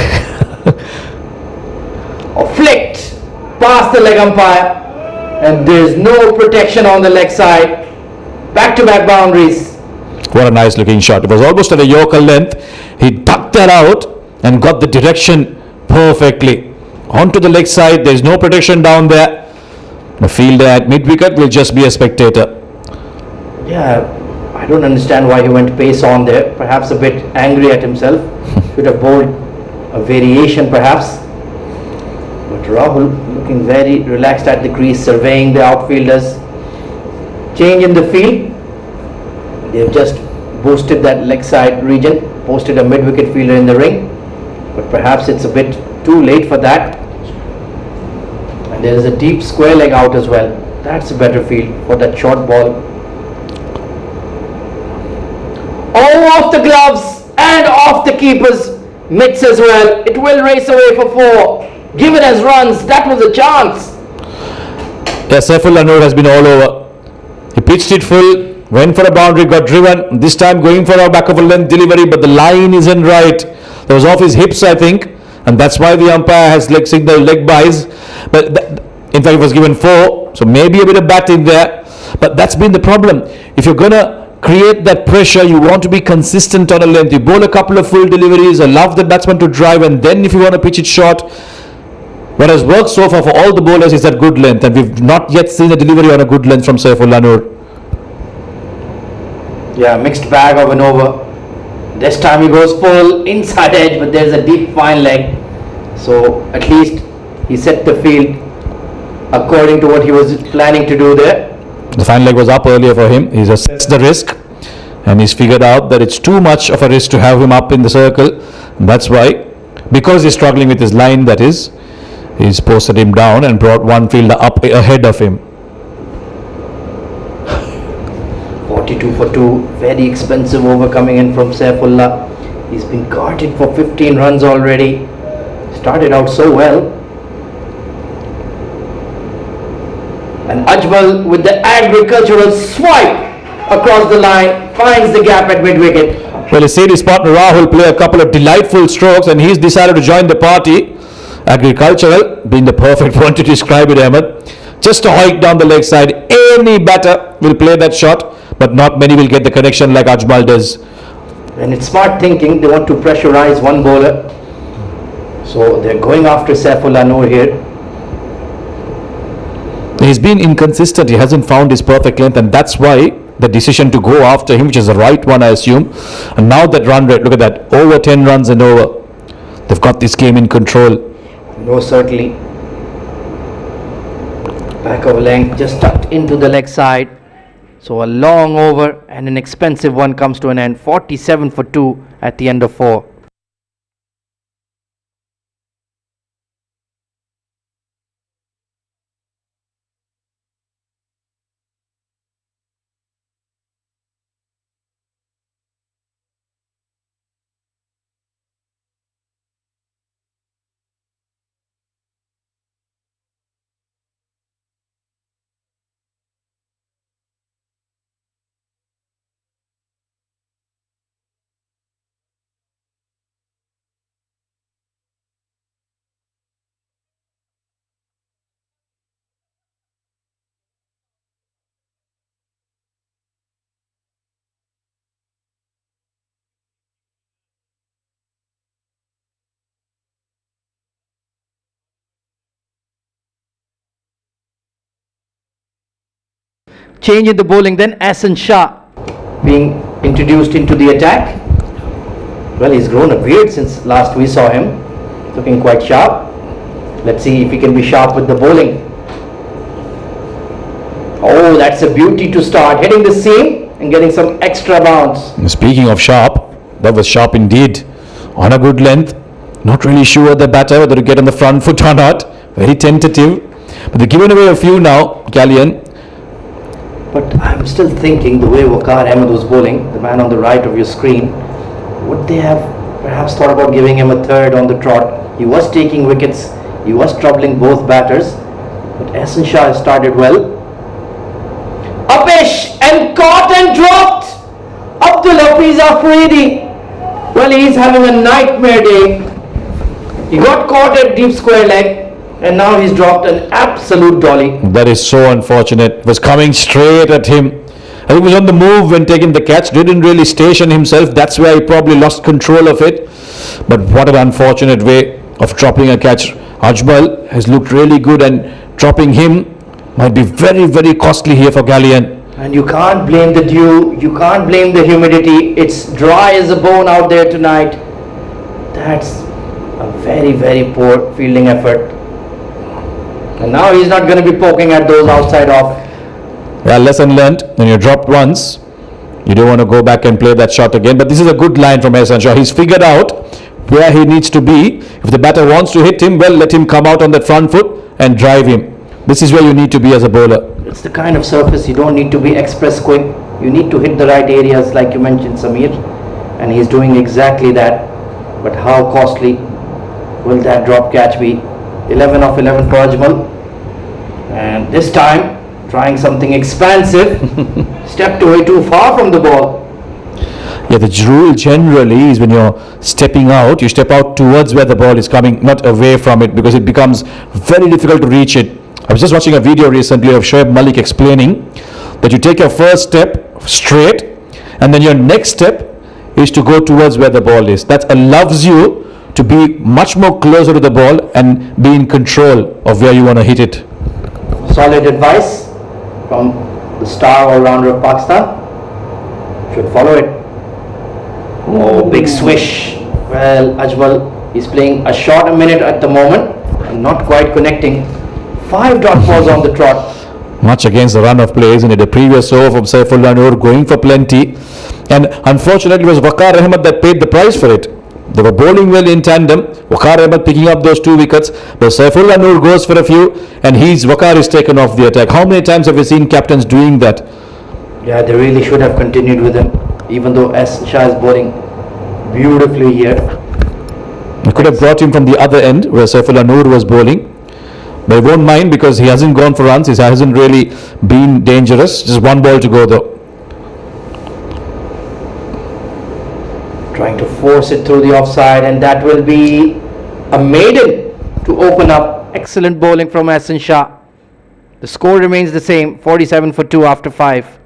Or flicked past the leg umpire. And there's no protection on the leg side. Back-to-back boundaries. What a nice looking shot. It was almost at a Yorker length. He ducked that out and got the direction perfectly. Onto the leg side, there's no protection down there. The fielder at mid-wicket will just be a spectator. Yeah, I don't understand why he went pace on there. Perhaps a bit angry at himself. Should have bowled a variation perhaps. But Rahul looking very relaxed at the crease, surveying the outfielders. Change in the field. They've just boosted that leg side region, posted a mid-wicket fielder in the ring. But perhaps it's a bit too late for that. And there is a deep square leg out as well. That's a better field for that short ball. Oh, off the gloves and off the keeper's mitts as well. It will race away for 4. Given as runs, that was a chance. Yeah, Saifullah Noor has been all over. He pitched it full, went for a boundary, got driven. This time going for a back of a length delivery, but the line isn't right. That was off his hips, I think, and that's why the umpire has signaled leg buys. But in fact, it was given 4, so maybe a bit of bat in there. But that's been the problem. If you're gonna create that pressure, you want to be consistent on a length. You bowl a couple of full deliveries, allow the batsman to drive, and then if you want to pitch it short. What has worked so far for all the bowlers is that good length, and we've not yet seen a delivery on a good length from Saifullah Noor. Yeah, mixed bag of an over. This time he goes full inside edge, but there's a deep fine leg. So at least he set the field according to what he was planning to do there. The fine leg was up earlier for him. He's assessed the risk, and he's figured out that it's too much of a risk to have him up in the circle. And that's why, because he's struggling with his line, that is, he's posted him down and brought one fielder up ahead of him. 42 for 2, very expensive over coming in from Saifullah. He's been guarded for 15 runs already. Started out so well. And Ajman with the agricultural swipe across the line finds the gap at mid-wicket. Well, he's seen his partner Rahul play a couple of delightful strokes, and he's decided to join the party. Agricultural being the perfect one to describe it, Ahmed. Just a hike down the leg side. Any batter will play that shot, but not many will get the connection like Ajmal does. And it's smart thinking. They want to pressurize one bowler. So they're going after Saifullah Noor here. He's been inconsistent. He hasn't found his perfect length, and that's why the decision to go after him, which is the right one, I assume. And now that run rate, look at that, over 10 runs and over. They've got this game in control. No, certainly. Back of a length, just tucked into the leg side. So a long over and an expensive one comes to an end. 47 for 2 at the end of 4. change in the bowling then. Ahsan Shah being introduced into the attack. Well, he's grown a beard since last we saw him. Looking quite sharp. Let's see if he can be sharp with the bowling. Oh, that's a beauty to start. Hitting the seam and getting some extra bounce. Speaking of sharp, that was sharp indeed. On a good length. Not really sure the batter whether to get on the front foot or not. Very tentative. But they've given away a few now, Gallion. But I'm still thinking the way Waqar Ahmed was bowling, the man on the right of your screen, would they have perhaps thought about giving him a third on the trot? He was taking wickets, he was troubling both batters, but Ahsan Shah started well. Upish and caught and dropped! Abdul Hafiz Afridi. Well, he's having a nightmare day. He got caught at deep square leg and now he's dropped an absolute dolly. That is so unfortunate. It was coming straight at him. I think he was on the move when taking the catch. Didn't really station himself. That's where he probably lost control of it. But what an unfortunate way of dropping a catch. Ajman has looked really good and dropping him might be very, very costly here for Gallion. And you can't blame the dew, you can't blame the humidity. It's dry as a bone out there tonight. That's a very, very poor fielding effort. And now he's not going to be poking at those outside off. Yeah, lesson learnt. When you're dropped once, you don't want to go back and play that shot again. But this is a good line from Ahsan Shah. He's figured out where he needs to be. If the batter wants to hit him, well, let him come out on that front foot and drive him. This is where you need to be as a bowler. It's the kind of surface you don't need to be express quick. You need to hit the right areas like you mentioned, Samir. And he's doing exactly that. But how costly will that drop catch be? 11 of 11 for Ajmal. And this time, trying something expansive. Stepped away too far from the ball. Yeah, the rule generally is when you're stepping out, you step out towards where the ball is coming, not away from it, because it becomes very difficult to reach it. I was just watching a video recently of Shoaib Malik explaining that you take your first step straight and then your next step is to go towards where the ball is. That allows you to be much more closer to the ball and be in control of where you want to hit it. Solid advice from the star all-rounder of Pakistan. Should follow it. Oh, big swish. Well, Ajmal is playing a short a minute at the moment and not quite connecting. 5 dot balls on the trot. Much against the run of play, isn't it? A previous over from Saifullah Noor going for plenty. And unfortunately, it was Waqar Ahmed that paid the price for it. They were bowling well in tandem. Waqar Ahmed picking up those 2 wickets. But Saifullah Noor goes for a few and Waqar is taken off the attack. How many times have we seen captains doing that? Yeah, they really should have continued with him. Even though Ahsan Shah is bowling beautifully here. They could have brought him from the other end where Saifullah Noor was bowling. But he won't mind because he hasn't gone for runs. He hasn't really been dangerous. Just 1 ball to go though. Trying to force it through the offside, and that will be a maiden to open up. Excellent bowling from Ahsan Shah. The score remains the same, 47 for 2 after 5.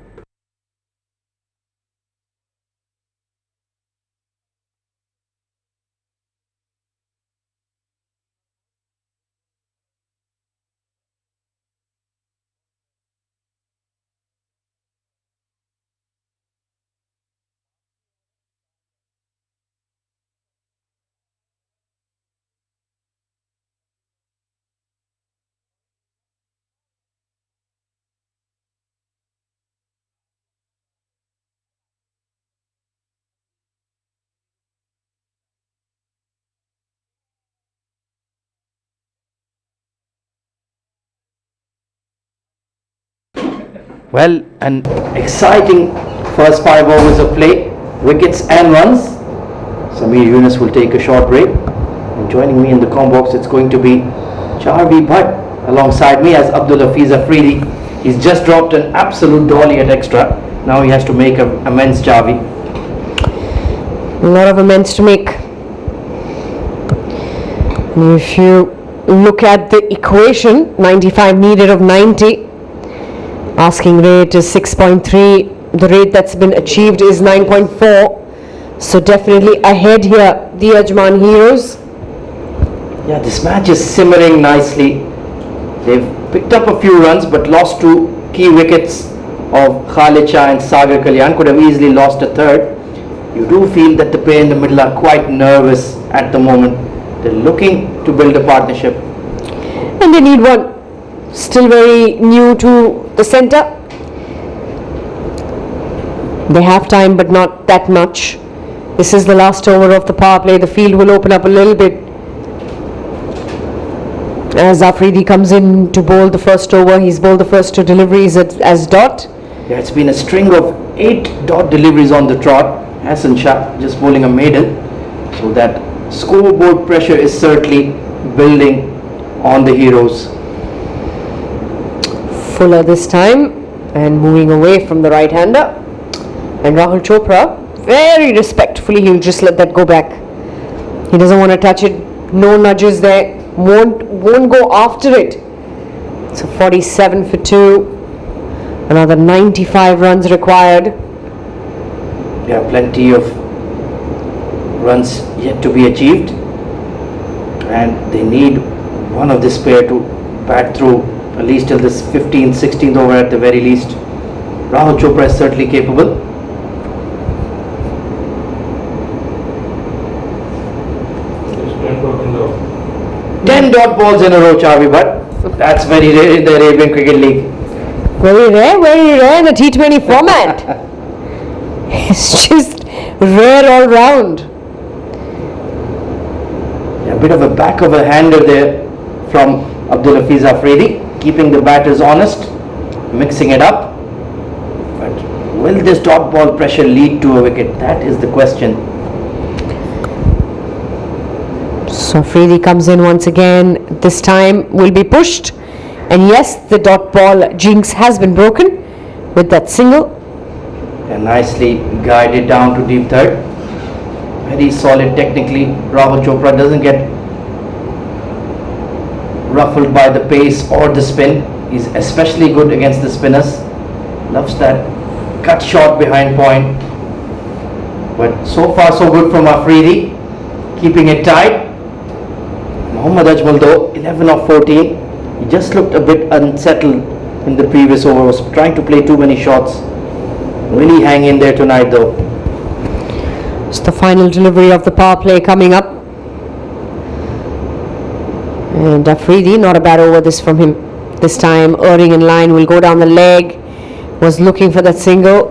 Well, an exciting first 5 overs of play, wickets and runs. Samir Yunus will take a short break. And joining me in the comm box, it's going to be Jarvi Bhatt alongside me as Abdul Hafiz Afridi. He's just dropped an absolute dolly at extra. Now he has to make amends, Jarvi. A lot of amends to make. If you look at the equation, 95 needed of 90. Asking rate is 6.3. The rate that's been achieved is 9.4. So definitely ahead here, the Ajman Heroes. Yeah, this match is simmering nicely. They've picked up a few runs but lost 2 key wickets of Khalid Shah and Sagar Kalyan, could have easily lost a third. You do feel that the pair in the middle are quite nervous at the moment. They're looking to build a partnership. And they need one. Still very new to the centre. They have time, but not that much. This is the last over of the power play. The field will open up a little bit as Afridi comes in to bowl the first over. He's bowled the first two deliveries as dot. Yeah, it's been a string of 8 dot deliveries on the trot. Hassan Shah just bowling a maiden. So that scoreboard pressure is certainly building on the Heroes. Fuller this time and moving away from the right-hander. And Rahul Chopra, very respectfully, he'll just let that go back. He doesn't want to touch it. No nudges there. Won't go after it. So 47 for 2. Another 95 runs required. Yeah, plenty of runs yet to be achieved. And they need one of this pair to bat through at least till this 15th, 16th over at the very least. Rahul Chopra is certainly capable. Ten dot balls in a row, Chavi, but that's very rare in the Arabian Cricket League. Very rare in the T20 format. It's just rare all round. A bit of a back of a hander there from Abdul Hafiz Afridi, keeping the batters honest, mixing it up. But will this dot ball pressure lead to a wicket? That is the question. So Afridi comes in once again. This time will be pushed. And yes, the dot ball jinx has been broken with that single. And nicely guided down to deep third. Very solid technically. Rahul Chopra doesn't get ruffled by the pace or the spin. He's especially good against the spinners. Loves that cut shot behind point. But so far so good from Afridi. Keeping it tight. Mohammad Ajmal though, 11 of 14. He just looked a bit unsettled in the previous over. Was trying to play too many shots. Really hang in there tonight though. It's the final delivery of the power play coming up. And Afridi, not a bad over this from him. This time erring in line, will go down the leg. Was looking for that single,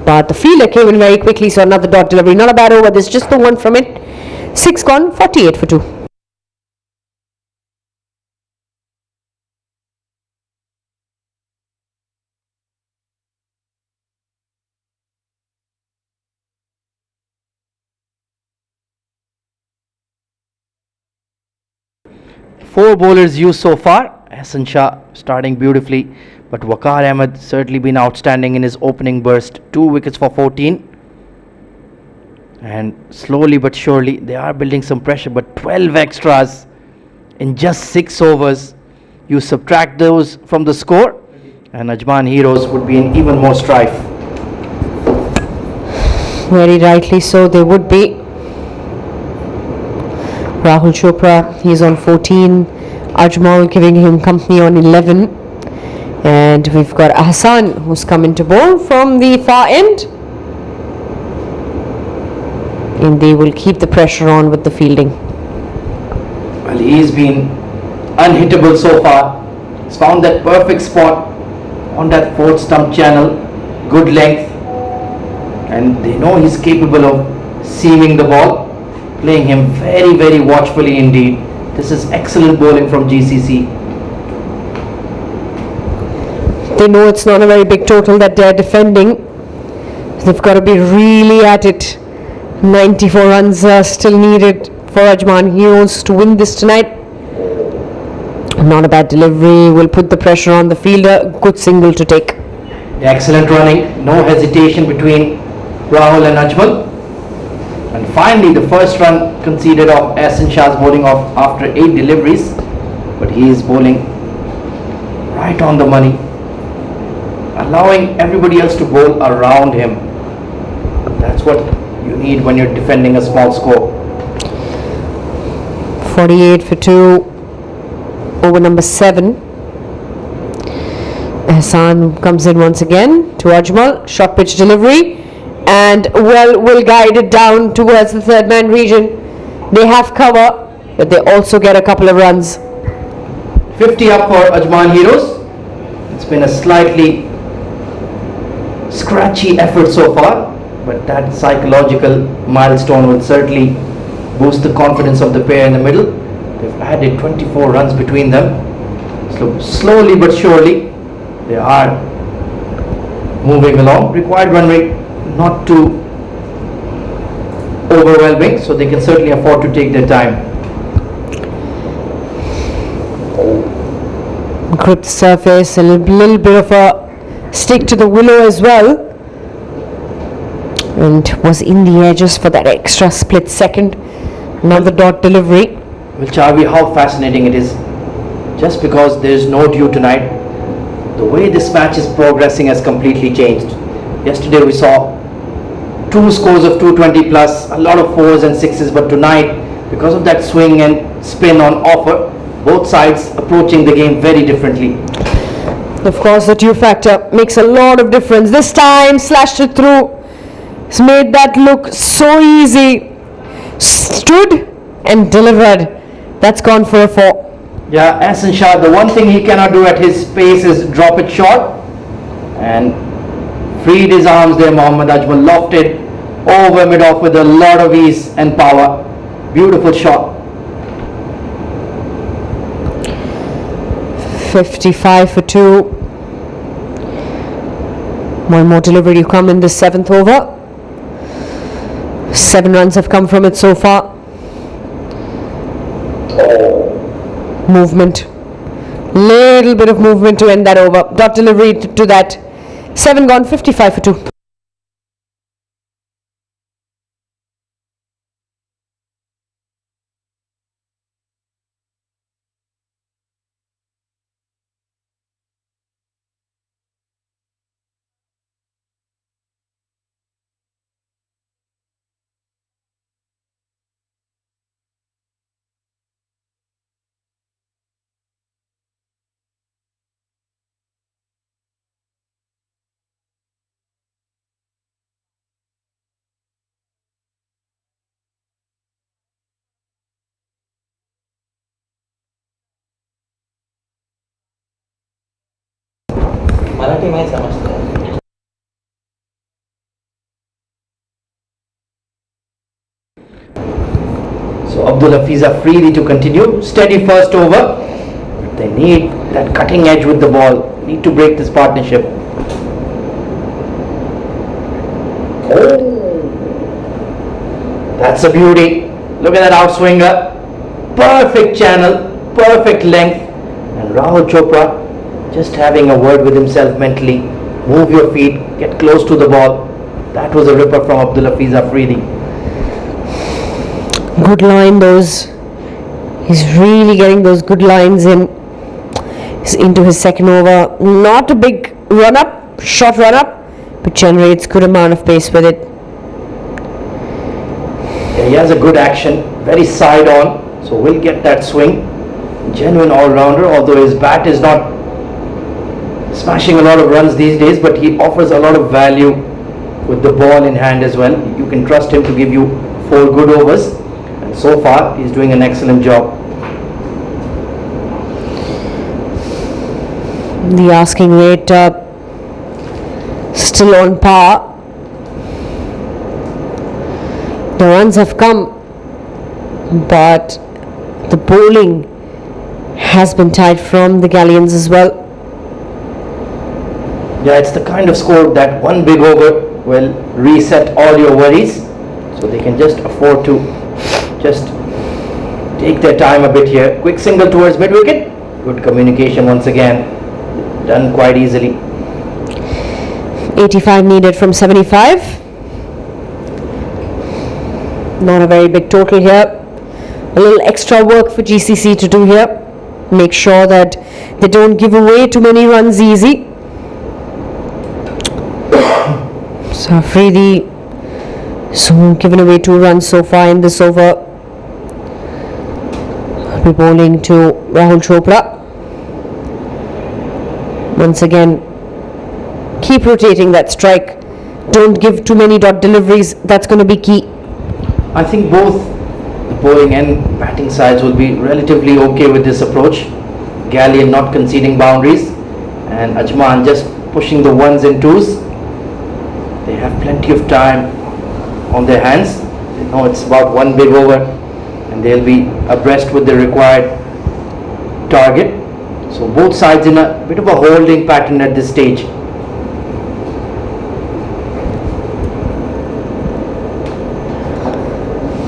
but the fielder came in very quickly, so another dot delivery. Not a bad over this, just the one from it. 6 gone, 48 for 2. Four bowlers used so far. Hassan Shah starting beautifully, but Waqar Ahmed certainly been outstanding in his opening burst. 2 wickets for 14. And slowly but surely they are building some pressure, but 12 extras in just 6 overs. You subtract those from the score and Ajman Heroes would be in even more strife. Very rightly so, they would be. Rahul Chopra, he's on 14. Ajmal giving him company on 11. And we've got Hassan, who's come into bowl from the far end. And they will keep the pressure on with the fielding. Well, he's been unhittable so far. He's found that perfect spot on that 4th stump channel. Good length. And they know he's capable of seaming the ball. Playing him very, very watchfully indeed. This is excellent bowling from GCC. They know it's not a very big total that they're defending. They've got to be really at it. 94 runs are still needed for Ajman Heroes to win this tonight. Not a bad delivery. Will put the pressure on the fielder. Good single to take. Excellent running. No hesitation between Rahul and Ajmal. And finally the first run conceded off Hassan Shah's bowling off after 8 deliveries. But he is bowling right on the money, allowing everybody else to bowl around him. That's what you need when you're defending a small score. 48 for 2. Over number 7. Hassan comes in once again to Ajmal. Short pitch delivery. And well, will guide it down towards the third man region. They have cover, but they also get a couple of runs. 50 up for Ajman Heroes. It's been a slightly scratchy effort so far, but that psychological milestone will certainly boost the confidence of the pair in the middle. They've added 24 runs between them. So slowly but surely they are moving along. Required run rate not too overwhelming, so they can certainly afford to take their time. Grip the surface, a little bit of a stick to the willow as well, and was in the air just for that extra split second. Another dot delivery. Well, Charvi, how fascinating it is. Just because there is no dew tonight, the way this match is progressing has completely changed. Yesterday we saw 2 scores of 220 plus, a lot of 4s and 6s, but tonight, because of that swing and spin on offer, both sides approaching the game very differently. Of course, the dew factor makes a lot of difference. This time, slashed it through. It's made that look so easy. Stood and delivered. That's gone for a 4. Yeah, Ahsan Shah, the one thing he cannot do at his pace is drop it short, and freed his arms there. Mohammad Ajmal lofted over mid-off with a lot of ease and power. Beautiful shot. 55 for 2. One more delivery to come in the 7th over. 7 runs have come from it so far. Movement. Little bit of movement to end that over. Dot delivery to that. 7 gone, 55 for 2. Marathi में समझते हैं. So Abdul Hafiz are freely to continue. Steady first over. They need that cutting edge with the ball. Need to break this partnership. Oh, that's a beauty. Look at that outswinger. Perfect channel, perfect length. And Rahul Chopra just having a word with himself mentally. Move your feet, get close to the ball. That was a ripper from Abdul Hafiz Afridi. Good line those. He's really getting those good lines in. He's into his second over. Not a big run up, short run up, but generates good amount of pace with it. Yeah, he has a good action, very side on, so will get that swing. Genuine all-rounder, although his bat is not smashing a lot of runs these days, but he offers a lot of value with the ball in hand as well. You can trust him to give you 4 good overs, and so far he's doing an excellent job. The asking rate still on par. The runs have come, but the bowling has been tied from the Gallions as well. Yeah, it's the kind of score that one big over will reset all your worries, so they can just afford to just take their time a bit here. Quick single towards mid wicket. Good communication once again, done quite easily. 85 needed from 75. Not a very big total here. A little extra work for GCC to do here. Make sure that they don't give away too many runs easy. So Afridi, so given away 2 runs so far in this over. I'll be bowling to Rahul Chopra. Once again, keep rotating that strike. Don't give too many dot deliveries. That's going to be key. I think both the bowling and batting sides will be relatively okay with this approach. Gallion not conceding boundaries and Ajman just pushing the ones and twos. They have plenty of time on their hands. They know it's about one big over and they'll be abreast with the required target. So both sides in a bit of a holding pattern at this stage.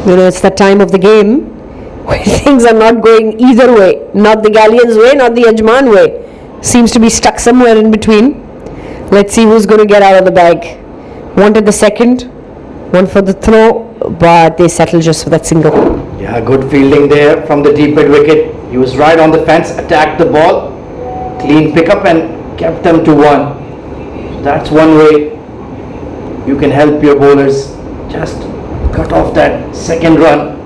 You know, it's that time of the game where things are not going either way. Not the Gallion's way, not the Ajman way. Seems to be stuck somewhere in between. Let's see who's going to get out of the bag. One at the second, one for the throw, but they settle just for that single. Yeah, good fielding there from the deep mid wicket. He was right on the fence, attacked the ball, clean pickup and kept them to one. So that's one way you can help your bowlers. Just cut off that second run,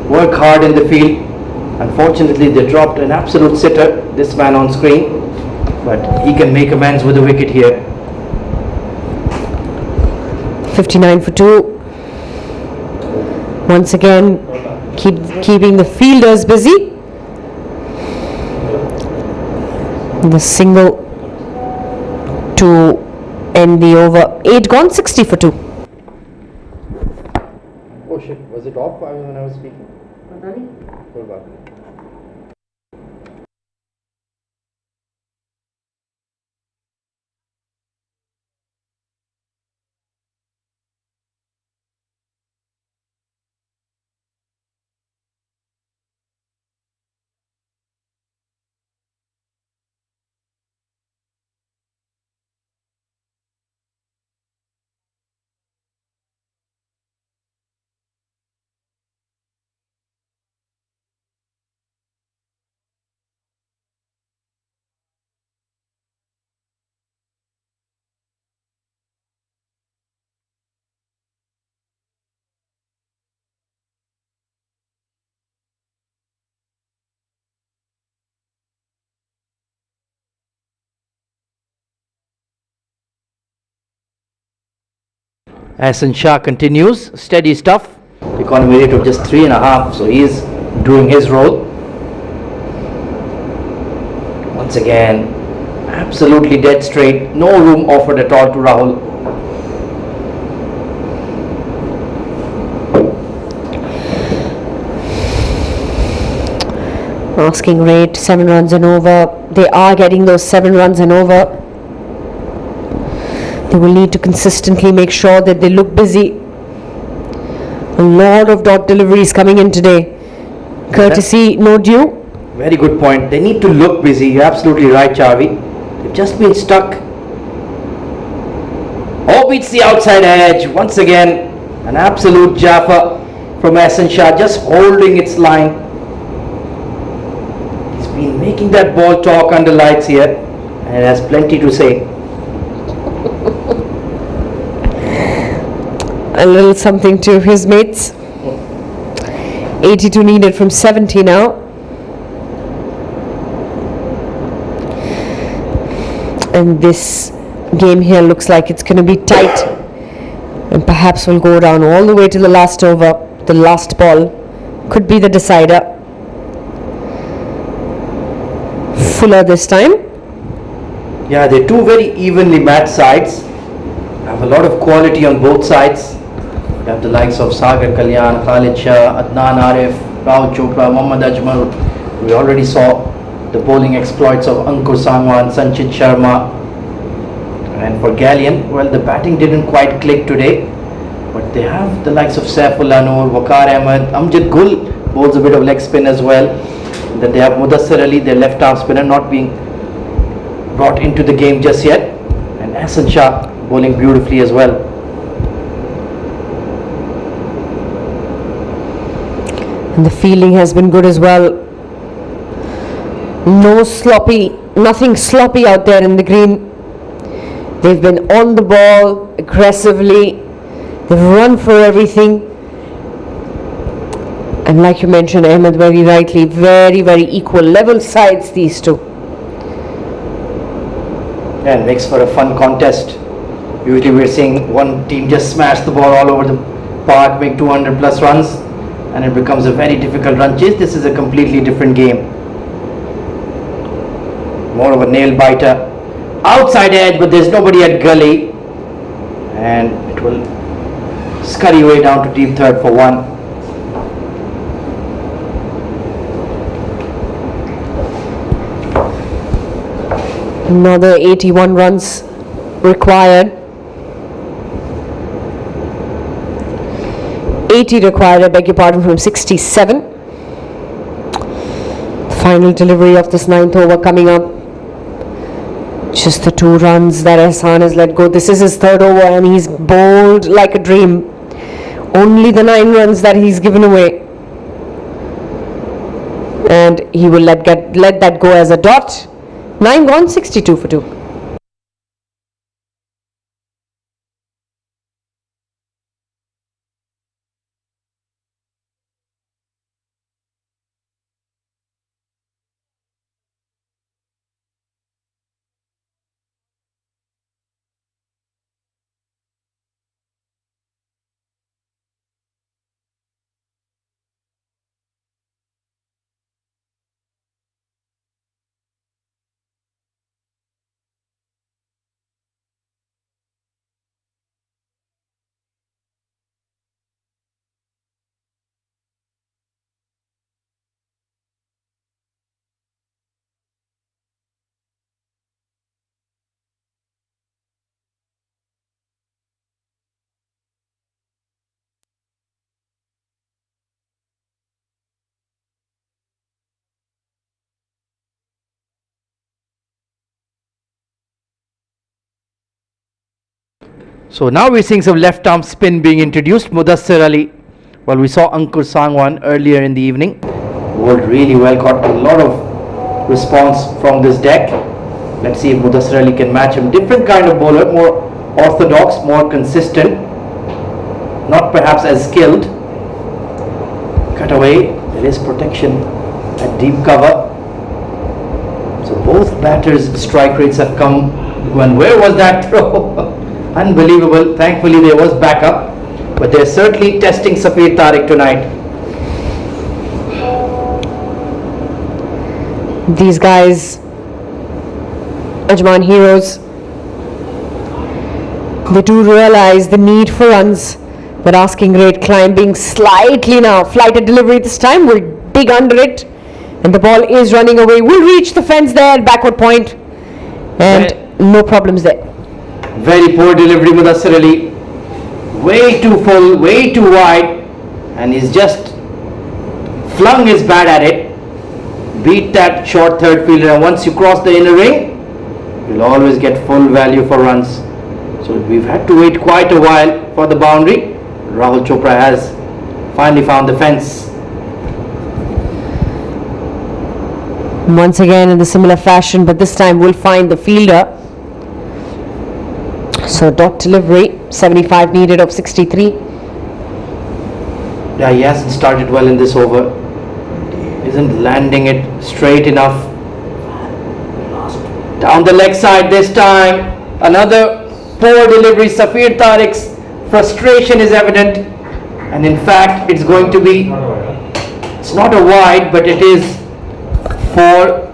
work hard in the field. Unfortunately, they dropped an absolute sitter, this man on screen, but he can make amends with a wicket here. 59 for 2. Once again, keeping the fielders busy. The single to end the over. 8 gone, 60 for 2. Oh shit, was it off when I was speaking? Hassan Shah continues, steady stuff. Economy rate of just 3.5, so he is doing his role. Once again, absolutely dead straight, no room offered at all to Rahul. Asking rate 7 runs and over. They are getting those 7 runs and over. They will need to consistently make sure that they look busy. A lot of dot deliveries coming in today. Courtesy, no due. Very good point. They need to look busy. You're absolutely right, Chavi. They've just been stuck. Oh, beats the outside edge. Once again, an absolute Jaffa from Hassan Shah, just holding its line. He's been making that ball talk under lights here and it has plenty to say. A little something to his mates. 82 needed from 70 now. And this game here looks like it's going to be tight. And perhaps will go down all the way to the last over. The last ball could be the decider. Fuller this time. Yeah, they're two very evenly matched sides. Have a lot of quality on both sides. You have the likes of Sagar Kalyan, Khalid Shah, Adnan Arif, Rahul Chopra, Mohammad Ajmal. We already saw the bowling exploits of Ankur Sangwan, Sanchit Sharma. And for Gallion, well, the batting didn't quite click today, but they have the likes of Saifullah Noor, Waqar Ahmed, Amjad Gul bowls a bit of leg spin as well. And then they have Mudassir Ali, their left arm spinner, not being brought into the game just yet. And Hassan Shah bowling beautifully as well. And the fielding has been good as well. No sloppy, nothing sloppy out there in the green. They've been on the ball aggressively. They've run for everything. And like you mentioned, Ahmed, very rightly, very, very equal level sides, these two. And makes for a fun contest. Usually we're seeing one team just smash the ball all over the park, make 200 plus runs, and it becomes a very difficult run chase. This is a completely different game. More of a nail biter. Outside edge, but there's nobody at gully. And it will scurry away down to deep third for one. Another 81 runs required. 80 required, I beg your pardon, from 67. Final delivery of this 9th over coming up. Just the 2 runs that Ehsan has let go. This is his 3rd over and he's bowled like a dream. Only the 9 runs that he's given away. And he will let that go as a dot. 9 gone, 62 for 2. So now we're seeing some left arm spin being introduced. Mudassir Ali. Well, we saw Ankur Sangwan earlier in the evening. Bowled really well, got a lot of response from this deck. Let's see if Mudassir Ali can match him. Different kind of bowler, more orthodox, more consistent. Not perhaps as skilled. Cut away. There is protection at deep cover. So both batters' strike rates have come. And where was that throw? Unbelievable. Thankfully there was backup, but they're certainly testing Safir Tariq tonight. These guys, Ajman Heroes, they do realize the need for runs. But asking rate climbing slightly now. Flighted delivery this time, will dig under it, and the ball is running away. Will reach the fence there at backward point, and no problems there. Very poor delivery, Mudassir Ali. Way too full, way too wide, and he's just flung his bat at it. Beat that short third fielder, and once you cross the inner ring, you'll always get full value for runs. So we've had to wait quite a while for the boundary. Rahul Chopra has finally found the fence. Once again in the similar fashion, but this time we'll find the fielder. So dot delivery, 75 needed of 63. Yeah, he hasn't started well in this over. Isn't landing it straight enough. Down the leg side this time. Another poor delivery. Safir Tariq's frustration is evident. And in fact, it's going to be, it's not a wide, but it is 4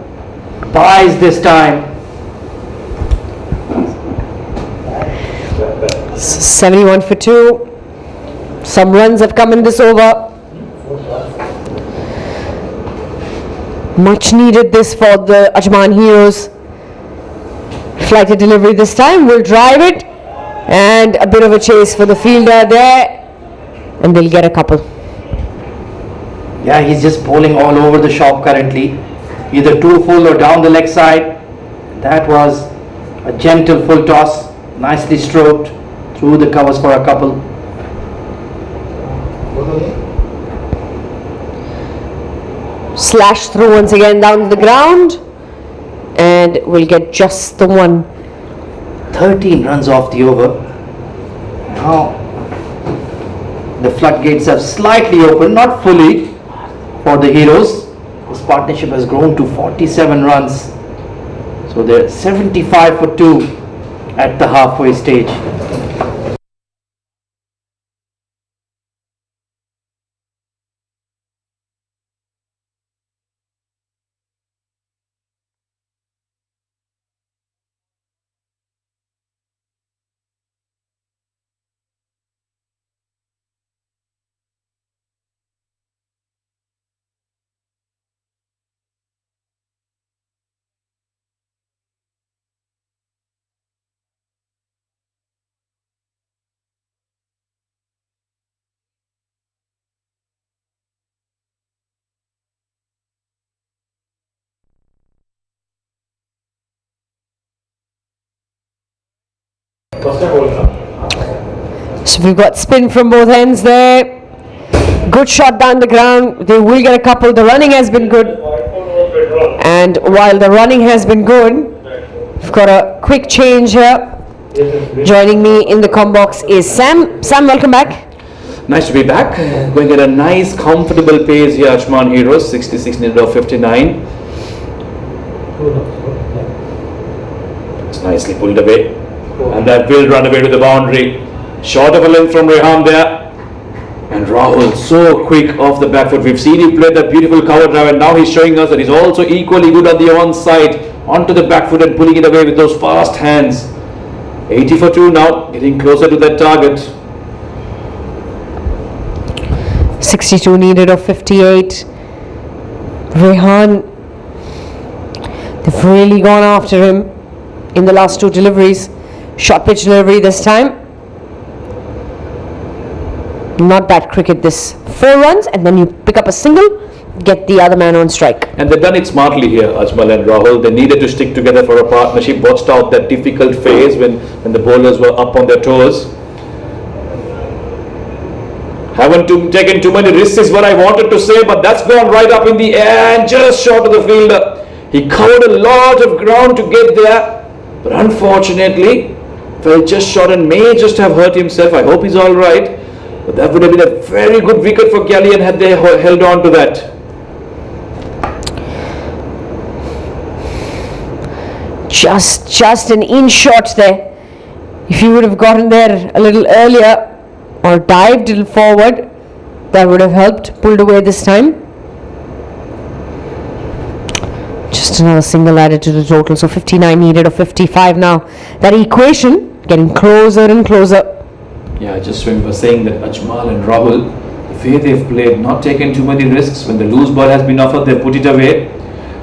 byes this time. 71 for 2. Some runs have come in this over. Much needed this for the Ajman Heroes. Flighted delivery this time, will drive it, and a bit of a chase for the fielder there, and they'll get a couple. Yeah, he's just bowling all over the shop currently, either too full or down the leg side. That was a gentle full toss, nicely stroked through the covers for a couple. Slash through once again down to the ground, and we'll get just the one. 13 runs off the over. Now the floodgates have slightly opened, not fully, for the Heroes. This partnership has grown to 47 runs. So So they're 75 for 2 at the halfway stage. So we've got spin from both ends there. Good shot down the ground. They will get a couple. The running has been good. And while the running has been good, we've got a quick change here. Joining me in the comm box is Sam. Sam, welcome back. Nice to be back. Going at a nice, comfortable pace here, Ajman Heroes, 66 needed of 59. It's nicely pulled away. And that will run away to the boundary. Short of a length from Rehan there. And Rahul so quick off the back foot. We've seen him play that beautiful cover drive, and now he's showing us that he's also equally good on the onside, onto the back foot and pulling it away with those fast hands. 80 for 2 now, getting closer to that target. 62 needed of 58. Rehan, they've really gone after him in the last 2 deliveries. Short pitch delivery this time. Not bad cricket this. 4 runs and then you pick up a single, get the other man on strike. And they've done it smartly here, Ajmal and Rahul. They needed to stick together for a partnership, watched out that difficult phase when the bowlers were up on their toes. Haven't taken too many risks is what I wanted to say, but that's gone right up in the air and just short of the fielder. He covered a lot of ground to get there, but unfortunately fell just short and may just have hurt himself. I hope he's all right. But that would have been a very good wicket for Gallion had they held on to that. Just an inch short there. If you would have gotten there a little earlier or dived a little forward, that would have helped. Pulled away this time. Just another single added to the total. So 59 needed of 55 now. That equation getting closer and closer. Yeah, just when we were saying that Ajmal and Rahul, the way they've played, not taken too many risks. When the loose ball has been offered, they put it away.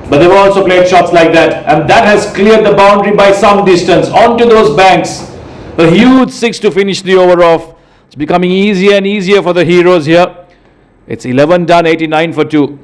But they've also played shots like that, and that has cleared the boundary by some distance onto those banks. A huge 6 to finish the over off. It's becoming easier and easier for the Heroes here. It's 11 done, 89 for 2.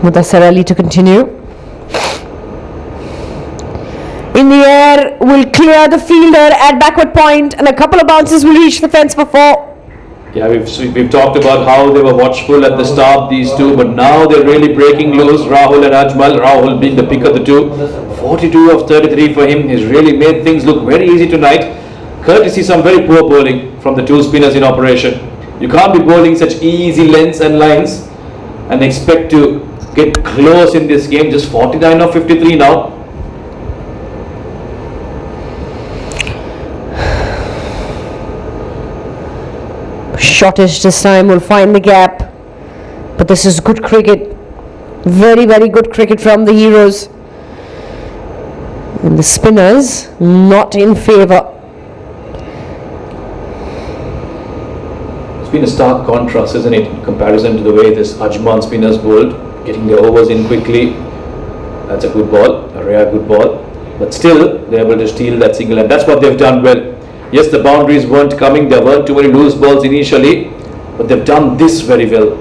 Mudassar Ali to continue. In the air, will clear the fielder at backward point, and a couple of bounces will reach the fence for 4. Yeah, we've talked about how they were watchful at the start, these two, but now they're really breaking loose. Rahul and Ajmal. Rahul being the pick of the two. 42 of 33 for him. He's really made things look very easy tonight. Courtesy some very poor bowling from the 2 spinners in operation. You can't be bowling such easy lengths and lines and expect to get close in this game. Just 49 of 53 now. Shortish this time will find the gap, but this is good cricket. Very, very good cricket from the Heroes. And the spinners not in favour. It's been a stark contrast, isn't it, in comparison to the way this Ajman spinners bowled, getting their overs in quickly. That's a good ball, a rare good ball. But still, they're able to steal that single, and that's what they've done well. Yes, the boundaries weren't coming, there weren't too many loose balls initially, but they've done this very well.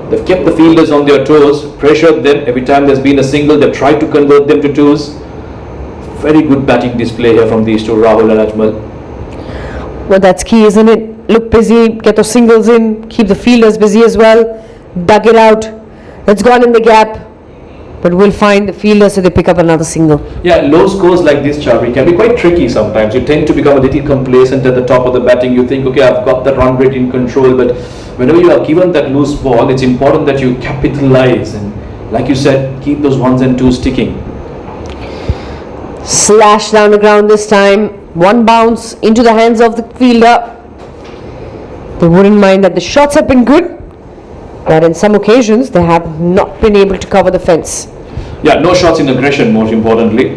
They've kept the fielders on their toes, pressured them. Every time there's been a single, they've tried to convert them to twos. Very good batting display here from these two, Rahul and Ajmal. Well, that's key, isn't it? Look busy, get those singles in, keep the fielders busy as well, dug it out. It's gone in the gap, but we'll find the fielder so they pick up another single. Yeah, low scores like this, Charvi, can be quite tricky sometimes. You tend to become a little complacent at the top of the batting. You think, okay, I've got the run rate in control, but whenever you are given that loose ball, it's important that you capitalize and, like you said, keep those ones and twos sticking. Slash down the ground this time. One bounce into the hands of the fielder. They wouldn't mind that the shots have been good, but in some occasions they have not been able to cover the fence. Yeah, no shots in aggression, most importantly.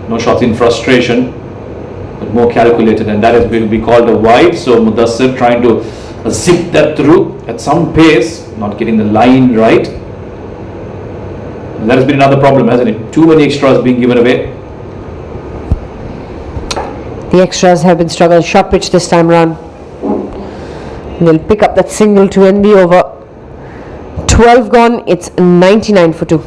No shots in frustration, but more calculated, and that will be called a wide. So Mudassir trying to zip that through at some pace, not getting the line right. And that has been another problem, hasn't it? Too many extras being given away. The extras have been struggling. Short pitch this time round. They'll pick up that single to end the over. 12 gone, it's 99 for 2.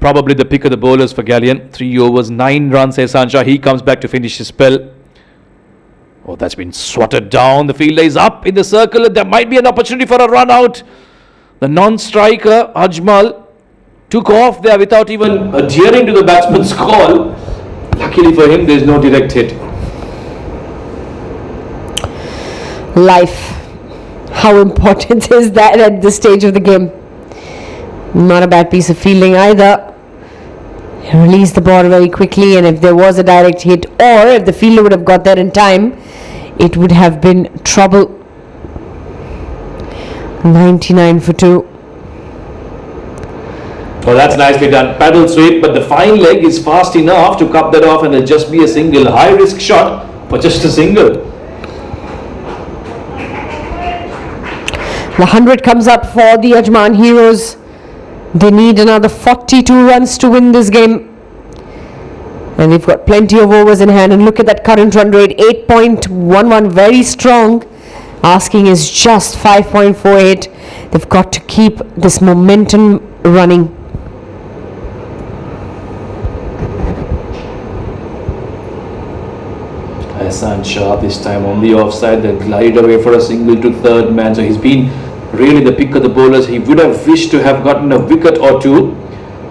Probably the pick of the bowlers for Gallion. 3 overs, 9 runs. Ehsan Shah, he comes back to finish his spell. Oh, that's been swatted down. The fielder is up in the circle. There might be an opportunity for a run out. The non-striker, Ajmal, took off there without even adhering to the batsman's call. Luckily for him, there is no direct hit. Life. How important is that at this stage of the game? Not a bad piece of fielding either. Release the ball very quickly, and if there was a direct hit, or if the fielder would have got there in time, it would have been trouble. 99 for 2. Well, that's nicely done. Paddle sweep, but the fine leg is fast enough to cut that off, and it'll just be a single. High risk shot for just a single. The 100 comes up for the Ajman Heroes. They need another 42 runs to win this game. And they've got plenty of overs in hand. And look at that current run rate, 8.11, very strong. Asking is just 5.48. They've got to keep this momentum running. Ehsan Shah this time on the offside, then glide away for a single to third man. So he's been really the pick of the bowlers. He would have wished to have gotten a wicket or two.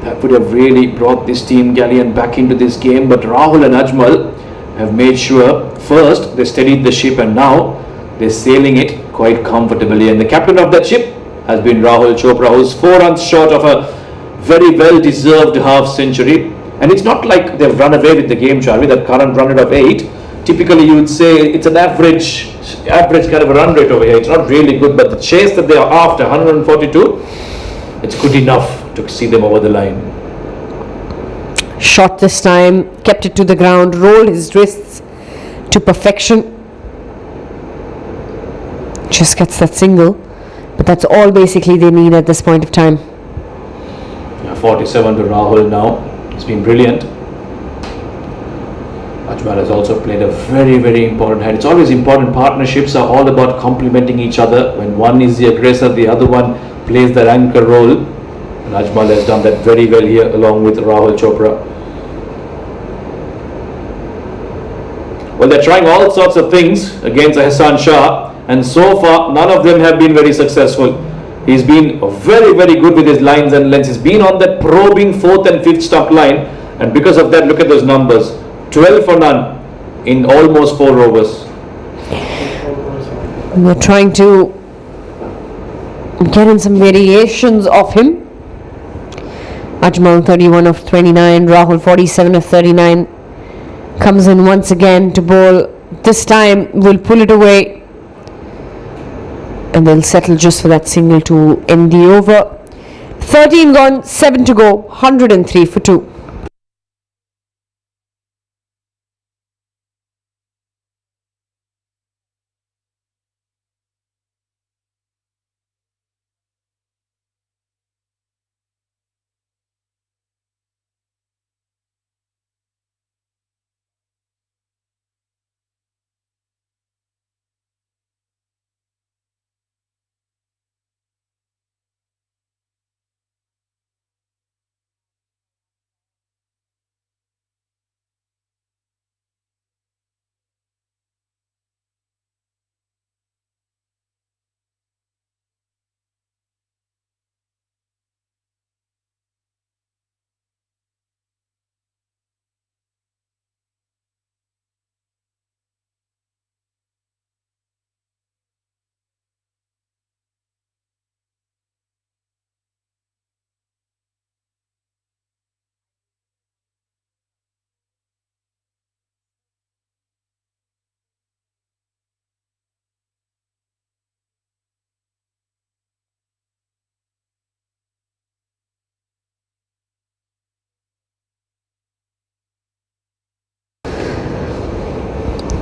That would have really brought this team Gallion back into this game. But Rahul and Ajmal have made sure first they steadied the ship, and now they're sailing it quite comfortably. And the captain of that ship has been Rahul Chopra, who's 4 runs short of a very well deserved half century. And it's not like they've run away with the game, Charvi. That current run rate of 8, typically you would say it's an average kind of a run rate over here. It's not really good, but the chase that they are after, 142, it's good enough to see them over the line. Shot this time, kept it to the ground, rolled his wrists to perfection. Just gets that single, but that's all basically they need at this point of time. Yeah, 47 to Rahul now. It's been brilliant. Ajman has also played a very, very important hand. It's always important. Partnerships are all about complementing each other. When one is the aggressor, the other one plays that anchor role. And Ajman has done that very well here along with Rahul Chopra. Well, they're trying all sorts of things against Hassan Shah, and so far none of them have been very successful. He's been very, very good with his lines and lengths. He's been on that probing 4th and 5th stump line, and because of that, look at those numbers. 12 for none in almost 4 overs. We're trying to get in some variations of him. Ajmal 31 of 29, Rahul 47 of 39 comes in once again to bowl. This time will pull it away, and they'll settle just for that single to end the over. 13 gone, 7 to go, 103 for 2.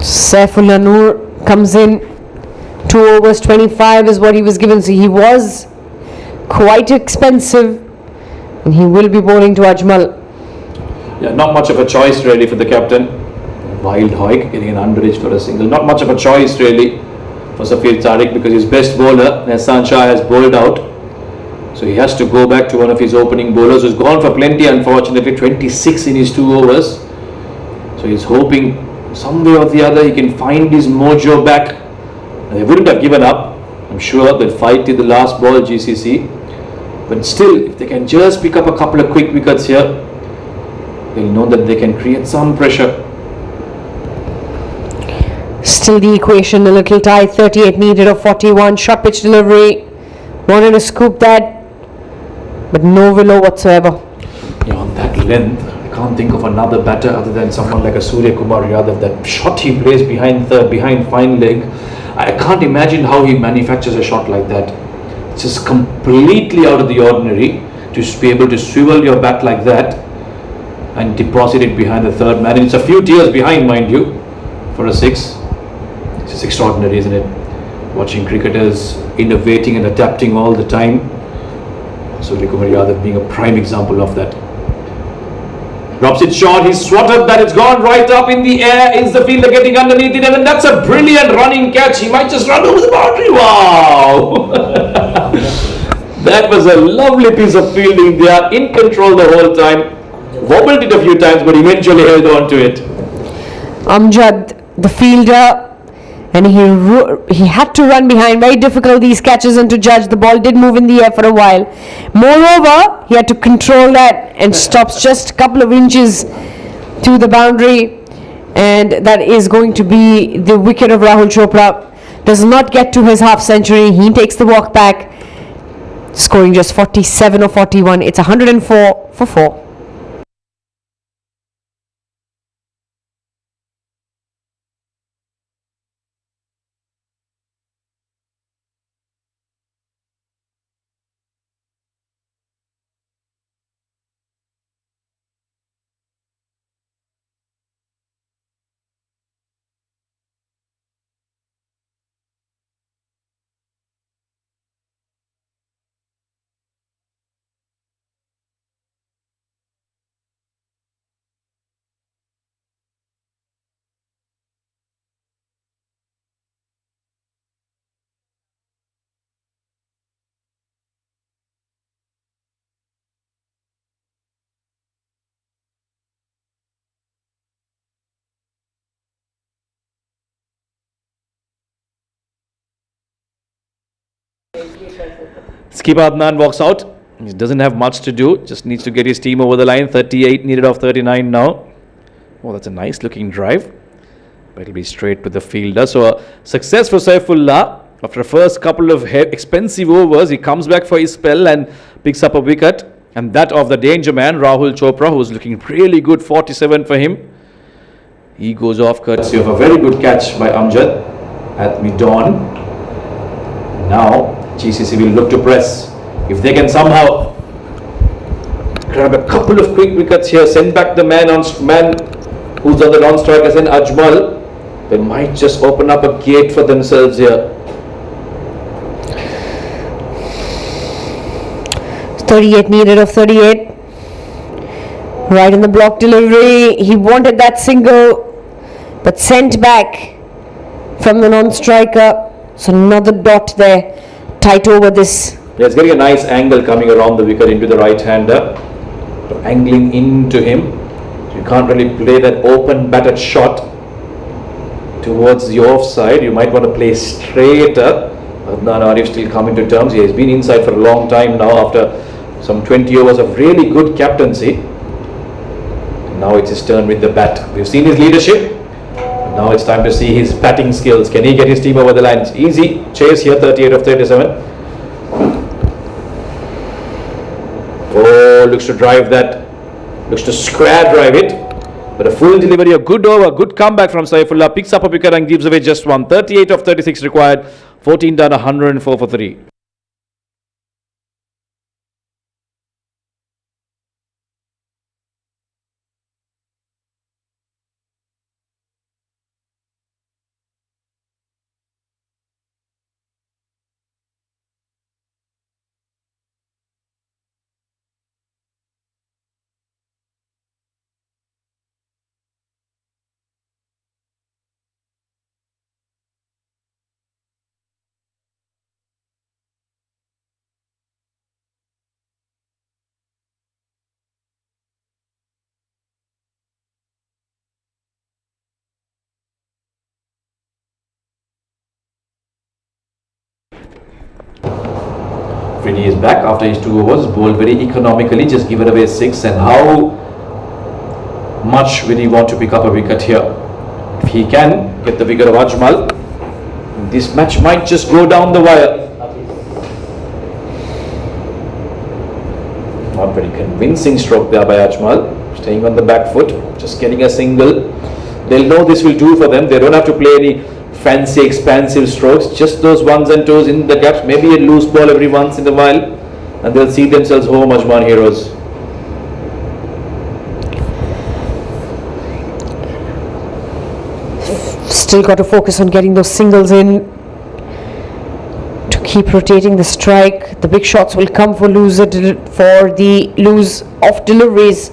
Saifullah Noor comes in, 2 overs 25 is what he was given, so he was quite expensive, and he will be bowling to Ajmal. Yeah, not much of a choice really for the captain. Wild Hoik getting an underage for a single. Not much of a choice really for Safir Tariq, because his best bowler Hassan Shah has bowled out, so he has to go back to one of his opening bowlers who's gone for plenty, unfortunately 26 in his 2 overs. So he's hoping some way or the other he can find his mojo back. And they wouldn't have given up. I'm sure they'll fight till the last ball, GCC. But still, if they can just pick up a couple of quick wickets here, they'll know that they can create some pressure. Still the equation a little tight. 38 needed of 41. Short pitch delivery. Wanted to scoop that, but no willow whatsoever. Yeah, on that length, I can't think of another batter other than someone like a Surya Kumar Yadav. That shot he plays behind fine leg, I can't imagine how he manufactures a shot like that. It's just completely out of the ordinary to be able to swivel your bat like that and deposit it behind the third man. And it's a few tiers behind, mind you, for a 6. It's just extraordinary, isn't it? Watching cricketers innovating and adapting all the time. Surya Kumar Yadav being a prime example of that. Drops it short, he's swatted that, it's gone right up in the air. Is the fielder getting underneath it? And that's a brilliant running catch. He might just run over the boundary. Wow! That was a lovely piece of fielding. They are in control the whole time. Wobbled it a few times, but eventually held on to it. Amjad, the fielder, and he had to run behind. Very difficult, these catches, and to judge, the ball did move in the air for a while. Moreover, he had to control that and stops just a couple of inches to the boundary, and that is going to be the wicket of Rahul Chopra. Does not get to his half century. He takes the walk back, scoring just 47 or 41. It's 104 for 4. Skipper Adnan walks out. He doesn't have much to do, just needs to get his team over the line. 38 needed of 39 now. Oh, that's a nice looking drive, but it'll be straight with the fielder. So a success for Saifullah. After the first couple of expensive overs, he comes back for his spell and picks up a wicket. And that of the danger man, Rahul Chopra, who's looking really good, 47 for him. He goes off courtesy of a very good catch by Amjad at mid-dawn. Now GCC will look to press. If they can somehow grab a couple of quick wickets here, send back the man who's on the non-strike as an Ajmal, they might just open up a gate for themselves here. 38 needed of 38. Right in the block delivery. He wanted that single, but sent back from the non-striker. So another dot there. Tight over this. Yeah, it's getting a nice angle coming around the wicket into the right-hander. Angling into him. So you can't really play that open batted shot towards the offside. You might want to play straighter. Adnan Arif still coming to terms. He has been inside for a long time now after some 20 overs of really good captaincy. Now it's his turn with the bat. We've seen his leadership. Now it's time to see his batting skills. Can he get his team over the line? It's easy chase here, 38 of 37. Oh, looks to drive that. Looks to square drive it. But a full delivery, a good over, good comeback from Saifullah. Picks up a wicket and gives away just one. 38 of 36 required. 14 done, 104 for 3. Freddie is back after his 2 overs, bowled very economically, just given away 6. And how much will he want to pick up a wicket here? If he can get the wicket of Ajmal, this match might just go down the wire. Not very convincing stroke there by Ajmal, staying on the back foot, just getting a single. They'll know this will do for them. They don't have to play any fancy expansive strokes, just those ones and twos in the gaps, maybe a loose ball every once in a while, and they'll see themselves home, Ajman heroes. Still got to focus on getting those singles in to keep rotating the strike. The big shots will come for the lose off deliveries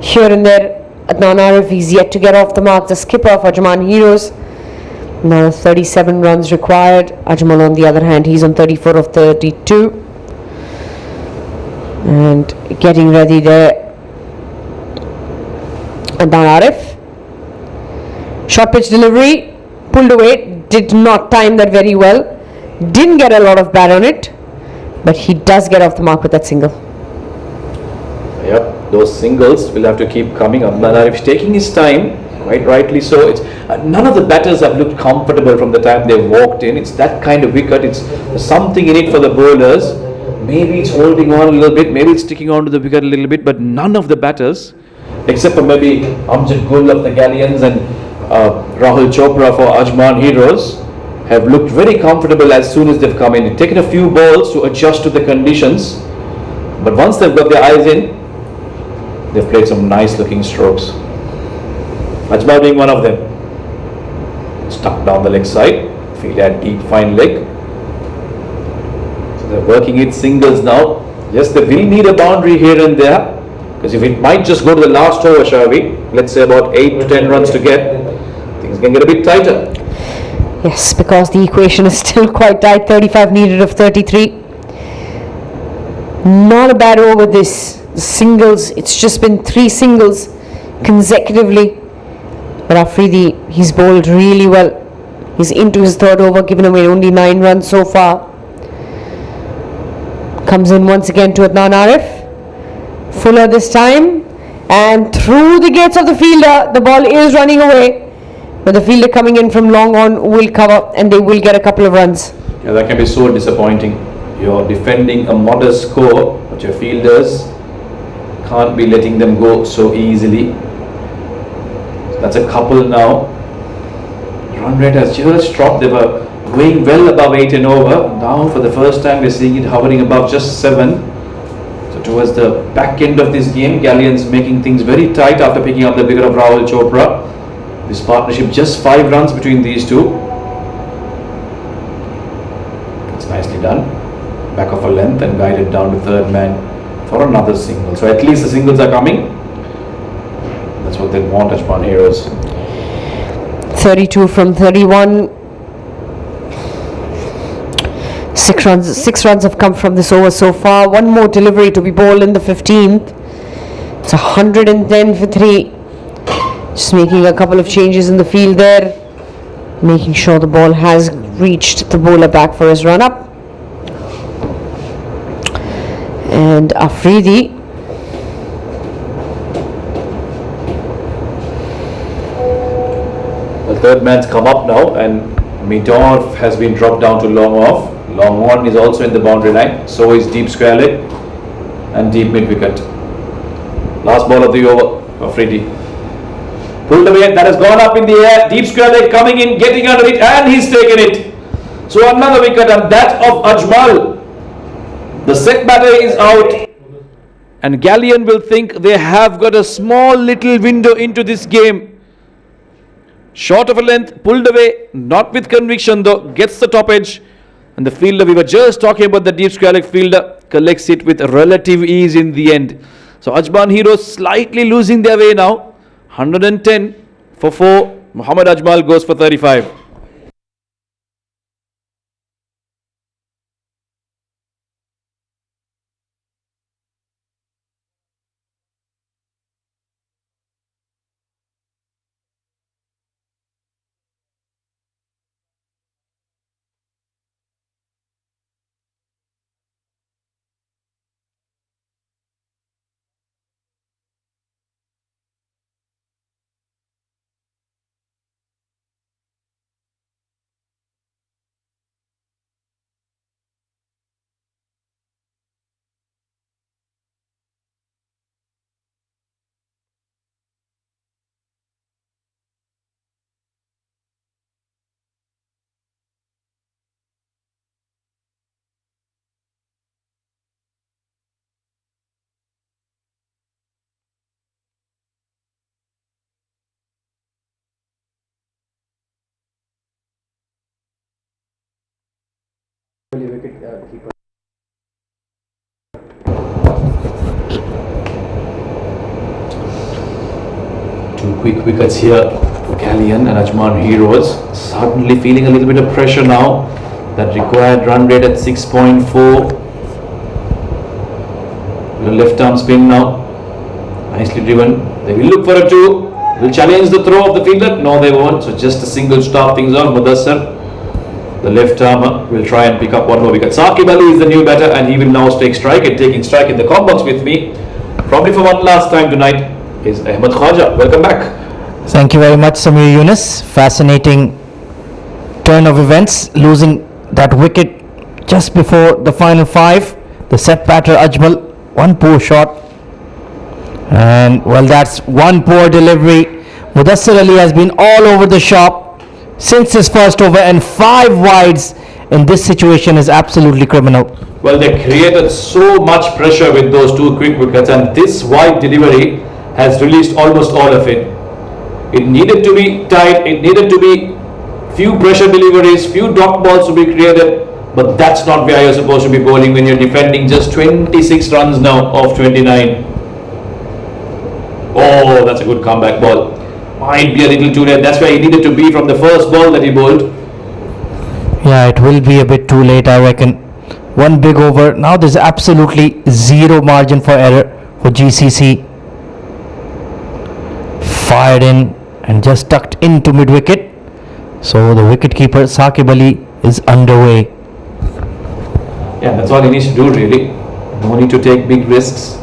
here and there. Adnan Arif, he's yet to get off the mark. The skipper of Ajman heroes. Now 37 runs required. Ajmal on the other hand, he's on 34 of 32. And getting ready there. Adnan Arif. Short pitch delivery. Pulled away. Did not time that very well. Didn't get a lot of bat on it. But he does get off the mark with that single. Yep, those singles will have to keep coming. Adnan Arif is taking his time. Quite rightly so. It's none of the batters have looked comfortable from the time they walked in. It's that kind of wicket. It's something in it for the bowlers. Maybe it's holding on a little bit. Maybe it's sticking on to the wicket a little bit. But none of the batters, except for maybe Amjad Gul of the Gallions and Rahul Chopra for Ajman heroes, have looked very comfortable as soon as they've come in. They've taken a few balls to adjust to the conditions. But once they've got their eyes in, they've played some nice looking strokes. Ajmal being one of them. Stuck down the leg side. Feel that deep fine leg. So they're working it singles now. Yes, they will need a boundary here and there. Because if it might just go to the last over, shall we? Let's say about 8 to 10 runs to get. Things can get a bit tighter. Yes, because the equation is still quite tight. 35 needed of 33. Not a bad over this. The singles, it's just been 3 singles consecutively. But Afridi, he's bowled really well. He's into his 3rd over, given away only 9 runs so far. Comes in once again to Adnan Arif. Fuller this time, and through the gates of the fielder, the ball is running away, but the fielder coming in from long on will cover, and they will get a couple of runs. Yeah, that can be so disappointing. You're defending a modest score, but your fielders can't be letting them go so easily. So that's a couple now. Run rate has just dropped. They were going well above 8 and over. Now for the first time we're seeing it hovering above just 7. So towards the back end of this game, Galleon's making things very tight after picking up the wicket of Rahul Chopra. This partnership, just 5 runs between these two. It's nicely done. Back of a length and guided down to third man for another single. So at least the singles are coming. That's what they want, Ajman Heroes. 32 from 31. 6 runs have come from this over so far. One more delivery to be bowled in the 15th. It's 110 for 3. Just making a couple of changes in the field there, making sure the ball has reached the bowler back for his run up. And Afridi the third man's come up now, and Midorf has been dropped down to long off. Long on is also in the boundary line, so is deep square leg and deep mid wicket. Last ball of the over, Afridi. Pulled away, that has gone up in the air. Deep square leg coming in, getting under it, and he's taken it. So another wicket, and that of Ajmal. The set batter is out, and Gallion will think they have got a small little window into this game. Short of a length, pulled away, not with conviction though, gets the top edge. And the fielder, we were just talking about the deep square leg fielder, collects it with relative ease in the end. So Ajman Heroes slightly losing their way now. 110 for 4. Muhammad Ajmal goes for 35. Two quick wickets here for Gallion and Ajman Heroes. Suddenly feeling a little bit of pressure now. That required run rate at 6.4. With a left arm spin now. Nicely driven. They will look for a 2. Will challenge the throw of the fielder. No, they won't. So just a single stop things off. Mudassar, the left armer, will try and pick up one more wicket. Saqib Ali is the new batter, and he will now take strike. And taking strike in the com box with me, probably for one last time tonight, is Ahmed Khaja. Welcome back. Thank you very much, Samir Yunus. Fascinating turn of events, losing that wicket just before the final 5. The set batter Ajmal, one poor shot, and well, that's one poor delivery. Mudassar Ali has been all over the shop since his first over, and 5 wides in this situation is absolutely criminal. Well, they created so much pressure with those 2 quick wickets, and this wide delivery has released almost all of it. It needed to be tight, it needed to be few pressure deliveries, few dot balls to be created, but that's not where you're supposed to be bowling when you're defending just 26 runs now of 29. Oh, that's a good comeback ball. Might be a little too late. That's where he needed to be from the first ball that he bowled. Yeah, it will be a bit too late, I reckon. One big over. Now there's absolutely zero margin for error for GCC. Fired in and just tucked into mid wicket. So the wicketkeeper Saqib Ali is underway. Yeah, that's all he needs to do really. No need to take big risks.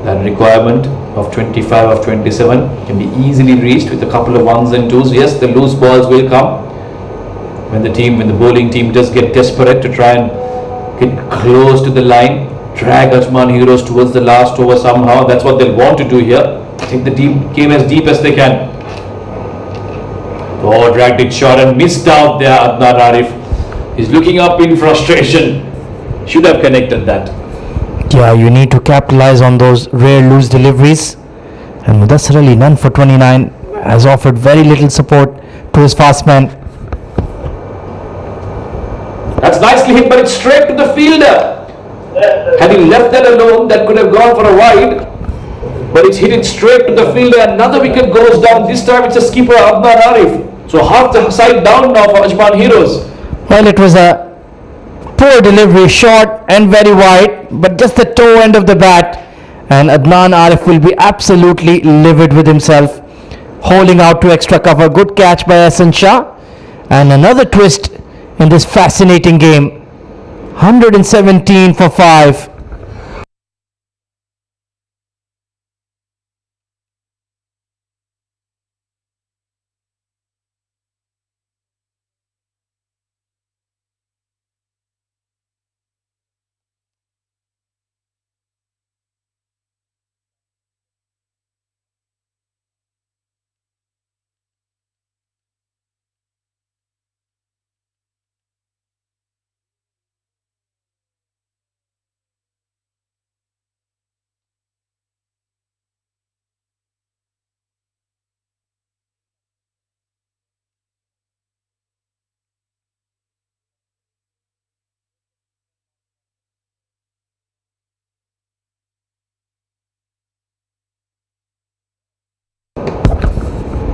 That requirement of 25 of 27 can be easily reached with a couple of ones and twos. Yes, the loose balls will come when the bowling team does get desperate to try and get close to the line, drag Ajman Heroes towards the last over somehow. That's what they'll want to do here. Take the game as deep as they can. Oh, dragged it short and missed out there. Adnan Arif is looking up in frustration. Should have connected that. Yeah, you need to capitalize on those rare loose deliveries. And Mudassar Ali, none for 29, has offered very little support to his fast man. That's nicely hit, but it's straight to the fielder. Had he left that alone, that could have gone for a wide. But it's hit it straight to the fielder. Another wicket goes down. This time it's a skipper, Adnan Arif. So half the side down now for Ajman Heroes. Well, it was a poor delivery, short and very wide, but just the toe end of the bat. And Adnan Arif will be absolutely livid with himself, holding out to extra cover. Good catch by Hasan Shah. And another twist in this fascinating game. 117 for 5.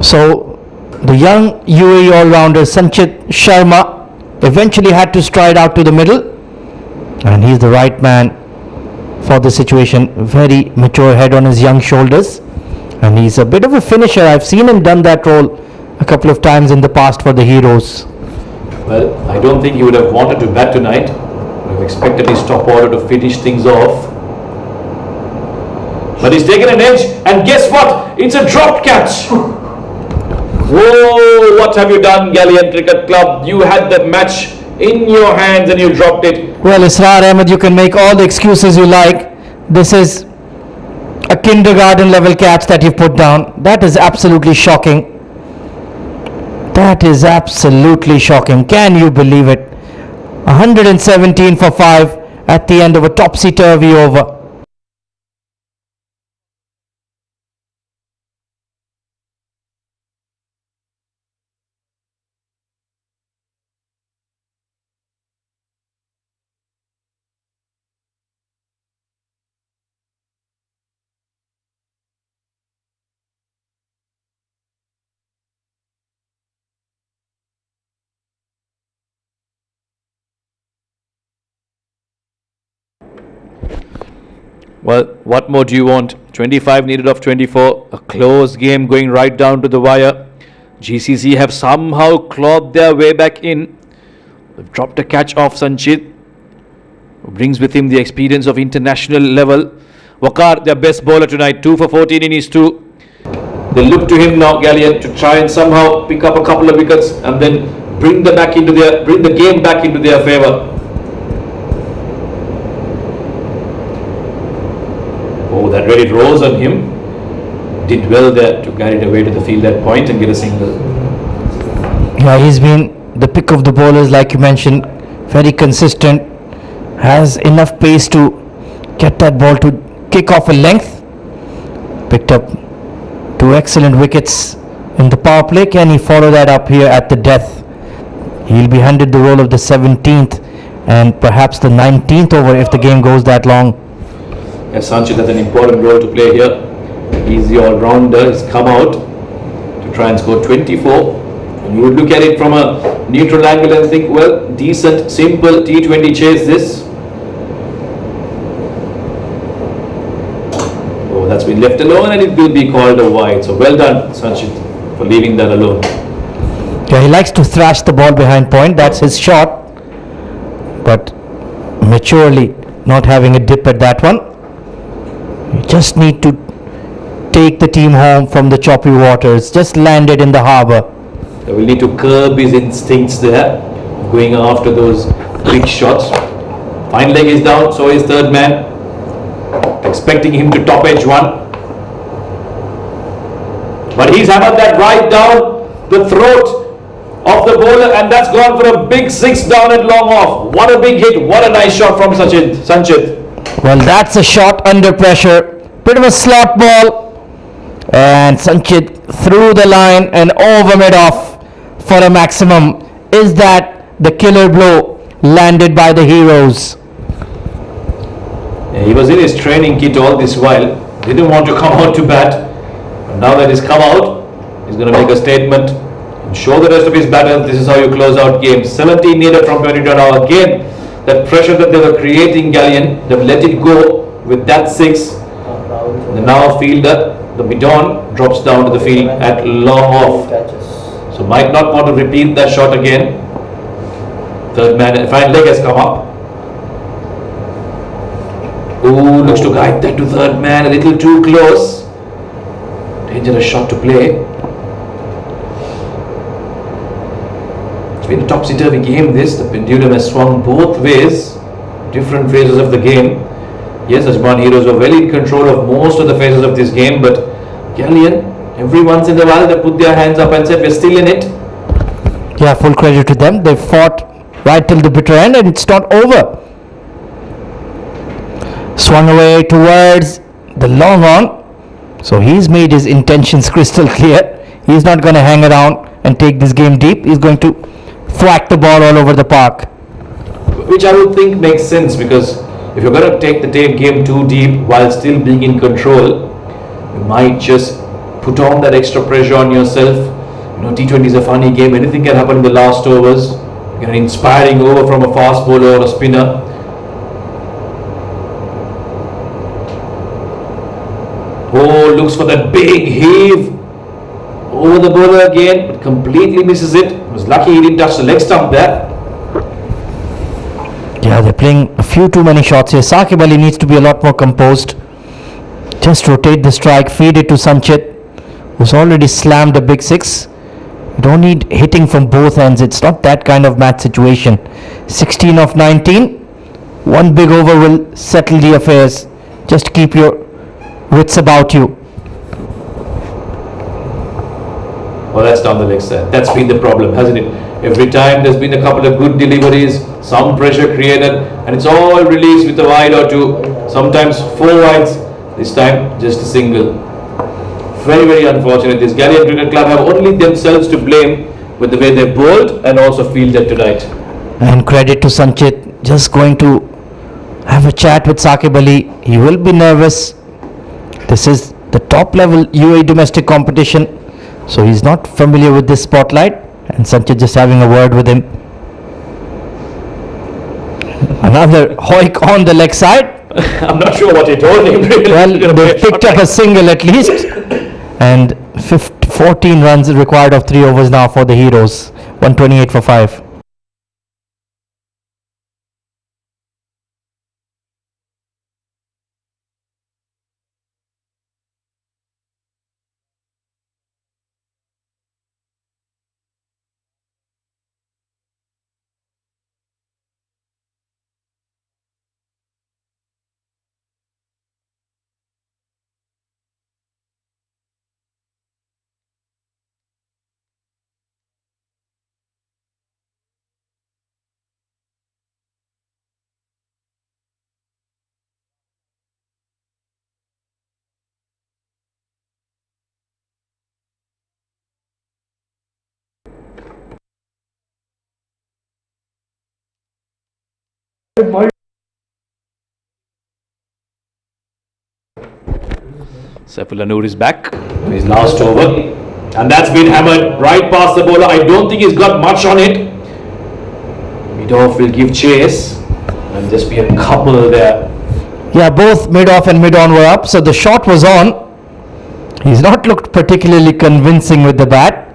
So the young UAE all-rounder Sanchit Sharma eventually had to stride out to the middle, and he's the right man for the situation. Very mature head on his young shoulders, and he's a bit of a finisher. I've seen him done that role a couple of times in the past for the Heroes. Well, I don't think he would have wanted to bat tonight. I have expected his top order to finish things off. But he's taken an edge, and guess what? It's a dropped catch. Whoa, what have you done, Gallion Cricket Club? You had the match in your hands and you dropped it. Well, Israr Ahmed, you can make all the excuses you like. This is a kindergarten level catch that you've put down. That is absolutely shocking. That is absolutely shocking. Can you believe it? 117 for 5 at the end of a topsy-turvy over. Well, what more do you want? 25 needed of 24. A close game going right down to the wire. GCC have somehow clawed their way back in. They've dropped a catch off Sanchit, who brings with him the experience of international level. Waqar, their best bowler tonight, 2 for 14 in his 2. They look to him now, Gallion, to try and somehow pick up a couple of wickets and then bring the game back into their favour. Oh, that really rose on him. Did well there to carry it away to the field at point and get a single. Yeah, he's been the pick of the bowlers, like you mentioned. Very consistent. Has enough pace to get that ball to kick off a length. Picked up 2 excellent wickets in the power play. Can he follow that up here at the death? He'll be handed the role of the 17th and perhaps the 19th over if the game goes that long. Yes, Sanchit has an important role to play here. He's the all-rounder. He's come out to try and score 24. And you would look at it from a neutral angle and think, well, decent, simple T20 chase this. Oh, that's been left alone and it will be called a wide. So well done, Sanchit, for leaving that alone. Yeah, he likes to thrash the ball behind point. That's his shot. But maturely, not having a dip at that one. You just need to take the team home from the choppy waters. Just landed in the harbour. They will need to curb his instincts there, going after those big shots. Fine leg is down, so is third man. Expecting him to top edge one. But he's hammered that right down the throat of the bowler, and that's gone for a big six down and long off. What a big hit, what a nice shot from Sanchit. Well, that's a shot under pressure. Bit of a slot ball. And Sanchit through the line and over mid-off for a maximum. Is that the killer blow landed by the heroes? Yeah, he was in his training kit all this while. Didn't want to come out to bat. But now that he's come out, he's going to make a statement and show the rest of his batters this is how you close out games. 17 needed from 22 now. Again, that pressure that they were creating, Gallion, they've let it go with that six. The now fielder, the mid-on, drops down to the field at long off. So might not want to repeat that shot again. Third man, fine leg has come up. Ooh, looks to guide that to third man, a little too close. Dangerous shot to play. It's been a topsy-turvy game this. The pendulum has swung both ways. Different phases of the game. Yes, Ajman Heroes were well in control of most of the phases of this game, but Gallion, every once in a while they put their hands up and said we're still in it. Yeah, full credit to them. They fought right till the bitter end and it's not over. Swung away towards the long on. So he's made his intentions crystal clear. He's not going to hang around and take this game deep. He's going to thwack the ball all over the park. Which I would think makes sense, because if you're going to take the game too deep while still being in control, you might just put on that extra pressure on yourself. You know, T20 is a funny game. Anything can happen in the last overs. You get an inspiring over from a fast bowler or a spinner. Oh, looks for that big heave over the bowler again, but completely misses it. Was lucky he didn't touch the leg stump there. Yeah, they're playing a few too many shots here. Saqib Ali needs to be a lot more composed. Just rotate the strike, feed it to Sanchit, who's already slammed a big six. You don't need hitting from both ends. It's not that kind of match situation. 16 of 19. One big over will settle the affairs. Just keep your wits about you. Well, that's down the leg side. That's been the problem, hasn't it? Every time there's been a couple of good deliveries, some pressure created, and it's all released with a wide or two, sometimes 4 wides. This time, just a single. Very, very unfortunate. This Gallion Cricket Club have only themselves to blame with the way they bowled and also fielded tonight. And credit to Sanchit, just going to have a chat with Saqib Ali. He will be nervous. This is the top level UAE domestic competition, so he's not familiar with this spotlight, and Sanchit just having a word with him. Another hoik on the leg side. I'm not sure what he told him. Really. Well, they picked up a single at least, and 14 runs required of 3 overs now for the Heroes. 128 for 5. Saifullah Noor is back to his last over, and that's been hammered right past the bowler. I don't think he's got much on it. Mid-off will give chase, and just be a couple there. Yeah, both mid-off and mid-on were up, so the shot was on. He's not looked particularly convincing with the bat.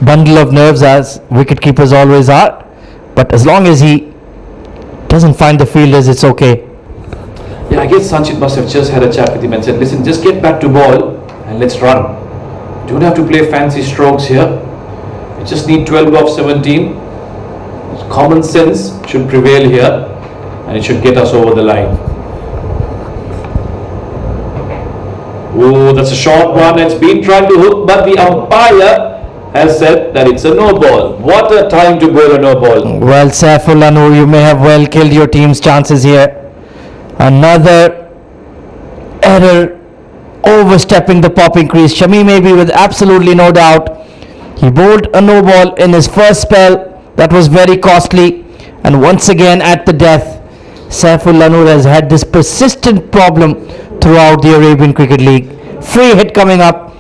Bundle of nerves, as wicket keepers always are. But as long as he doesn't find the fielders, it's okay. Yeah, I guess Sanchit must have just had a chat with him and said, listen, just get back to ball and let's run. Don't have to play fancy strokes here. You just need 12 off 17. Common sense should prevail here and it should get us over the line. Oh, that's a short one. It's been trying to hook, but the umpire has said that it's a no ball. What a time to bowl a no ball. Well, Saifullah Noor, you may have well killed your team's chances here. Another error, overstepping the popping crease. Shami maybe with absolutely no doubt. He bowled a no ball in his first spell. That was very costly. And once again at the death, Saifullah Noor has had this persistent problem throughout the Arabian Cricket League. Free hit coming up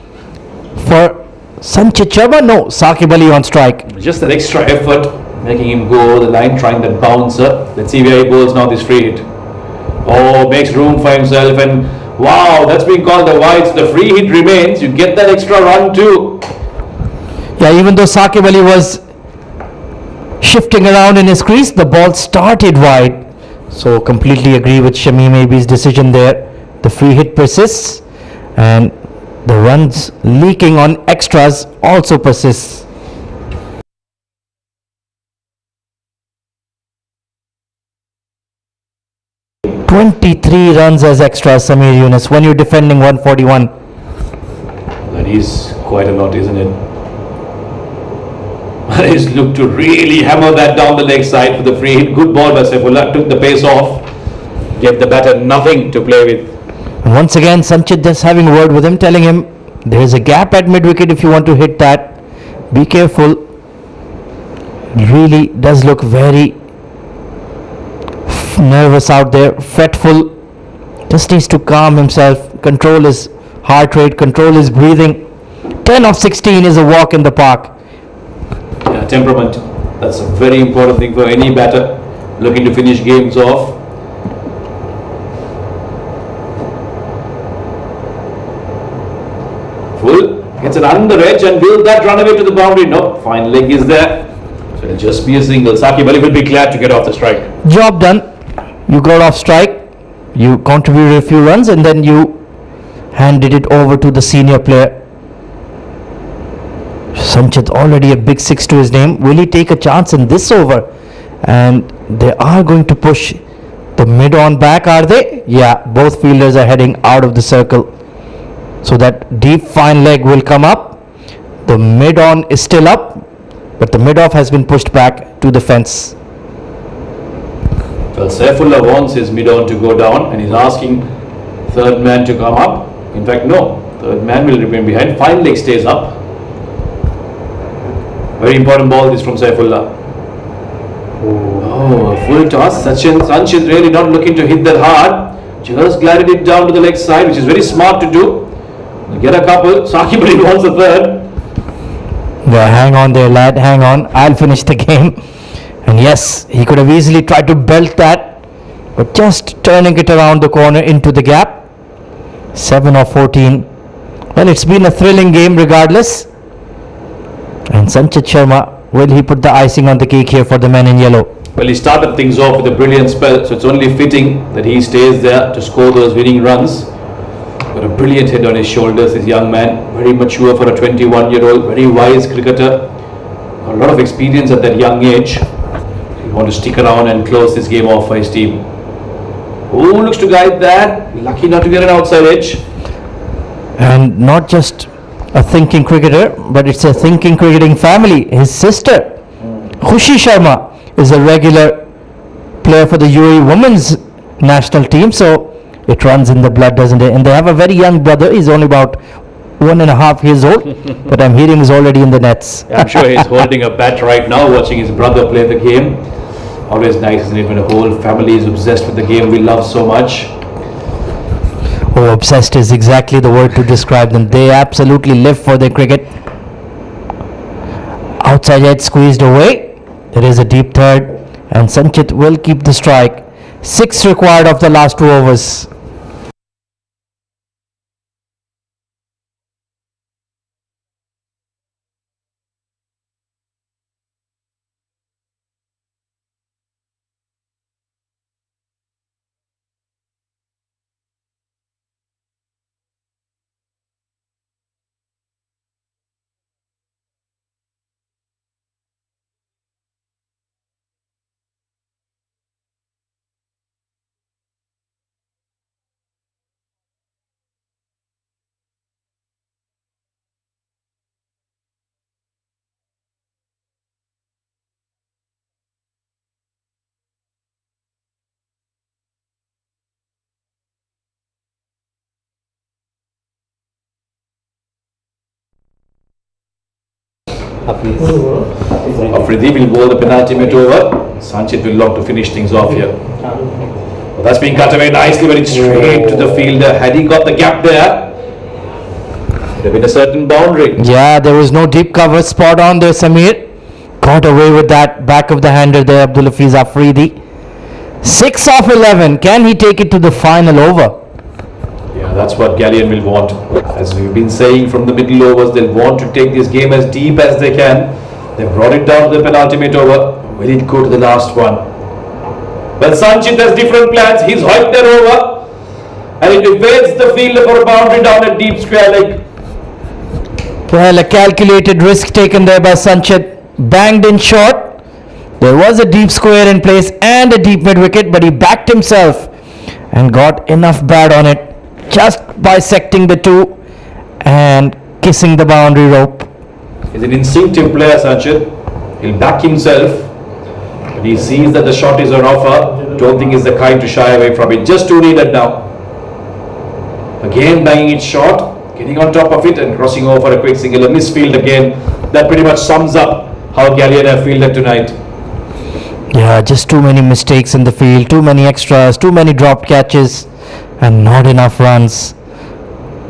for Sanchit Sharma. No, Saqib Ali on strike. Just that extra effort, making him go over the line, trying that bouncer. Let's see where he bowls now this free hit. Oh, makes room for himself, and wow, that's been called the wides. The free hit remains. You get that extra run too. Yeah, even though Saqib Ali was shifting around in his crease, the ball started wide. So completely agree with Shami Maybe's decision there. The free hit persists and the runs leaking on extras also persists. "23 runs as extras, Samir Yunus, when you're defending 141. That is quite a lot, isn't it? He's looked to really hammer that down the leg side for the free hit. Good ball by Saifullah, took the pace off, gave the batter nothing to play with. And once again, Sanchit just having a word with him, telling him there is a gap at mid wicket if you want to hit that. Be careful. Really does look very nervous out there, fretful. Just needs to calm himself, control his heart rate, control his breathing. 10 of 16 is a walk in the park. Yeah, temperament. That's a very important thing for any batter looking to finish games off. Full, gets it under edge and will that run away to the boundary? No, fine leg is there. So it'll just be a single. Saqib Ali will be glad to get off the strike. Job done. You got off strike, you contributed a few runs, and then you handed it over to the senior player. Sanchit already a big 6 to his name. Will he take a chance in this over? And they are going to push the mid on back, are they? Yeah, both fielders are heading out of the circle. So that deep fine leg will come up. The mid on is still up, but the mid off has been pushed back to the fence. Well, Saifullah wants his mid on to go down and he's asking third man to come up. In fact, no, third man will remain behind. Fine leg stays up. Very important ball this from Saifullah. Oh, a full toss. Sanchit really not looking to hit that hard. Just glided it down to the leg side, which is very smart to do. Get a couple. Saqib Ali wants a third. Yeah, hang on there, lad. Hang on. I'll finish the game. And yes, he could have easily tried to belt that, but just turning it around the corner into the gap. 7 of 14. Well, it's been a thrilling game regardless. And Sanchit Sharma, will he put the icing on the cake here for the men in yellow? Well, he started things off with a brilliant spell, so it's only fitting that he stays there to score those winning runs. Got a brilliant head on his shoulders, this young man. Very mature for a 21-year-old, very wise cricketer. Got a lot of experience at that young age. He want to stick around and close this game off for his team. Oh, looks to guide that. Lucky not to get an outside edge. And not just a thinking cricketer, but it's a thinking cricketing family. His sister, Khushi Sharma, is a regular player for the UAE women's national team, so it runs in the blood, doesn't it? And they have a very young brother. He's only about 1.5 years old, but I'm hearing he's already in the nets. Yeah, I'm sure he's holding a bat right now, watching his brother play the game. Always nice, isn't it, when a whole family is obsessed with the game we love so much. Oh, obsessed is exactly the word to describe them. They absolutely live for their cricket. Outside edge squeezed away. There is a deep third, and Sanchit will keep the strike. 6 required of the last 2 overs. Afridi will bowl the penultimate over. Sanchit will look to finish things off here. Well, that's been cut away nicely, but it's straight to the fielder. Had he got the gap there, it would have been a certain boundary. Yeah, there was no deep cover. Spot on there, Samir. Got away with that back of the hander there, Abdul Hafiz Afridi. 6 of 11. Can he take it to the final over? Yeah, that's what Gallion will want. As we've been saying from the middle overs, they'll want to take this game as deep as they can. They brought it down to the penultimate over. Will it go to the last one? Well, Sanchit has different plans. He's hoiked that over, and it evades the fielder for a boundary down a deep square leg. Well, a calculated risk taken there by Sanchit. Banged in short. There was a deep square in place and a deep mid wicket, but he backed himself and got enough bad on it, just bisecting the two and kissing the boundary rope. He's an instinctive player, Sanchit. He'll back himself. But he sees that the shot is on offer. Don't think he's the kind to shy away from it. Just to read it now. Again banging it short, getting on top of it and crossing over for a quick single. A misfield again. That pretty much sums up how Gallion have fielded tonight. Yeah, just too many mistakes in the field, too many extras, too many dropped catches and not enough runs.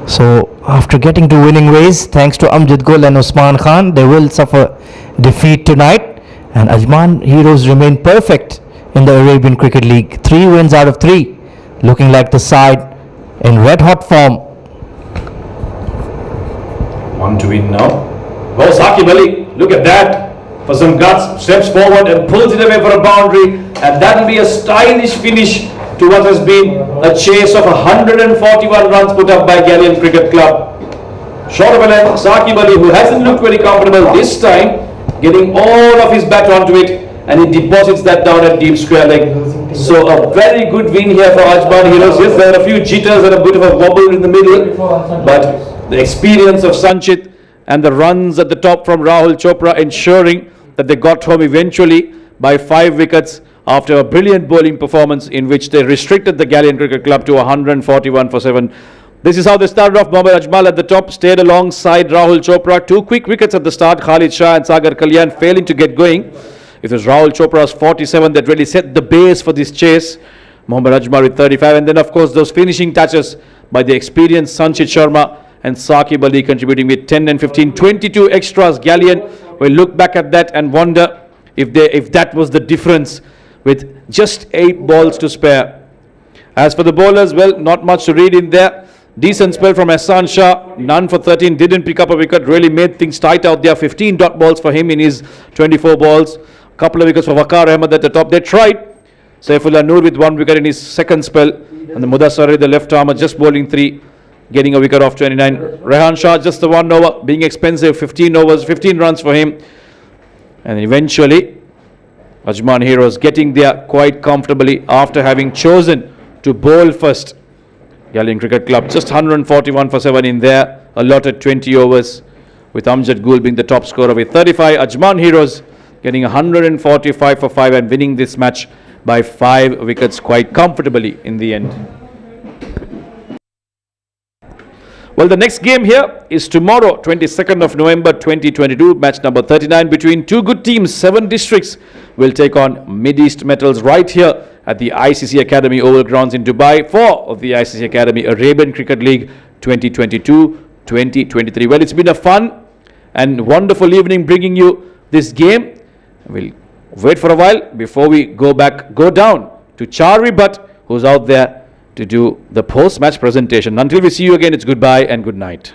So after getting to winning ways, thanks to Amjad Gul and Usman Khan, they will suffer defeat tonight, and Ajman Heroes remain perfect in the Arabian Cricket League. 3 wins out of 3, looking like the side in red hot form. One to win now. Oh, Saqib Ali, look at that. For some guts, steps forward and pulls it away for a boundary, and that will be a stylish finish to what has been a chase of 141 runs put up by Gallion Cricket Club. Short of a length, Saqib Ali, who hasn't looked very comfortable this time, getting all of his bat onto it, and he deposits that down at deep square leg. So a very good win here for Ajman Heroes. Yes, there are a few jitters and a bit of a wobble in the middle, but the experience of Sanchit and the runs at the top from Rahul Chopra ensuring that they got home eventually by 5 wickets after a brilliant bowling performance in which they restricted the Gallion Cricket Club to 141 for 7. This is how they started off. Mohammad Ajmal at the top, stayed alongside Rahul Chopra. 2 quick wickets at the start. Khalid Shah and Sagar Kalyan failing to get going. It was Rahul Chopra's 47 that really set the base for this chase. Mohammad Ajmal with 35, and then of course those finishing touches by the experienced Sanchit Sharma and Saqib Ali contributing with 10 and 15, 22 extras. Gallion will look back at that and wonder if that was the difference with just 8 balls to spare. As for the bowlers, well, not much to read in there. Decent spell from Ehsan Shah, none for 13, didn't pick up a wicket, really made things tight out there. 15 dot balls for him in his 24 balls. Couple of wickets for Waqar Ahmed at the top. They tried. Saifullah Noor with 1 wicket in his second spell, and the Mudassar, the left armer, just bowling 3. Getting a wicket off 29. Rehan Shah just the 1 over, being expensive, 15 overs, 15 runs for him. And eventually, Ajman Heroes getting there quite comfortably after having chosen to bowl first. Gallion Cricket Club just 141 for 7 in there, allotted 20 overs, with Amjad Gul being the top scorer with 35. Ajman Heroes getting 145 for 5 and winning this match by 5 wickets quite comfortably in the end. Well, the next game here is tomorrow, 22nd of November 2022, match number 39 between 2 good teams. 7 districts will take on Mid-East Metals right here at the ICCA Academy Oval Grounds in Dubai for the ICCA Academy Arabian Cricket League 2022-2023. Well, it's been a fun and wonderful evening bringing you this game. We'll wait for a while before we go down to Charvi Bhatt, who's out there to do the post-match presentation. Until we see you again, it's goodbye and good night.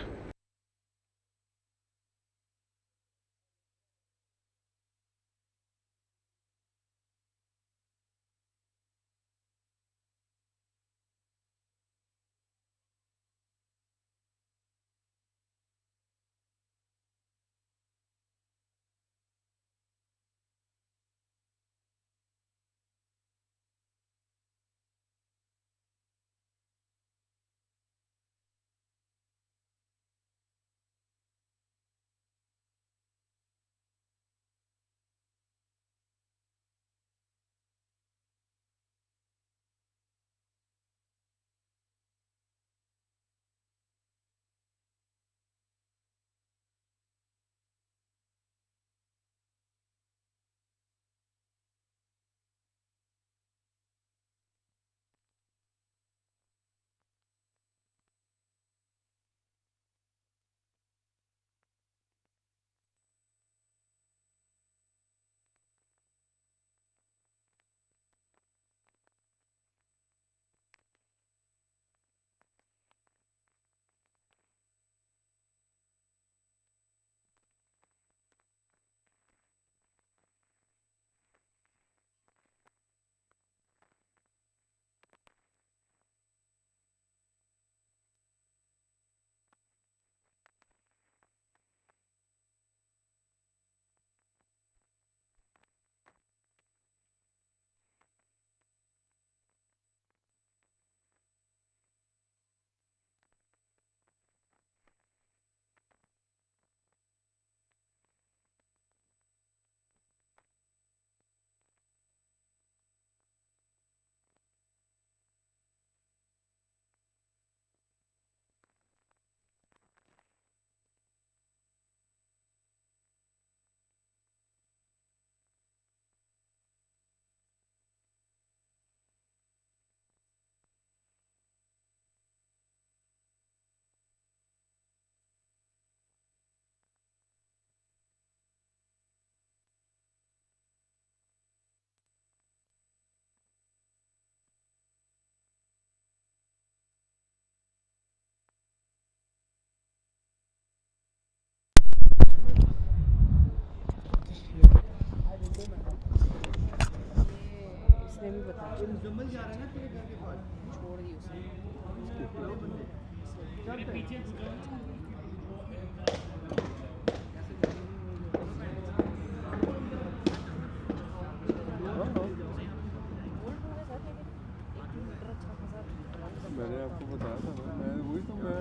मैंने आपको बताया था ना, मैं वही तो मैं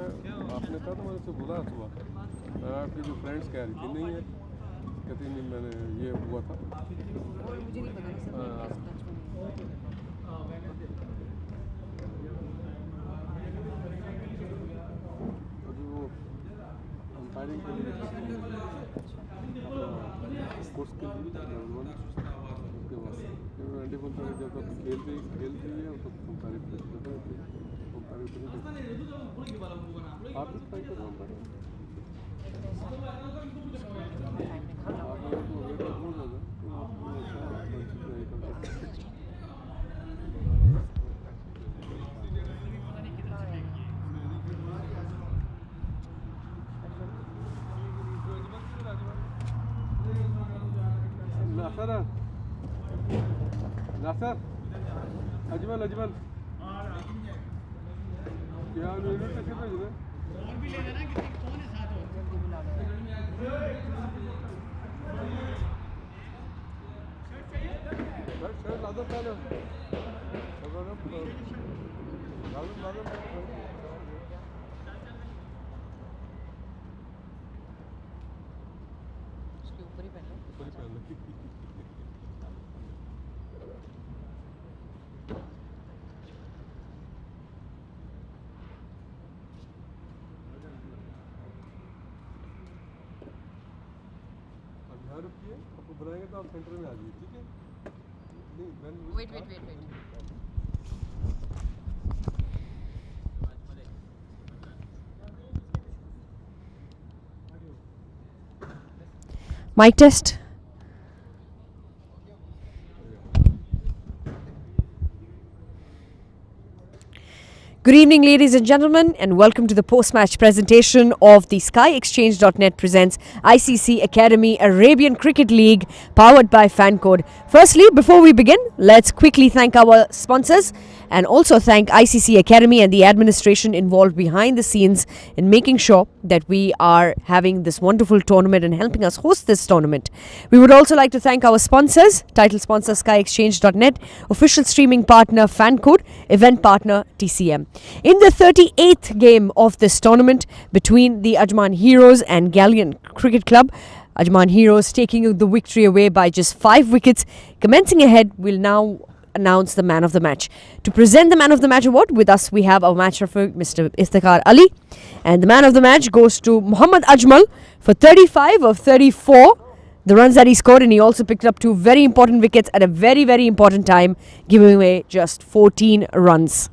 आपने कहा था, मैंने उससे बोला सुबह, मैं आपकी जो फ्रेंड्स कह रही थी नहीं है, कहती नहीं मैंने ये हुआ था। अभी वो अंपायरिंग के लिए कोर्स के लिए उसके बाद फिर बोलता है जब तक खेलते ही है तब अंपायरिंग आप भी ट्राई करो अंपायरिंग। नासर अजमल क्या यूनिट कैसे भेज रहे और भी ले लेना कि कौन है साथ में शर्ट ला दो पहले उसके ऊपर ही पहन लो रुकिए, आपको बुलाएंगे तो आप सेंटर में आ जाइए, ठीक है? Wait. Mic test. Good evening, ladies and gentlemen, and welcome to the post-match presentation of the SkyExchange.net presents ICCA Arabian Cricket League, powered by FanCode. Firstly, before we begin, let's quickly thank our sponsors and also thank ICCA Academy and the administration involved behind the scenes in making sure that we are having this wonderful tournament and helping us host this tournament. We would also like to thank our sponsors, title sponsor SkyExchange.net, official streaming partner FanCode, event partner TCM. In the 38th game of this tournament between the Ajman Heroes and Gallion Cricket Club, Ajman Heroes taking the victory away by just 5 wickets. Commencing ahead, we'll now announce the man of the match. To present the man of the match award, with us we have our match referee, Mr. Iftikhar Ali, and the man of the match goes to Muhammad Ajmal for 35 of 34. The runs that he scored, and he also picked up 2 very important wickets at a very, very important time, giving away just 14 runs.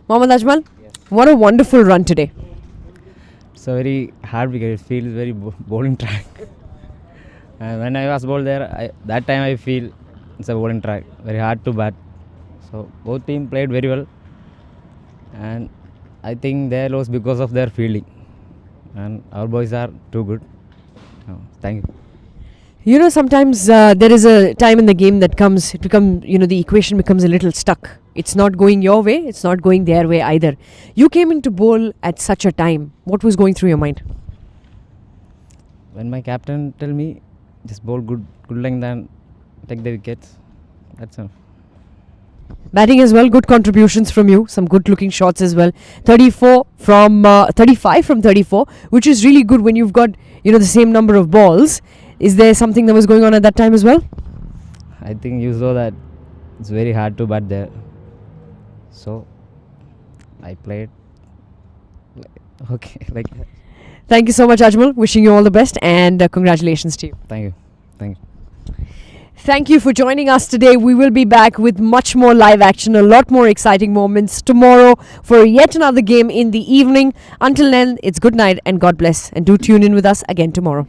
Muhammad Ajmal, yes. What a wonderful run today. It's a very hard wicket. It feels very bowling track. And when I was bowled there, that time I feel it's a bowling track. Very hard to bat. So both teams played very well. And I think they lost because of their fielding. And our boys are too good. Thank you. You know, sometimes there is a time in the game that comes, the equation becomes a little stuck. It's not going your way, it's not going their way either. You came into bowl at such a time. What was going through your mind? When my captain tell me, just bowl good length and take the wickets, that's enough. Batting as well, good contributions from you, some good looking shots as well. 35 from 34, which is really good when you've got, the same number of balls. Is there something that was going on at that time as well? I think you saw that it's very hard to bat there. So I played like that. Thank you so much, Ajmal. Wishing you all the best, and congratulations to you. Thank you. Thank you for joining us today. We will be back with much more live action, a lot more exciting moments tomorrow for yet another game in the evening. Until then, it's good night and God bless. And do tune in with us again tomorrow.